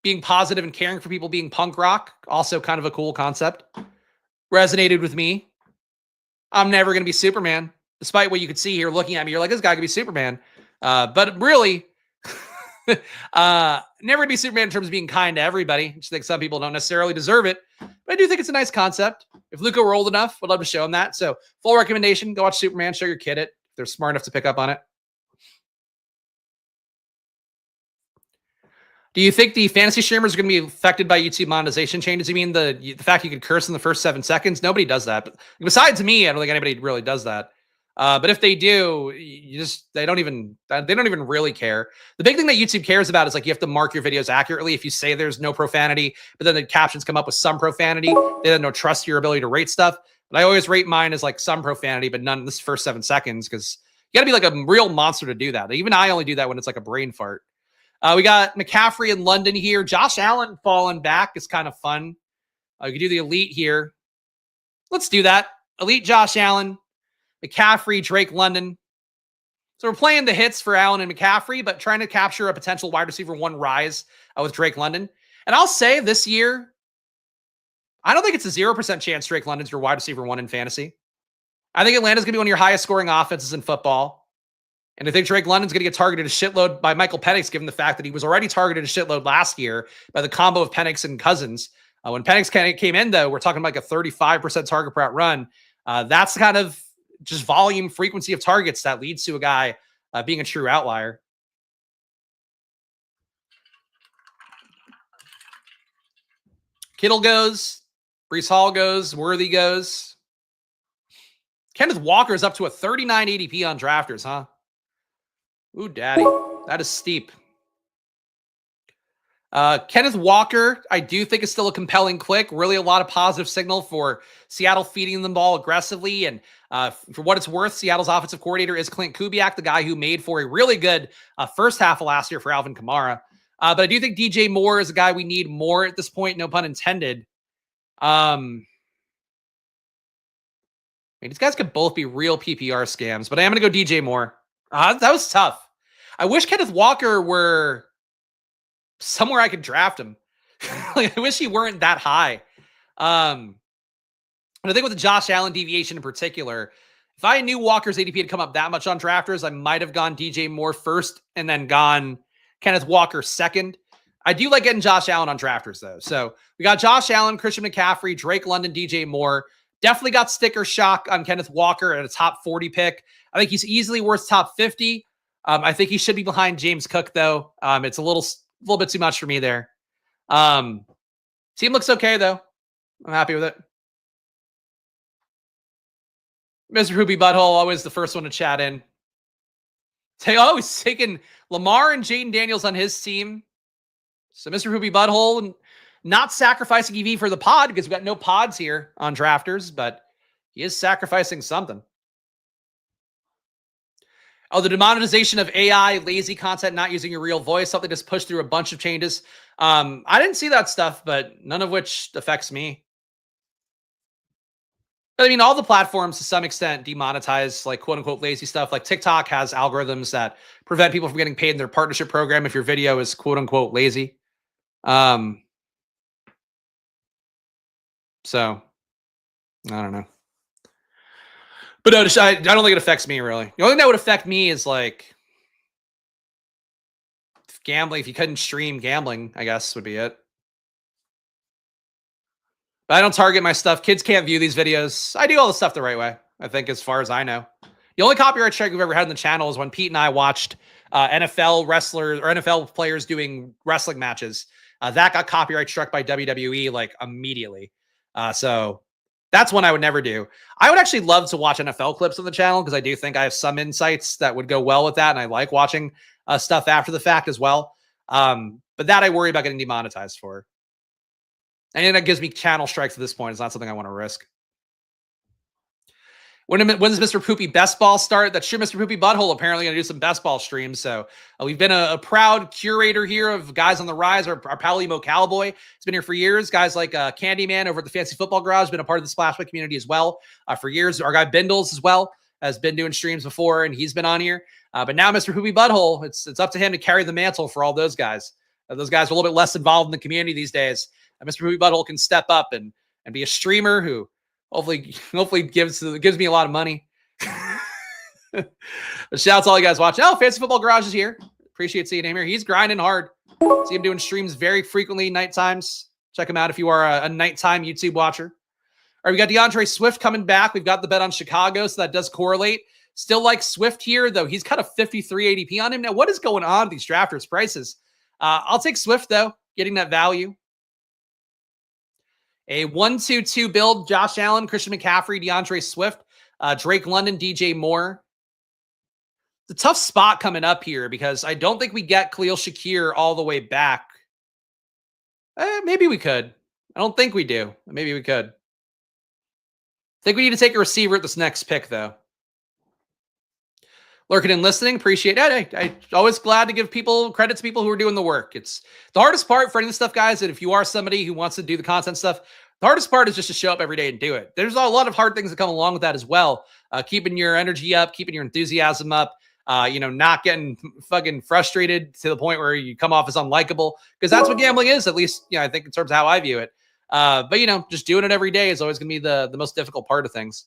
being positive and caring for people being punk rock, also kind of a cool concept. Resonated with me. I'm never going to be Superman. Despite what you could see here looking at me, you're like, this guy could be Superman. But really... never gonna be Superman in terms of being kind to everybody. I just think some people don't necessarily deserve it, but I do think it's a nice concept. If Luca were old enough, would love to show him that. So full recommendation, go watch Superman, show your kid it. If they're smart enough to pick up on it. Do you think the fantasy streamers are going to be affected by YouTube monetization changes? You mean the fact you could curse in the first 7 seconds? Nobody does that. But besides me, I don't think anybody really does that. But if they do, they don't even really care. The big thing that YouTube cares about is like you have to mark your videos accurately. If you say there's no profanity, but then the captions come up with some profanity, they don't trust your ability to rate stuff. But I always rate mine as like some profanity, but none in this first 7 seconds because you got to be like a real monster to do that. Even I only do that when it's like a brain fart. We got McCaffrey in London here. Josh Allen falling back is kind of fun. You can do the elite here. Let's do that. Elite Josh Allen. McCaffrey, Drake London. So we're playing the hits for Allen and McCaffrey, but trying to capture a potential wide receiver 1 rise with Drake London. And I'll say this year, I don't think it's a 0% chance Drake London's your wide receiver 1 in fantasy. I think Atlanta's going to be one of your highest scoring offenses in football. And I think Drake London's going to get targeted a shitload by Michael Penix, given the fact that he was already targeted a shitload last year by the combo of Penix and Cousins. When Penix came in, though, we're talking like a 35% target per out run. That's kind of just volume, frequency of targets that leads to a guy being a true outlier. Kittle goes. Breece Hall goes. Worthy goes. Kenneth Walker is up to a 39 ADP on drafters, huh? Ooh, daddy. That is steep. Kenneth Walker, I do think is still a compelling click. Really a lot of positive signal for Seattle feeding the ball aggressively. And for what it's worth, Seattle's offensive coordinator is Clint Kubiak, the guy who made for a really good first half of last year for Alvin Kamara. But I do think DJ Moore is a guy we need more at this point. No pun intended. I mean, these guys could both be real PPR scams, but I am going to go DJ Moore. That was tough. I wish Kenneth Walker were somewhere I could draft him. Like, I wish he weren't that high. And I think with the Josh Allen deviation in particular, if I knew Walker's ADP had come up that much on drafters, I might have gone DJ Moore first and then gone Kenneth Walker second. I do like getting Josh Allen on drafters, though. So we got Josh Allen, Christian McCaffrey, Drake London, DJ Moore. Definitely got sticker shock on Kenneth Walker at a top 40 pick. I think he's easily worth top 50. I think he should be behind James Cook, though. It's a little bit too much for me there. Team looks okay, though. I'm happy with it. Mr. Hoopy Butthole, always the first one to chat in. He's taking Lamar and Jayden Daniels on his team. So Mr. Hoopy Butthole not sacrificing EV for the pod because we've got no pods here on drafters, but he is sacrificing something. Oh, the demonetization of AI, lazy content, not using your real voice, something just pushed through a bunch of changes. I didn't see that stuff, but none of which affects me. But I mean, all the platforms to some extent demonetize like quote unquote lazy stuff. Like TikTok has algorithms that prevent people from getting paid in their partnership program if your video is quote unquote lazy. So I don't know. But no, I don't think it affects me, really. The only thing that would affect me is, like, gambling. If you couldn't stream gambling, I guess, would be it. But I don't target my stuff. Kids can't view these videos. I do all the stuff the right way, I think, as far as I know. The only copyright strike we've ever had on the channel is when Pete and I watched NFL wrestlers or NFL players doing wrestling matches. That got copyright struck by WWE like immediately. So that's one I would never do. I would actually love to watch NFL clips on the channel because I do think I have some insights that would go well with that. And I like watching stuff after the fact as well. But that I worry about getting demonetized for. And that gives me channel strikes at this point. It's not something I want to risk. When does Mr. Poopy Best Ball start? That's sure Mr. Poopy Butthole apparently going to do some best ball streams. So we've been a proud curator here of guys on the rise. Our pal Emo Cowboy has been here for years. Guys like Candyman over at the Fancy Football Garage has been a part of the Splashback community as well for years. Our guy Bindles as well has been doing streams before, and he's been on here. But now Mr. Poopy Butthole, it's up to him to carry the mantle for all those guys. Those guys are a little bit less involved in the community these days. Mr. Poopy Butthole can step up and be a streamer who hopefully gives me a lot of money. But shout out to all you guys watching. Oh, Fancy Football Garage is here. Appreciate seeing him here. He's grinding hard. See him doing streams very frequently night times. Check him out if you are a nighttime YouTube watcher. All right, we got DeAndre Swift coming back. We've got the bet on Chicago, so that does correlate. Still like Swift here, though. He's got a 53 ADP on him. Now, what is going on with these drafters' prices? I'll take Swift, though, getting that value. A 1-2-2 build, Josh Allen, Christian McCaffrey, DeAndre Swift, Drake London, DJ Moore. It's a tough spot coming up here because I don't think we get Khalil Shakir all the way back. Maybe we could. I don't think we do. Maybe we could. I think we need to take a receiver at this next pick, though. Lurking and listening, appreciate it. I'm always glad to give credit to people who are doing the work. It's the hardest part for any of this stuff, guys. And if you are somebody who wants to do the content stuff, the hardest part is just to show up every day and do it. There's a lot of hard things that come along with that as well. Keeping your energy up, keeping your enthusiasm up, not getting fucking frustrated to the point where you come off as unlikable, because that's what gambling is, at least, I think in terms of how I view it. But just doing it every day is always going to be the most difficult part of things.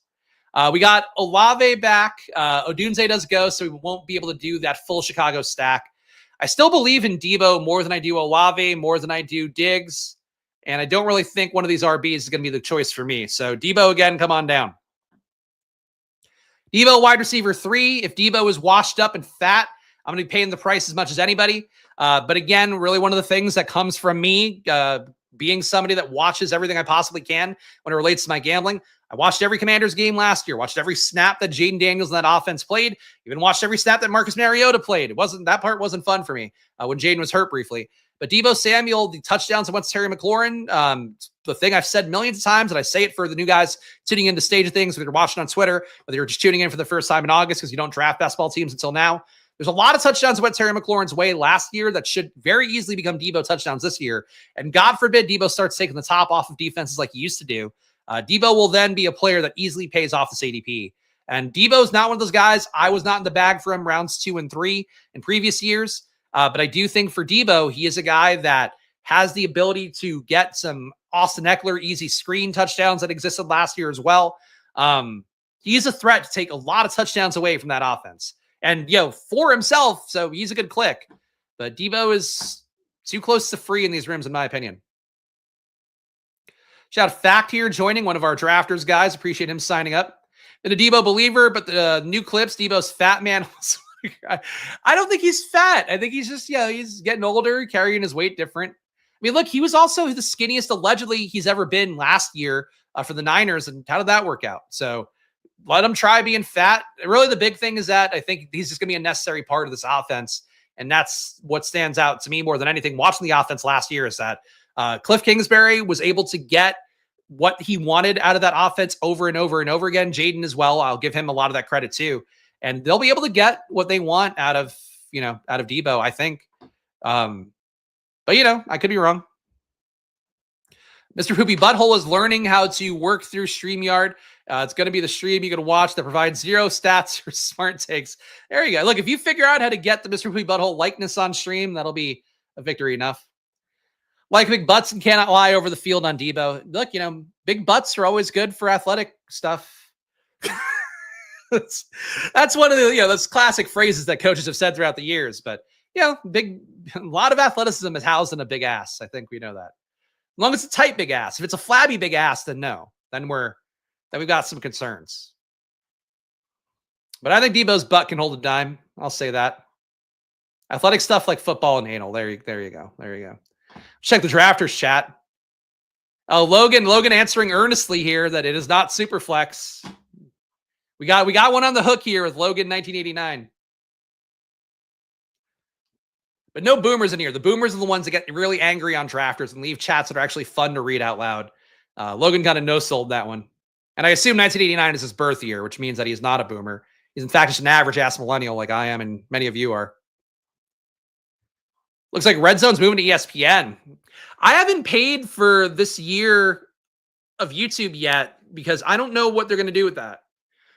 We got Olave back. Odunze does go, so we won't be able to do that full Chicago stack. I still believe in Debo more than I do Olave, more than I do Diggs. And I don't really think one of these RBs is going to be the choice for me. So Debo again, come on down. Debo wide receiver 3. If Debo is washed up and fat, I'm going to be paying the price as much as anybody. But again, really one of the things that comes from me being somebody that watches everything I possibly can when it relates to my gambling. I watched every Commanders game last year, watched every snap that Jayden Daniels and that offense played, even watched every snap that Marcus Mariota played. That part wasn't fun for me when Jayden was hurt briefly. But Deebo Samuel, the touchdowns that went to Terry McLaurin, the thing I've said millions of times, and I say it for the new guys tuning in to Stage of Things, whether you're watching on Twitter, whether you're just tuning in for the first time in August because you don't draft basketball teams until now. There's a lot of touchdowns that went Terry McLaurin's way last year that should very easily become Debo touchdowns this year. And God forbid Debo starts taking the top off of defenses like he used to do. Debo will then be a player that easily pays off this ADP. And Debo's not one of those guys. I was not in the bag for him rounds 2 and 3 in previous years. But I do think for Debo, he is a guy that has the ability to get some Austin Eckler easy screen touchdowns that existed last year as well. He's a threat to take a lot of touchdowns away from that offense. And, for himself, so he's a good click. But Debo is too close to free in these rooms, in my opinion. Shout out Fact here, joining one of our drafters, guys. Appreciate him signing up. Been a Debo believer, but the new clips, Debo's fat man. I don't think he's fat. I think he's just, he's getting older, carrying his weight different. I mean, look, he was also the skinniest allegedly he's ever been last year for the Niners. And how did that work out? So let him try being fat. Really, the big thing is that I think he's just going to be a necessary part of this offense. And that's what stands out to me more than anything. Watching the offense last year is that Cliff Kingsbury was able to get what he wanted out of that offense over and over and over again. Jayden as well. I'll give him a lot of that credit too. And they'll be able to get what they want out of Debo, I think. But I could be wrong. Mr. Poopy Butthole is learning how to work through StreamYard. It's going to be the stream you can watch that provides 0 stats or smart takes. There you go. Look, if you figure out how to get the Mr. Poopy Butthole likeness on stream, that'll be a victory enough. Like big butts and cannot lie over the field on Debo. Look, big butts are always good for athletic stuff. That's one of the, those classic phrases that coaches have said throughout the years. But, a lot of athleticism is housed in a big ass. I think we know that. As long as it's a tight big ass. If it's a flabby big ass, then no. Then we've got some concerns. But I think Debo's butt can hold a dime. I'll say that. Athletic stuff like football and anal. There you go. There you go. Check the drafters chat. Oh, Logan answering earnestly here that it is not super flex. We got one on the hook here with Logan 1989. But no boomers in here. The boomers are the ones that get really angry on drafters and leave chats that are actually fun to read out loud. Logan kind of no-sold that one. And I assume 1989 is his birth year, which means that he is not a boomer. He's in fact just an average-ass millennial like I am and many of you are. Looks like Red Zone's moving to ESPN. I haven't paid for this year of YouTube yet because I don't know what they're going to do with that.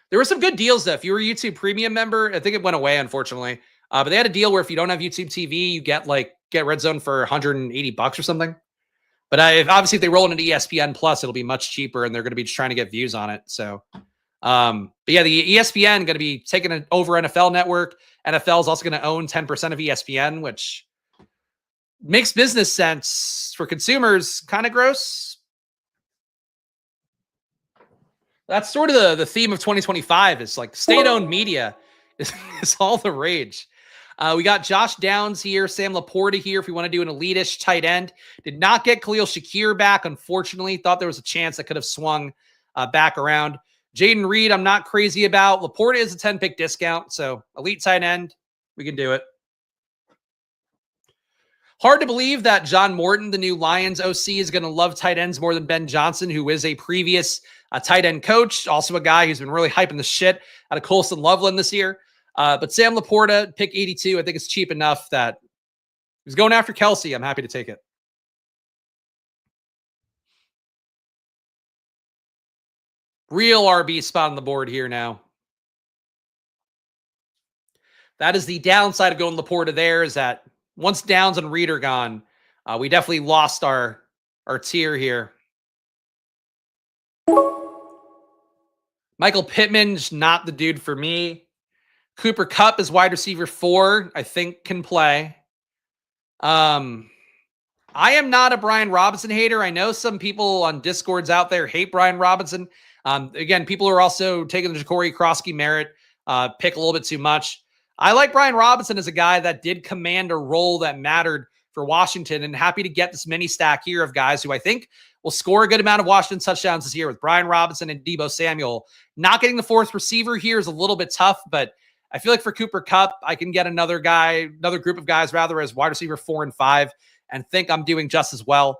There were some good deals, though. If you were a YouTube Premium member, I think it went away, unfortunately. But they had a deal where if you don't have YouTube TV, you get Red Zone for $180 or something. But obviously, if they roll it into ESPN Plus, it'll be much cheaper, and they're going to be just trying to get views on it. So, but yeah, the ESPN going to be taking over NFL Network. NFL is also going to own 10% of ESPN, which makes business sense for consumers. Kind of gross. That's sort of the theme of 2025 is like state-owned media is all the rage. We got Josh Downs here, Sam Laporta here if we want to do an elite-ish tight end. Did not get Khalil Shakir back, unfortunately. Thought there was a chance that could have swung back around. Jayden Reed, I'm not crazy about. Laporta is a 10-pick discount, so elite tight end, we can do it. Hard to believe that John Morton, the new Lions OC, is going to love tight ends more than Ben Johnson, who is a previous tight end coach, also a guy who's been really hyping the shit out of Colson Loveland this year. But Sam Laporta, pick 82, I think it's cheap enough that he's going after Kelsey. I'm happy to take it. Real RB spot on the board here now. That is the downside of going Laporta there is that once Downs and Reed are gone, we definitely lost our tier here. Michael Pittman's not the dude for me. Cooper Kupp is wide receiver 4. I think can play. I am not a Brian Robinson hater. I know some people on Discords out there hate Brian Robinson. Again, people are also taking the Ja'Cory Krosky merit pick a little bit too much. I like Brian Robinson as a guy that did command a role that mattered for Washington, and happy to get this mini stack here of guys who I think will score a good amount of Washington touchdowns this year with Brian Robinson and Deebo Samuel. Not getting the 4th receiver here is a little bit tough, but I feel like for Cooper Kupp, I can get another group of guys rather as wide receiver 4 and 5, and think I'm doing just as well.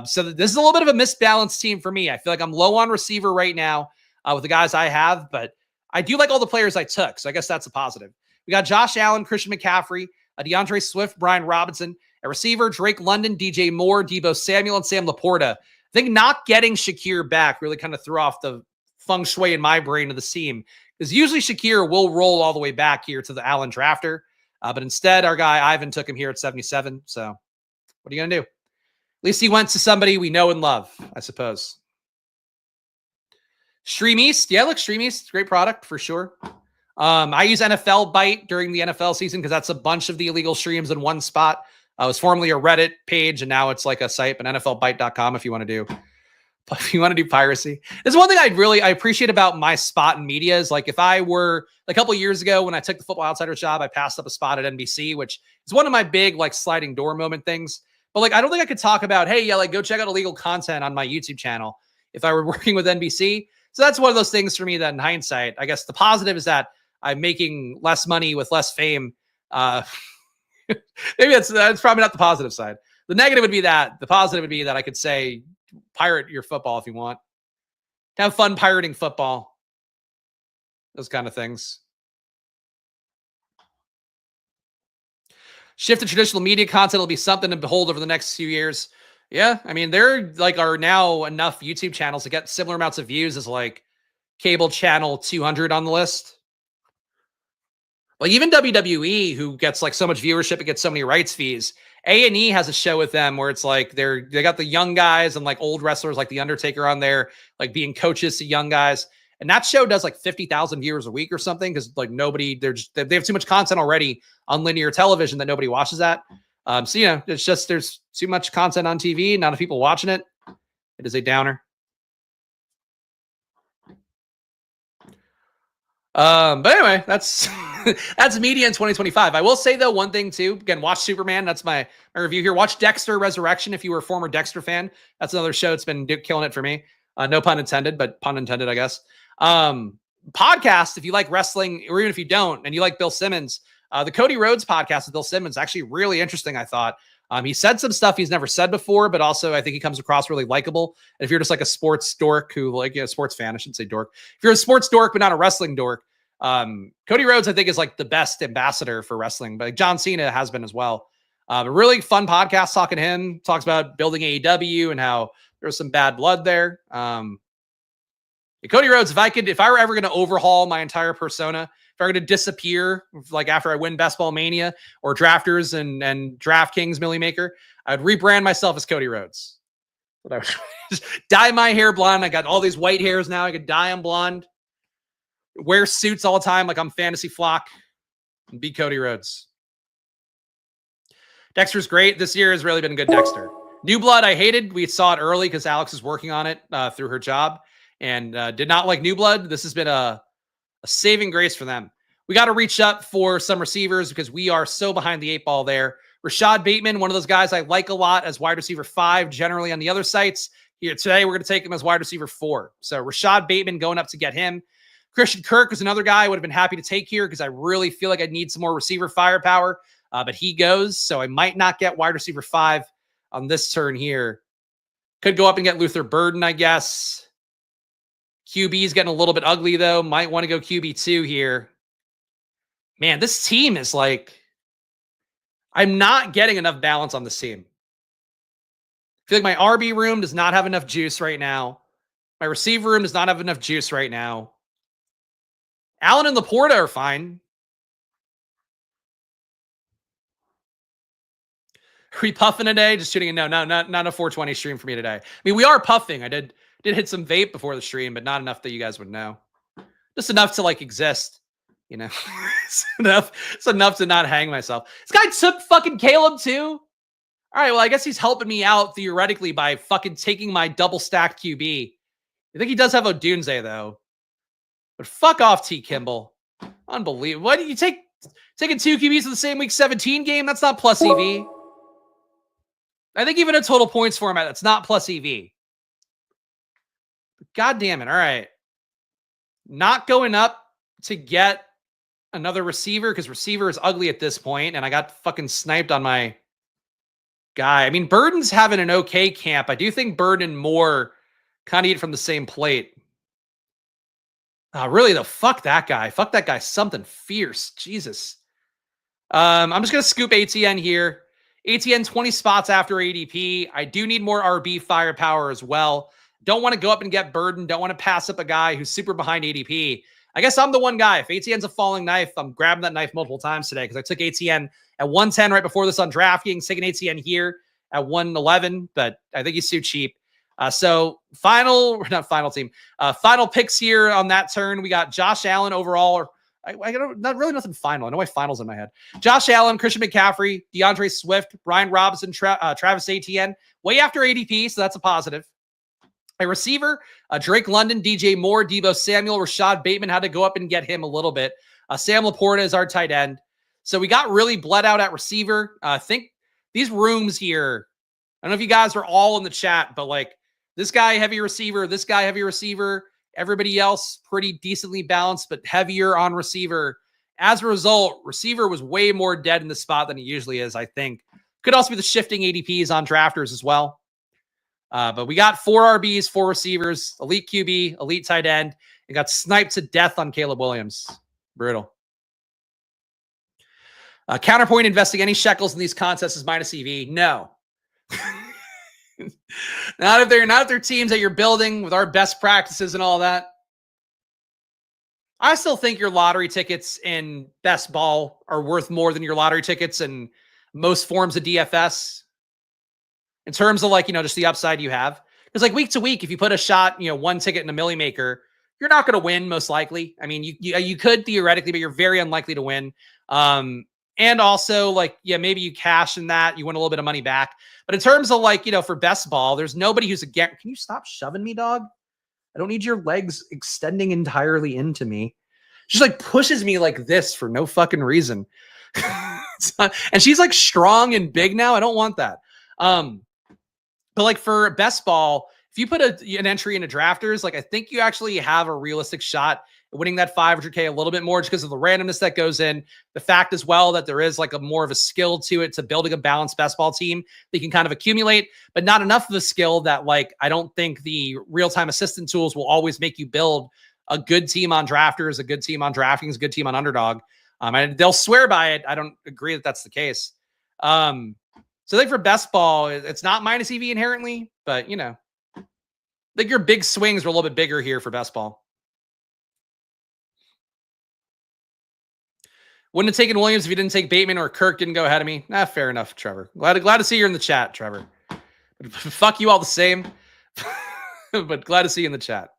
So this is a little bit of a misbalanced team for me. I feel like I'm low on receiver right now with the guys I have, but I do like all the players I took, so I guess that's a positive. We got Josh Allen, Christian McCaffrey, DeAndre Swift, Brian Robinson, a receiver, Drake London, DJ Moore, Deebo Samuel, and Sam Laporta. I think not getting Shakir back really kind of threw off the feng shui in my brain of the team, because usually Shakir will roll all the way back here to the Allen drafter. But instead, our guy Ivan took him here at 77. So what are you going to do? At least he went to somebody we know and love, I suppose. Stream East. Yeah, look, Stream East, great product for sure. I use NFL Byte during the NFL season because that's a bunch of the illegal streams in one spot. It was formerly a Reddit page, and now it's like a site, but NFLByte.com if you want to do piracy. There's one thing I appreciate about my spot in media is like if I were a couple of years ago when I took the Football Outsiders job, I passed up a spot at NBC, which is one of my big like sliding door moment things. But like I don't think I could talk about, hey, yeah, like go check out illegal content on my YouTube channel if I were working with NBC. So that's one of those things for me that in hindsight, I guess the positive is that I'm making less money with less fame. Maybe that's probably not the positive side. The negative would be that. The positive would be that I could say, pirate your football if you want. Have fun pirating football. Those kind of things. Shift to traditional media content will be something to behold over the next few years. Yeah, I mean, there are now enough YouTube channels to get similar amounts of views as like cable channel 200 on the list. Like even WWE, who gets like so much viewership and gets so many rights fees, A&E has a show with them where it's like they got the young guys and like old wrestlers like The Undertaker on there, like being coaches to young guys. And that show does like 50,000 viewers a week or something because like they have too much content already on linear television that nobody watches that. So, you know, it's just there's too much content on TV, not enough people watching it. It is a downer. But anyway, that's that's media in 2025. I will say though one thing too. Again, watch Superman. That's my review here. Watch Dexter Resurrection if you were a former Dexter fan. That's another show that's been killing it for me. No pun intended, but pun intended, I guess. Podcast if you like wrestling, or even if you don't, and you like Bill Simmons. The Cody Rhodes podcast with Bill Simmons actually really interesting. I thought. He said some stuff he's never said before, but also I think he comes across really likable. And if you're just like a sports dork who like a sports fan, I shouldn't say dork. If you're a sports dork, but not a wrestling dork, Cody Rhodes, I think is like the best ambassador for wrestling, but like John Cena has been as well. A really fun podcast talking to him, talks about building AEW and how there's some bad blood there. Cody Rhodes, if I were ever going to overhaul my entire persona, if I were going to disappear, like after I win Best Ball Mania or Drafters and DraftKings Millionaire, I'd rebrand myself as Cody Rhodes. But I would just dye my hair blonde. I got all these white hairs now. I could dye them blonde. Wear suits all the time like I'm Fantasy Flock. And be Cody Rhodes. Dexter's great. This year has really been good Dexter. New Blood I hated. We saw it early because Alex is working on it through her job. And did not like New Blood. This has been a saving grace for them. We got to reach up for some receivers because we are so behind the 8 ball there. Rashad Bateman, one of those guys I like a lot as wide receiver 5, generally on the other sites. Here today, we're going to take him as wide receiver 4. So Rashad Bateman going up to get him. Christian Kirk is another guy I would have been happy to take here because I really feel like I need some more receiver firepower. But he goes, so I might not get wide receiver 5 on this turn here. Could go up and get Luther Burden, I guess. QB is getting a little bit ugly, though. Might want to go QB2 here. Man, this team is like... I'm not getting enough balance on this team. I feel like my RB room does not have enough juice right now. My receiver room does not have enough juice right now. Allen and Laporta are fine. Are we puffing today? Just shooting a no, not a 420 stream for me today. I mean, we are puffing. I did hit some vape before the stream, but not enough that you guys would know. Just enough to like exist, you know. It's enough to not hang myself. This guy took fucking Caleb too. All right, well, I guess he's helping me out theoretically by fucking taking my double stacked QB. I think he does have Odunze though. But fuck off, T. Kimball. Unbelievable. Why do you taking 2 QBs in the same week 17 game? That's not plus EV. I think even a total points format, that's not plus EV. God damn it. All right. Not going up to get another receiver because receiver is ugly at this point, and I got fucking sniped on my guy. I mean, Burden's having an okay camp. I do think Burden and Moore kind of eat from the same plate. Really, though, fuck that guy. Fuck that guy. Something fierce. Jesus. I'm just going to scoop ATN here. ATN 20 spots after ADP. I do need more RB firepower as well. Don't want to go up and get Burden. Don't want to pass up a guy who's super behind ADP. I guess I'm the one guy. If ATN's a falling knife, I'm grabbing that knife multiple times today because I took ATN at 110 right before this on DraftKings, taking ATN here at 111, but I think he's too cheap. So final picks here on that turn. We got Josh Allen overall. I don't, not really nothing final. I know my finals in my head. Josh Allen, Christian McCaffrey, DeAndre Swift, Brian Robinson, Travis Etienne, way after ADP, so that's a positive. A receiver, Drake London, DJ Moore, Deebo Samuel, Rashad Bateman, had to go up and get him a little bit. Sam Laporta is our tight end. So we got really bled out at receiver. I think these rooms here, I don't know if you guys are all in the chat, but like this guy, heavy receiver, this guy, heavy receiver, everybody else pretty decently balanced, but heavier on receiver. As a result, receiver was way more dead in the spot than he usually is, I think. Could also be the shifting ADPs on drafters as well. But we got 4 RBs, 4 receivers, elite QB, elite tight end, and got sniped to death on Caleb Williams. Brutal. Counterpoint investing any shekels in these contests is minus EV. No. not if they're teams that you're building with our best practices and all that. I still think your lottery tickets in best ball are worth more than your lottery tickets in most forms of DFS. In terms of like, just the upside you have. Because like week to week, if you put a shot, one ticket in a Millie Maker, you're not going to win most likely. I mean, you could theoretically, but you're very unlikely to win. And also like, maybe you cash in that, you win a little bit of money back. But in terms of like, for best ball, there's nobody who's can you stop shoving me, dog? I don't need your legs extending entirely into me. She like pushes me like this for no fucking reason. And she's like strong and big now. I don't want that. But like for best ball, if you put an entry into drafters, like I think you actually have a realistic shot at winning that 500K a little bit more just because of the randomness that goes in. The fact as well that there is like a more of a skill to it, to building a balanced best ball team that you can kind of accumulate, but not enough of a skill that like I don't think the real-time assistant tools will always make you build a good team on drafters, a good team on DraftKings, a good team on Underdog. And they'll swear by it. I don't agree that that's the case. So I think for best ball, it's not minus EV inherently, but you know, I think your big swings are a little bit bigger here for best ball. Wouldn't have taken Williams if you didn't take Bateman or Kirk didn't go ahead of me. Fair enough, Trevor. Glad to see you in the chat, Trevor. Fuck you all the same. But glad to see you in the chat.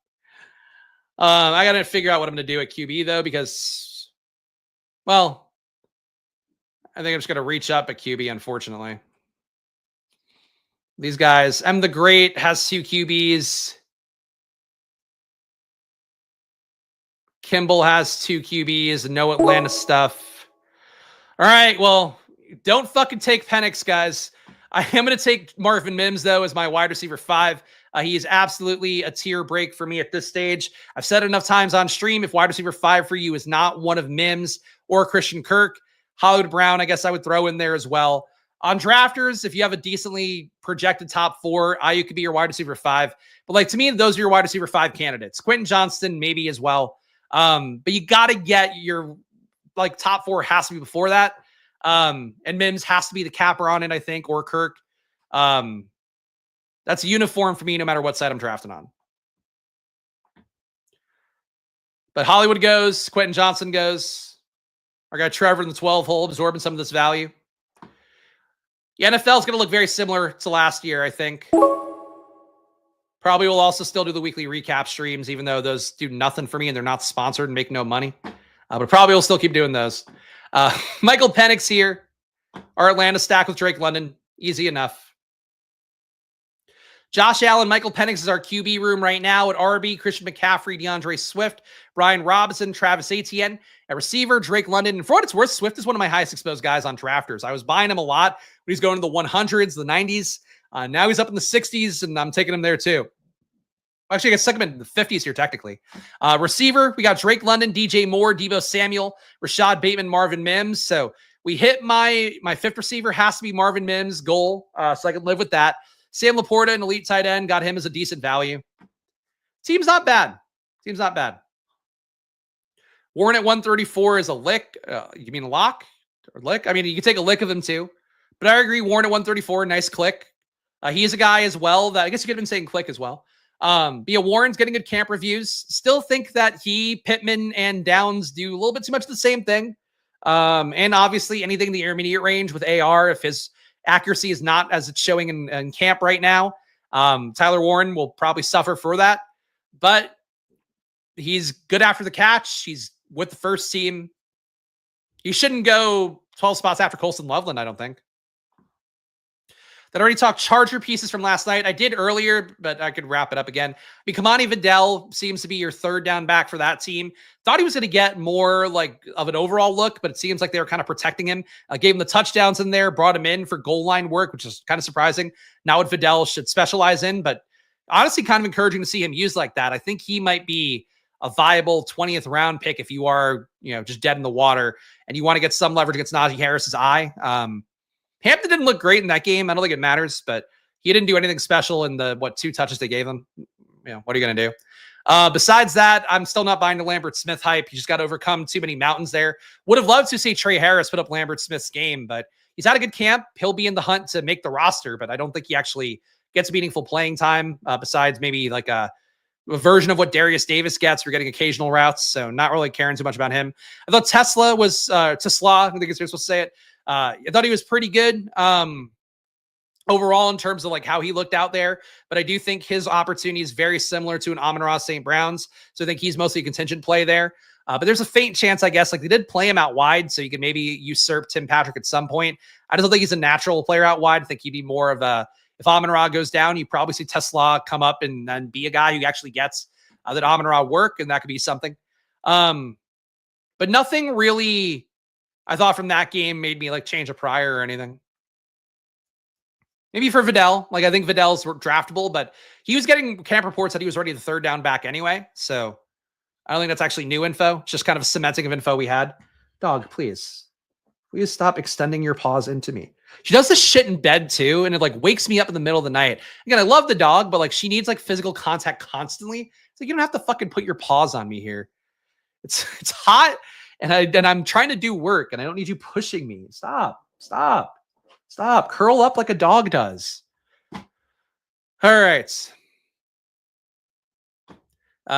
I got to figure out what I'm going to do at QB though, because, well, I think I'm just going to reach up at QB, unfortunately. These guys, M the Great has 2 QBs. Kimball has 2 QBs. No Atlanta stuff. All right, well, don't fucking take Penix, guys. I am going to take Marvin Mims, though, as my wide receiver 5. He is absolutely a tier break for me at this stage. I've said enough times on stream, if wide receiver 5 for you is not one of Mims or Christian Kirk, Hollywood Brown, I guess I would throw in there as well. On drafters, if you have a decently projected top 4, Ayuk could be your wide receiver 5. But like to me, those are your wide receiver 5 candidates. Quentin Johnston, maybe as well. But you got to get your like top 4 has to be before that. And Mims has to be the capper on it, I think, or Kirk. That's a uniform for me no matter what side I'm drafting on. But Hollywood goes, Quentin Johnston goes. Our guy Trevor in the 12 hole absorbing some of this value. The NFL is going to look very similar to last year, I think. Probably will also still do the weekly recap streams, even though those do nothing for me and they're not sponsored and make no money. But probably will still keep doing those. Michael Penix here. Our Atlanta stack with Drake London. Easy enough. Josh Allen, Michael Penix is our QB room right now at RB, Christian McCaffrey, DeAndre Swift, Brian Robinson, Travis Etienne. At receiver, Drake London. And for what it's worth, Swift is one of my highest exposed guys on drafters. I was buying him a lot when he's going to the 100s, the 90s. Now he's up in the 60s, and I'm taking him there too. Actually, I guess second in the 50s here, technically. Receiver, we got Drake London, DJ Moore, Deebo Samuel, Rashad Bateman, Marvin Mims. So we hit my 5th receiver has to be Marvin Mims goal, so I can live with that. Sam Laporta, an elite tight end, got him as a decent value. Team's not bad. Team's not bad. Warren at 134 is a lick. You mean a lock or lick? I mean, you can take a lick of him too. But I agree, Warren at 134, nice click. He's a guy as well that I guess you could have been saying click as well. But yeah, Warren's getting good camp reviews. Still think that he, Pittman, and Downs do a little bit too much of the same thing. And obviously anything in the intermediate range with AR, if his accuracy is not as it's showing in camp right now, Tyler Warren will probably suffer for that. But he's good after the catch. He's with the first team. He shouldn't go 12 spots after Colston Loveland, I don't think. That already talked Charger pieces from last night. I did earlier, but I could wrap it up again. I mean, Kamani Vidal seems to be your 3rd down back for that team. Thought he was going to get more like of an overall look, but it seems like they were kind of protecting him. Gave him the touchdowns in there, brought him in for goal line work, which is kind of surprising. Not what Vidal should specialize in, but honestly kind of encouraging to see him used like that. I think he might be a viable 20th round pick if you are, just dead in the water and you want to get some leverage against Najee Harris's eye. Hampton didn't look great in that game. I don't think it matters, but he didn't do anything special in the, 2 touches they gave him. What are you going to do? Besides that, I'm still not buying the Lambert Smith hype. He just got to overcome too many mountains there. Would have loved to see Trey Harris put up Lambert Smith's game, but he's had a good camp. He'll be in the hunt to make the roster, but I don't think he actually gets meaningful playing time besides maybe like a version of what Darius Davis gets. We're getting occasional routes, so not really caring too much about him. I thought Tesla was, Tesla, I think you're supposed to say it. I thought he was pretty good overall in terms of like how he looked out there, but I do think his opportunity is very similar to an Amon-Ra St. Brown's, so I think he's mostly a contingent play there. But there's a faint chance, I guess, like they did play him out wide, so you could maybe usurp Tim Patrick at some point. I don't think he's a natural player out wide. I think he'd be more of a, if Amon-Ra goes down, you probably see Tesla come up and be a guy who actually gets that Amon-Ra work, and that could be something. But nothing really, I thought, from that game made me like change a prior or anything. Maybe for Vidal. Like, I think Vidal's draftable, but he was getting camp reports that he was already the third down back anyway. So I don't think that's actually new info. It's just kind of cementing of info we had. Dog, please. Please stop extending your paws into me. She does this shit in bed too, and it like wakes me up in the middle of the night. Again, I love the dog, but like she needs like physical contact constantly. It's like, you don't have to fucking put your paws on me here. It's hot, and I'm trying to do work, and I don't need you pushing me. Stop. Curl up like a dog does. All right.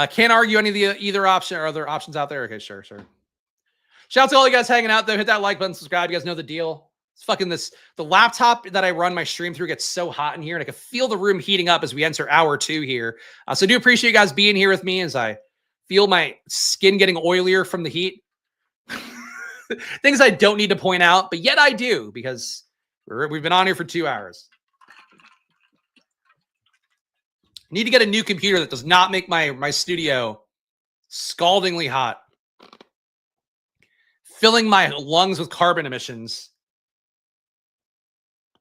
Can't argue any of the either option or other options out there. Okay, sure. Shout out to all you guys hanging out there. Hit that like button, subscribe. You guys know the deal. It's fucking the laptop that I run my stream through gets so hot in here, and I can feel the room heating up as we enter hour 2 here. So I do appreciate you guys being here with me as I feel my skin getting oilier from the heat. Things I don't need to point out, but yet I do, because we've been on here for 2 hours. Need to get a new computer that does not make my studio scaldingly hot, filling my lungs with carbon emissions.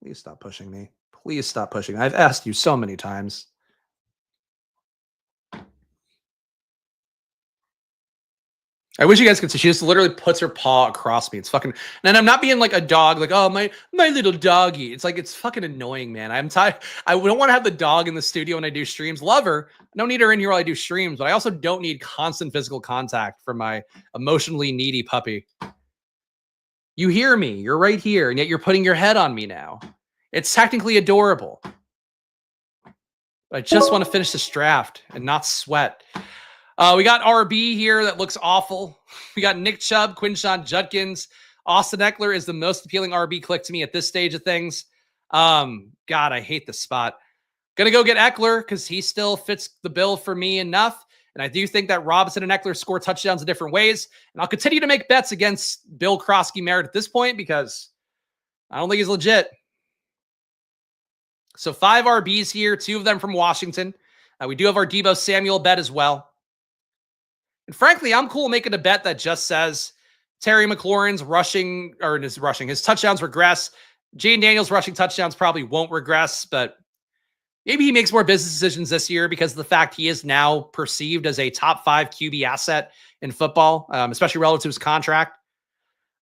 Please stop pushing me. Please stop pushing me. I've asked you so many times. I wish you guys could see. She just literally puts her paw across me. It's fucking. And I'm not being like a dog, like, oh, my little doggy. It's like, it's fucking annoying, man. I'm tired. I don't want to have the dog in the studio when I do streams. Love her. I don't need her in here while I do streams, but I also don't need constant physical contact from my emotionally needy puppy. You hear me. You're right here, and yet you're putting your head on me now. It's technically adorable. But I just want to finish this draft and not sweat. We got RB here that looks awful. We got Nick Chubb, Quinshon Judkins. Austin Eckler is the most appealing RB click to me at this stage of things. God, I hate this spot. Gonna go get Eckler because he still fits the bill for me enough. And I do think that Robinson and Eckler score touchdowns in different ways. And I'll continue to make bets against Bill Krosky-Merritt at this point because I don't think he's legit. So 5 RBs here, 2 of them from Washington. We do have our Deebo Samuel bet as well. And frankly, I'm cool making a bet that just says Terry McLaurin's his touchdowns regress. Jayden Daniels' rushing touchdowns probably won't regress, but maybe he makes more business decisions this year because of the fact he is now perceived as a top 5 QB asset in football, especially relative to his contract.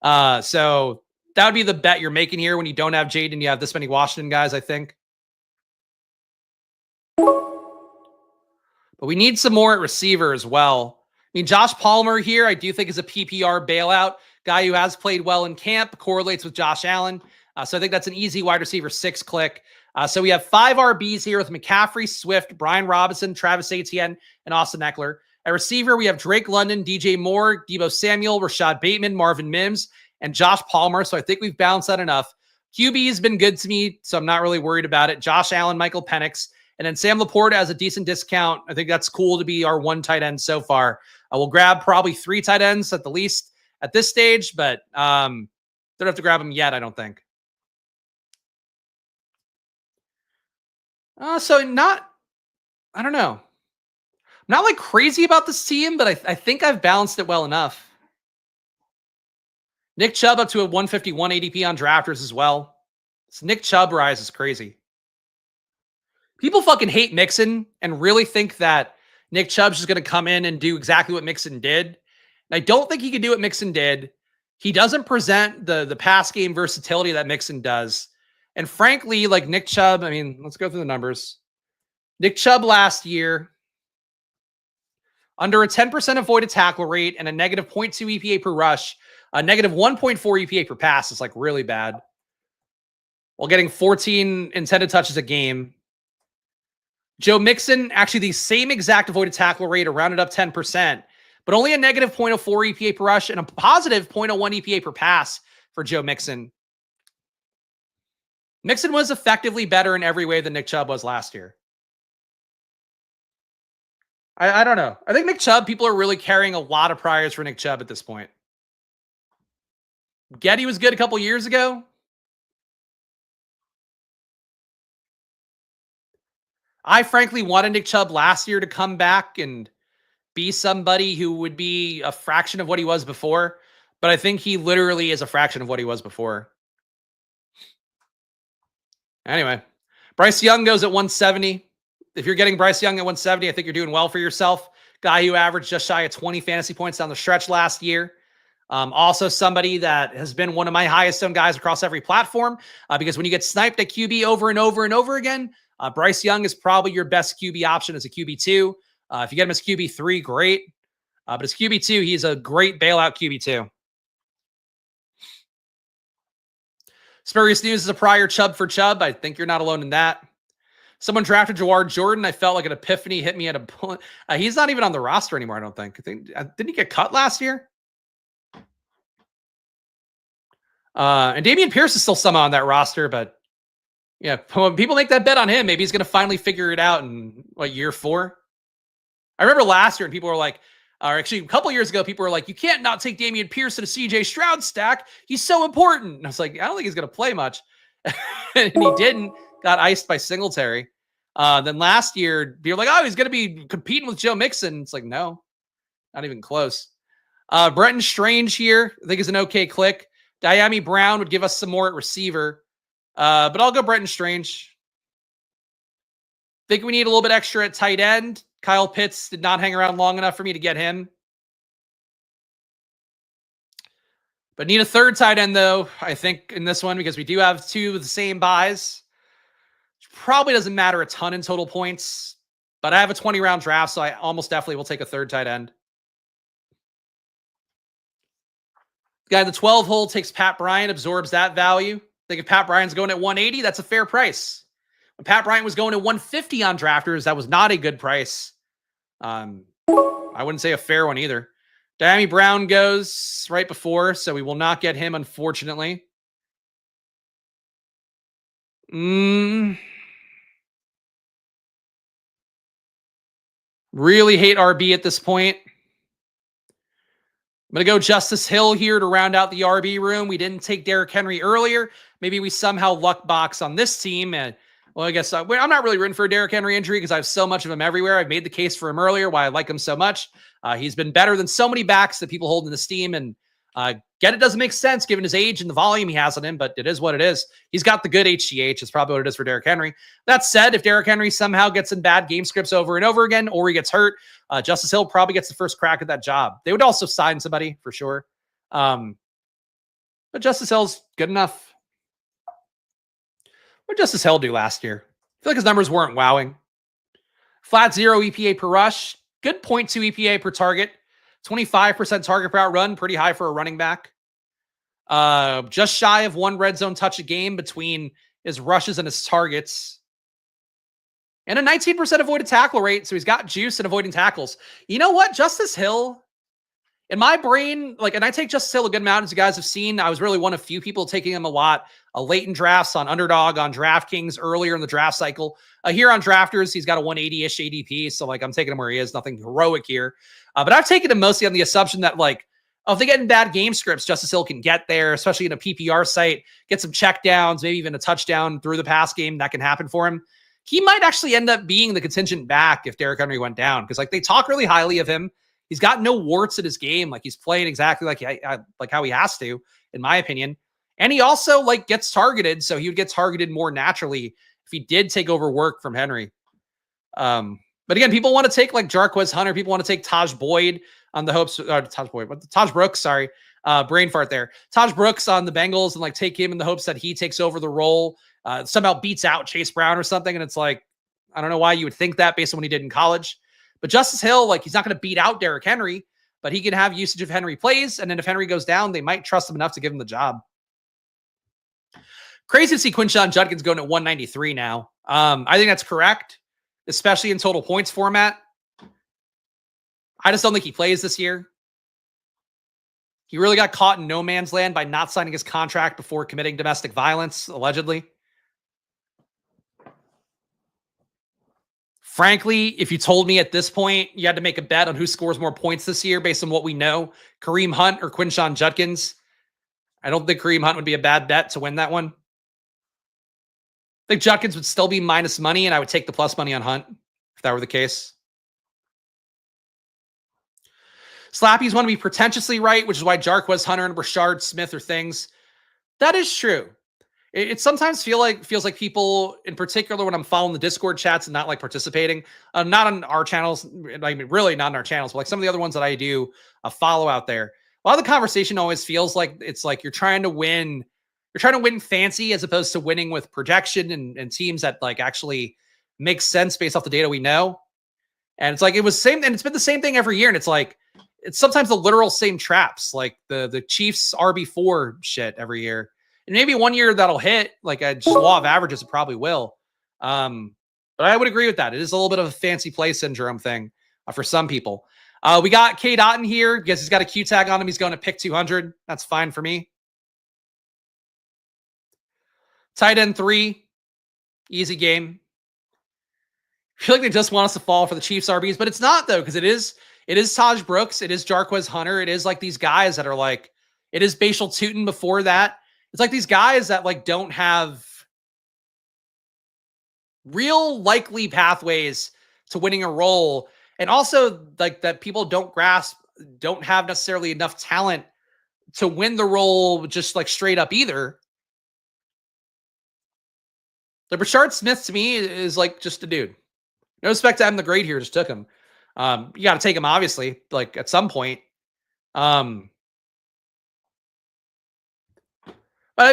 So that would be the bet you're making here when you don't have Jayden. You have this many Washington guys, I think. But we need some more at receiver as well. I mean, Josh Palmer here, I do think is a PPR bailout. Guy who has played well in camp, correlates with Josh Allen. So I think that's an easy wide receiver 6 click. So we have 5 RBs here with McCaffrey, Swift, Brian Robinson, Travis Etienne, and Austin Eckler. At receiver, we have Drake London, DJ Moore, Deebo Samuel, Rashad Bateman, Marvin Mims, and Josh Palmer. So I think we've balanced that enough. QB has been good to me, so I'm not really worried about it. Josh Allen, Michael Penix, and then Sam Laporta has a decent discount. I think that's cool to be our 1 tight end so far. I will grab probably 3 tight ends at the least at this stage, but don't have to grab them yet, I don't think. I don't know. I'm not like crazy about this team, but I think I've balanced it well enough. Nick Chubb up to a 151 ADP on drafters as well. This Nick Chubb rise is crazy. People fucking hate Mixon and really think that Nick Chubb's just going to come in and do exactly what Mixon did. And I don't think he can do what Mixon did. He doesn't present the pass game versatility that Mixon does. And frankly, like Nick Chubb, I mean, let's go through the numbers. Nick Chubb last year, under a 10% avoided tackle rate and a negative 0.2 EPA per rush, a negative 1.4 EPA per pass is like really bad. While getting 14 intended touches a game. Joe Mixon, actually the same exact avoided tackle rate, a rounded up 10%, but only a negative 0.04 EPA per rush and a positive 0.01 EPA per pass for Joe Mixon. Mixon was effectively better in every way than Nick Chubb was last year. I don't know. I think Nick Chubb, people are really carrying a lot of priors for Nick Chubb at this point. Getty was good a couple years ago. I frankly wanted Nick Chubb last year to come back and be somebody who would be a fraction of what he was before, but I think he literally is a fraction of what he was before. Anyway, Bryce Young goes at 170. If you're getting Bryce Young at 170, I think you're doing well for yourself. Guy who averaged just shy of 20 fantasy points down the stretch last year. Also somebody that has been one of my highest owned guys across every platform, because when you get sniped at QB over and over and over again, Bryce Young is probably your best QB option as a QB2. If you get him as QB3, great. But as QB2, he's a great bailout QB2. Spurious News is a prior Chubb for Chubb. I think you're not alone in that. Someone drafted Jawar Jordan. I felt like an epiphany hit me at a point. He's not even on the roster anymore, I don't think. Didn't he get cut last year? And Dameon Pierce is still somehow on that roster, but yeah, when people make that bet on him, maybe he's going to finally figure it out in year 4. I remember last year and people were like, or actually a couple years ago, people were like, you can't not take Dameon Pierce in a CJ Stroud stack. He's so important. And I was like, I don't think he's going to play much. And he didn't. Got iced by Singletary. Then last year, people were like, oh, he's going to be competing with Joe Mixon. It's like, no, not even close. Brenton Strange here, I think is an okay click. Diami Brown would give us some more at receiver. But I'll go Brenton Strange. Think we need a little bit extra at tight end. Kyle Pitts did not hang around long enough for me to get him. But need a third tight end, though, I think, in this one, because we do have 2 of the same buys. Probably doesn't matter a ton in total points, but I have a 20-round draft, so I almost definitely will take a third tight end. The guy in the 12 hole takes Pat Bryant, absorbs that value. I think if Pat Bryant's going at 180, that's a fair price. When Pat Bryant was going at 150 on drafters, that was not a good price. I wouldn't say a fair one either. Diami Brown goes right before, so we will not get him, unfortunately. Really hate RB at this point. I'm going to go Justice Hill here to round out the RB room. We didn't take Derrick Henry earlier. Maybe we somehow luck box on this team. And well, I guess I'm not really rooting for a Derrick Henry injury because I have so much of him everywhere. I've made the case for him earlier why I like him so much. He's been better than so many backs that people hold in esteem. And get it doesn't make sense given his age and the volume he has on him, but it is what it is. He's got the good HGH. It's probably what it is for Derrick Henry. That said, if Derrick Henry somehow gets in bad game scripts over and over again, or he gets hurt, Justice Hill probably gets the first crack at that job. They would also sign somebody for sure. But Justice Hill's good enough. What did Justice Hill do last year? I feel like his numbers weren't wowing. Flat 0 EPA per rush. Good 0.2 EPA per target. 25% target per out run. Pretty high for a running back. Just shy of 1 red zone touch a game between his rushes and his targets. And a 19% avoided tackle rate. So he's got juice in avoiding tackles. You know what? Justice Hill, in my brain, and I take Justice Hill a good amount, as you guys have seen. I was really one of few people taking him a lot. Late in drafts on Underdog, on DraftKings earlier in the draft cycle. Here on Drafters, he's got a 180-ish ADP. So, I'm taking him where he is. Nothing heroic here. But I've taken him mostly on the assumption that, if they get in bad game scripts, Justice Hill can get there, especially in a PPR site, get some checkdowns, maybe even a touchdown through the pass game. That can happen for him. He might actually end up being the contingent back if Derrick Henry went down because, they talk really highly of him. He's got no warts in his game. He's playing exactly like how he has to, in my opinion. And he also gets targeted, so he would get targeted more naturally if he did take over work from Henry. But again, people want to take Jarquez Hunter. People want to take Taj Boyd on the hopes. Taj Brooks, sorry. Brain fart there. Taj Brooks on the Bengals and take him in the hopes that he takes over the role. Somehow beats out Chase Brown or something. And it's I don't know why you would think that based on what he did in college. But Justice Hill, he's not going to beat out Derrick Henry, but he can have usage if Henry plays. And then if Henry goes down, they might trust him enough to give him the job. Crazy to see Quinshon Judkins going at 193 now. I think that's correct, especially in total points format. I just don't think he plays this year. He really got caught in no man's land by not signing his contract before committing domestic violence, allegedly. Frankly, if you told me at this point you had to make a bet on who scores more points this year based on what we know, Kareem Hunt or Quinshon Judkins, I don't think Kareem Hunt would be a bad bet to win that one. I think Judkins would still be minus money, and I would take the plus money on Hunt if that were the case. Slappy's want to be pretentiously right, which is why Jarquez Hunter and Rashard Smith are things. That is true. It sometimes feels like people, in particular, when I'm following the Discord chats and not like participating, not on our channels. I mean, really not on our channels, but like some of the other ones that I do follow out there. A lot of the conversation always feels like it's like you're trying to win. You're trying to win fancy as opposed to winning with projection and teams that like actually make sense based off the data we know. And it's like it was same, and it's been the same thing every year. And it's like it's sometimes the literal same traps, like the Chiefs RB4 shit every year. And maybe one year that'll hit, like a just law of averages, it probably will. But I would agree with that. It is a little bit of a fancy play syndrome thing for some people. We got K. Dotton here because he's got a Q tag on him. He's going to pick 200. That's fine for me. Tight end 3. Easy game. I feel like they just want us to fall for the Chiefs RBs, but it's not though, because it is Taj Brooks. It is Jarquez Hunter. It is like these guys that are like, it is Bashal Tutin before that. It's like these guys that like don't have real likely pathways to winning a role. And also like that people don't grasp, don't have necessarily enough talent to win the role just like straight up either. The Rashard Smith to me is like just a dude. No respect to him, the grade here, just took him. You got to take him, obviously, like at some point. But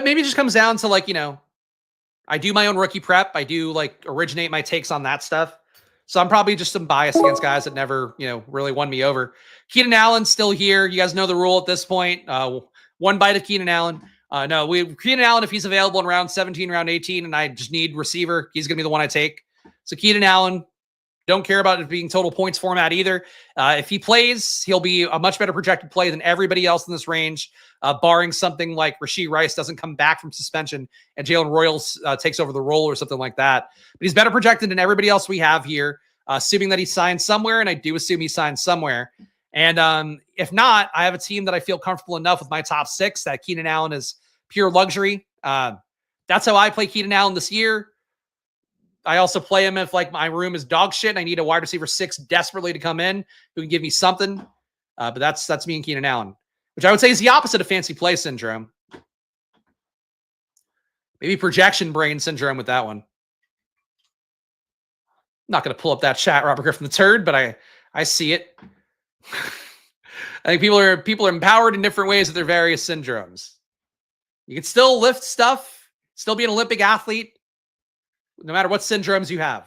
maybe it just comes down to like, you know, I do my own rookie prep. I do like originate my takes on that stuff. So I'm probably just some bias against guys that never, you know, really won me over. Keenan Allen's still here. You guys know the rule at this point. One bite of Keenan Allen. No, Keenan Allen, if he's available in round 17, round 18, and I just need receiver, he's going to be the one I take. So Keenan Allen, don't care about it being total points format either. If he plays, he'll be a much better projected play than everybody else in this range, barring something like Rashee Rice doesn't come back from suspension and Jalen Royals takes over the role or something like that. But he's better projected than everybody else we have here, assuming that he signed somewhere, and I do assume he signed somewhere. And if not, I have a team that I feel comfortable enough with my top 6 that Keenan Allen is pure luxury. That's how I play Keenan Allen this year. I also play him if like my room is dog shit and I need a wide receiver 6 desperately to come in who can give me something. But that's me and Keenan Allen, which I would say is the opposite of fancy play syndrome. Maybe projection brain syndrome with that one. I'm not going to pull up that chat, Robert Griffin III, but I see it. I think people are empowered in different ways with their various syndromes. You can still lift stuff, still be an Olympic athlete, no matter what syndromes you have.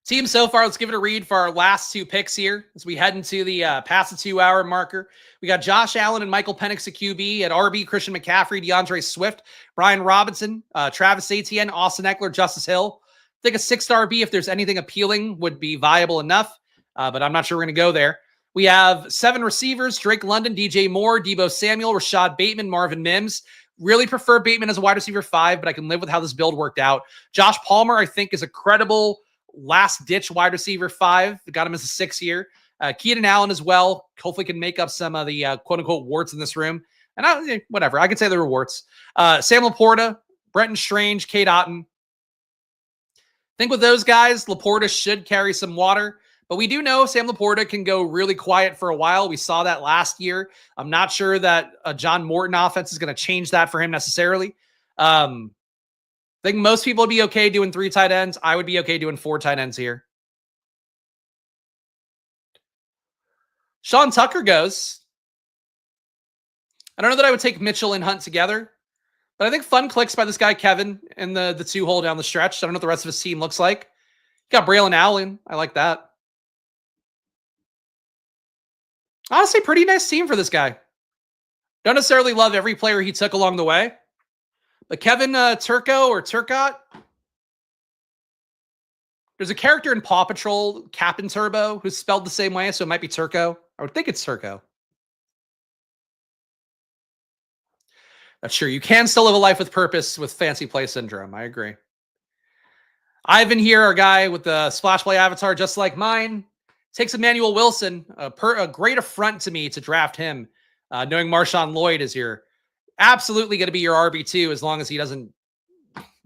Team so far, let's give it a read for our last 2 picks here as we head into the past the 2-hour marker. We got Josh Allen and Michael Penix at QB. At RB, Christian McCaffrey, DeAndre Swift, Brian Robinson, Travis Etienne, Austin Eckler, Justice Hill. I think a 6-star RB, if there's anything appealing, would be viable enough, but I'm not sure we're going to go there. We have 7 receivers: Drake London, DJ Moore, Deebo Samuel, Rashad Bateman, Marvin Mims. Really prefer Bateman as a wide receiver 5, but I can live with how this build worked out. Josh Palmer, I think, is a credible last-ditch wide receiver 5. Got him as a 6 here. Keenan Allen as well. Hopefully can make up some of the quote-unquote warts in this room. And whatever. I can say there were warts. Sam Laporta, Brenton Strange, K. Dotton. I think with those guys, Laporta should carry some water. But we do know Sam Laporta can go really quiet for a while. We saw that last year. I'm not sure that a John Morton offense is going to change that for him necessarily. I think most people would be okay doing 3 tight ends. I would be okay doing 4 tight ends here. Sean Tucker goes. I don't know that I would take Mitchell and Hunt together, but I think fun clicks by this guy, Kevin, in the 2-hole down the stretch. I don't know what the rest of his team looks like. You got Braylon Allen. I like that. Honestly, pretty nice team for this guy. Don't necessarily love every player he took along the way. But Kevin Turco or Turcot. There's a character in Paw Patrol, Captain Turbo, who's spelled the same way, so it might be Turco. I would think it's Turco. That's true. You can still live a life with purpose with fancy play syndrome. I agree. Ivan here, our guy with the splash play avatar just like mine. Takes Emmanuel Wilson, a great affront to me to draft him, knowing Marshawn Lloyd is your absolutely going to be your RB2 as long as he doesn't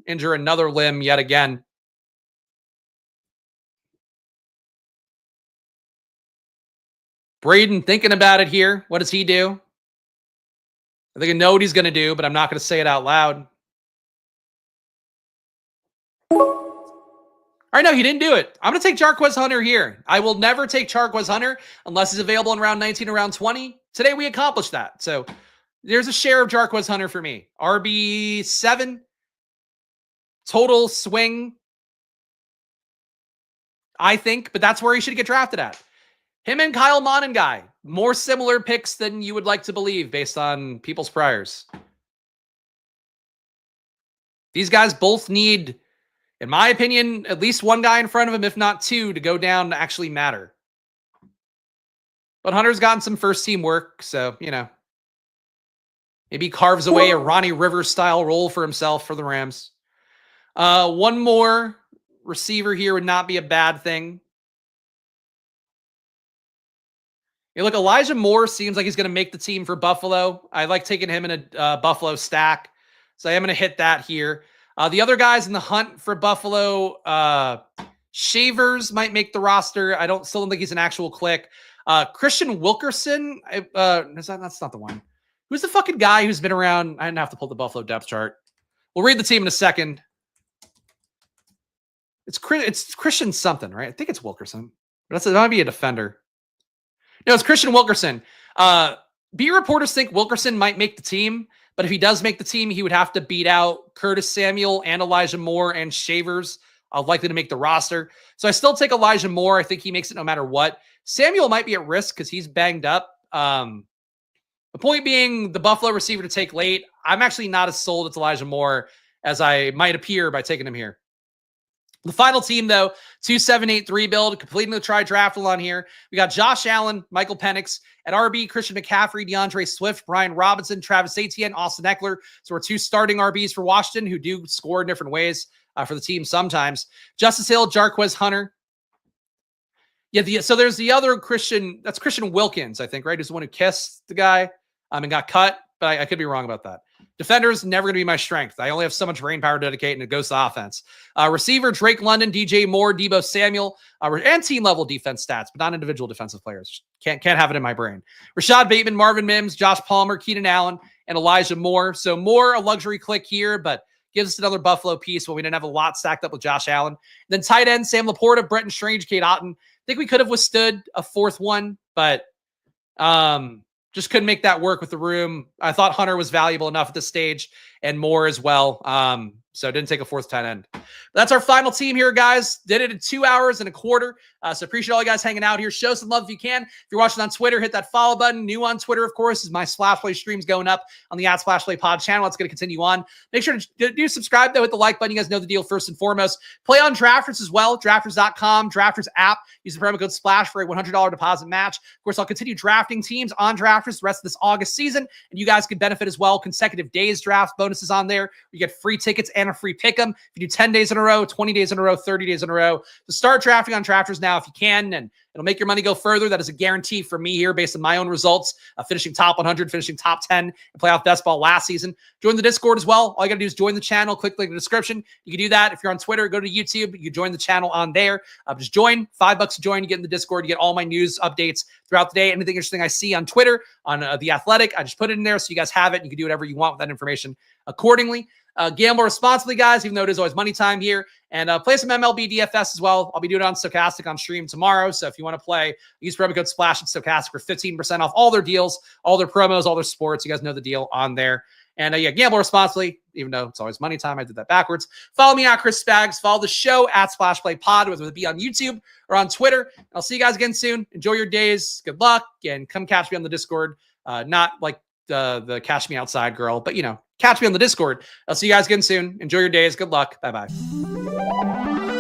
injure another limb yet again. Braden thinking about it here. What does he do? I think I know what he's going to do, but I'm not going to say it out loud. All right, no, he didn't do it. I'm going to take Jarquez Hunter here. I will never take Jarquez Hunter unless he's available in round 19 or round 20. Today we accomplished that. So there's a share of Jarquez Hunter for me. RB7, total swing, I think, but that's where he should get drafted at. Him and Kyle Monangai, more similar picks than you would like to believe based on people's priors. These guys both need, in my opinion, at least one guy in front of him, if not two, to go down to actually matter. But Hunter's gotten some first-team work, so, you know. Maybe he carves away a Ronnie Rivers-style role for himself for the Rams. One more receiver here would not be a bad thing. Hey, look, Elijah Moore seems like he's going to make the team for Buffalo. I like taking him in a Buffalo stack, so I am going to hit that here. The other guys in the hunt for Buffalo, Shavers might make the roster. I still don't think he's an actual click. Christian Wilkerson, that's not the one. Who's the fucking guy who's been around? I didn't have to pull the Buffalo depth chart. We'll read the team in a second. It's Christian something, right? I think it's Wilkerson. But that might be a defender. No, it's Christian Wilkerson. Beat reporters think Wilkerson might make the team, but if he does make the team, he would have to beat out Curtis Samuel and Elijah Moore and Shavers, likely to make the roster. So I still take Elijah Moore. I think he makes it no matter what. Samuel might be at risk because he's banged up. The point being, the Buffalo receiver to take late. I'm actually not as sold as Elijah Moore as I might appear by taking him here. The final team, though, 2783 build, completing the TRIDRAFTALON here. We got Josh Allen, Michael Penix, at RB, Christian McCaffrey, DeAndre Swift, Brian Robinson, Travis Etienne, Austin Eckler. So we're two starting RBs for Washington who do score in different ways for the team sometimes. Justice Hill, Jarquez Hunter. Yeah, so there's the other Christian, that's Christian Wilkins, I think, right? Who's the one who kissed the guy and got cut, but I could be wrong about that. Defenders, never going to be my strength. I only have so much brain power to dedicate, and it goes to offense. Receiver, Drake London, DJ Moore, Debo Samuel, and team-level defense stats, but not individual defensive players. Can't have it in my brain. Rashad Bateman, Marvin Mims, Josh Palmer, Keenan Allen, and Elijah Moore. So Moore, a luxury click here, but gives us another Buffalo piece when we didn't have a lot stacked up with Josh Allen. Then tight end, Sam Laporta, Bretton Strange, Kate Otten. I think we could have withstood a fourth one, but just couldn't make that work with the room. I thought Hunter was valuable enough at this stage and more as well. So didn't take a fourth tight end. That's our final team here, guys. Did it in 2 hours and a quarter. So appreciate all you guys hanging out here. Show some love if you can. If you're watching on Twitter, hit that follow button. New on Twitter, of course, is my Splash Play streams going up on the Splash Play Pod channel. It's going to continue on. Make sure to do subscribe, though. Hit the like button. You guys know the deal first and foremost. Play on Drafters as well. Drafters.com, Drafters app. Use the promo code SPLASH for a $100 deposit match. Of course, I'll continue drafting teams on Drafters the rest of this August season, and you guys can benefit as well. Consecutive days draft bonuses on there. You get free tickets and a free pick 'em. If you do 10 days in a row, 20 days in a row, 30 days in a row. So start drafting on Drafters now if you can, and it'll make your money go further. That is a guarantee for me here based on my own results, finishing top 100, finishing top 10 in playoff best ball last season. Join the Discord as well. All you got to do is join the channel, click the link in the description. You can do that. If you're on Twitter, go to YouTube. You join the channel on there. Just join. $5 to join. You get in the Discord. You get all my news updates throughout the day. Anything interesting I see on Twitter, on The Athletic, I just put it in there so you guys have it. And you can do whatever you want with that information accordingly. Gamble responsibly, guys, even though it is always money time here. And play some MLB DFS as well. I'll be doing it on Stochastic on stream tomorrow. So if you want to play, use promo code SPLASH at Stochastic for 15% off all their deals, all their promos, all their sports. You guys know the deal on there. And yeah, gamble responsibly, even though it's always money time. I did that backwards. Follow me at Chris Spags. Follow the show at Splash Play Pod, whether it be on YouTube or on Twitter. I'll see you guys again soon. Enjoy your days. Good luck. And come catch me on the Discord. Not like the catch me outside girl, but catch me on the Discord. I'll see you guys again soon. Enjoy your days. Good luck. Bye-bye.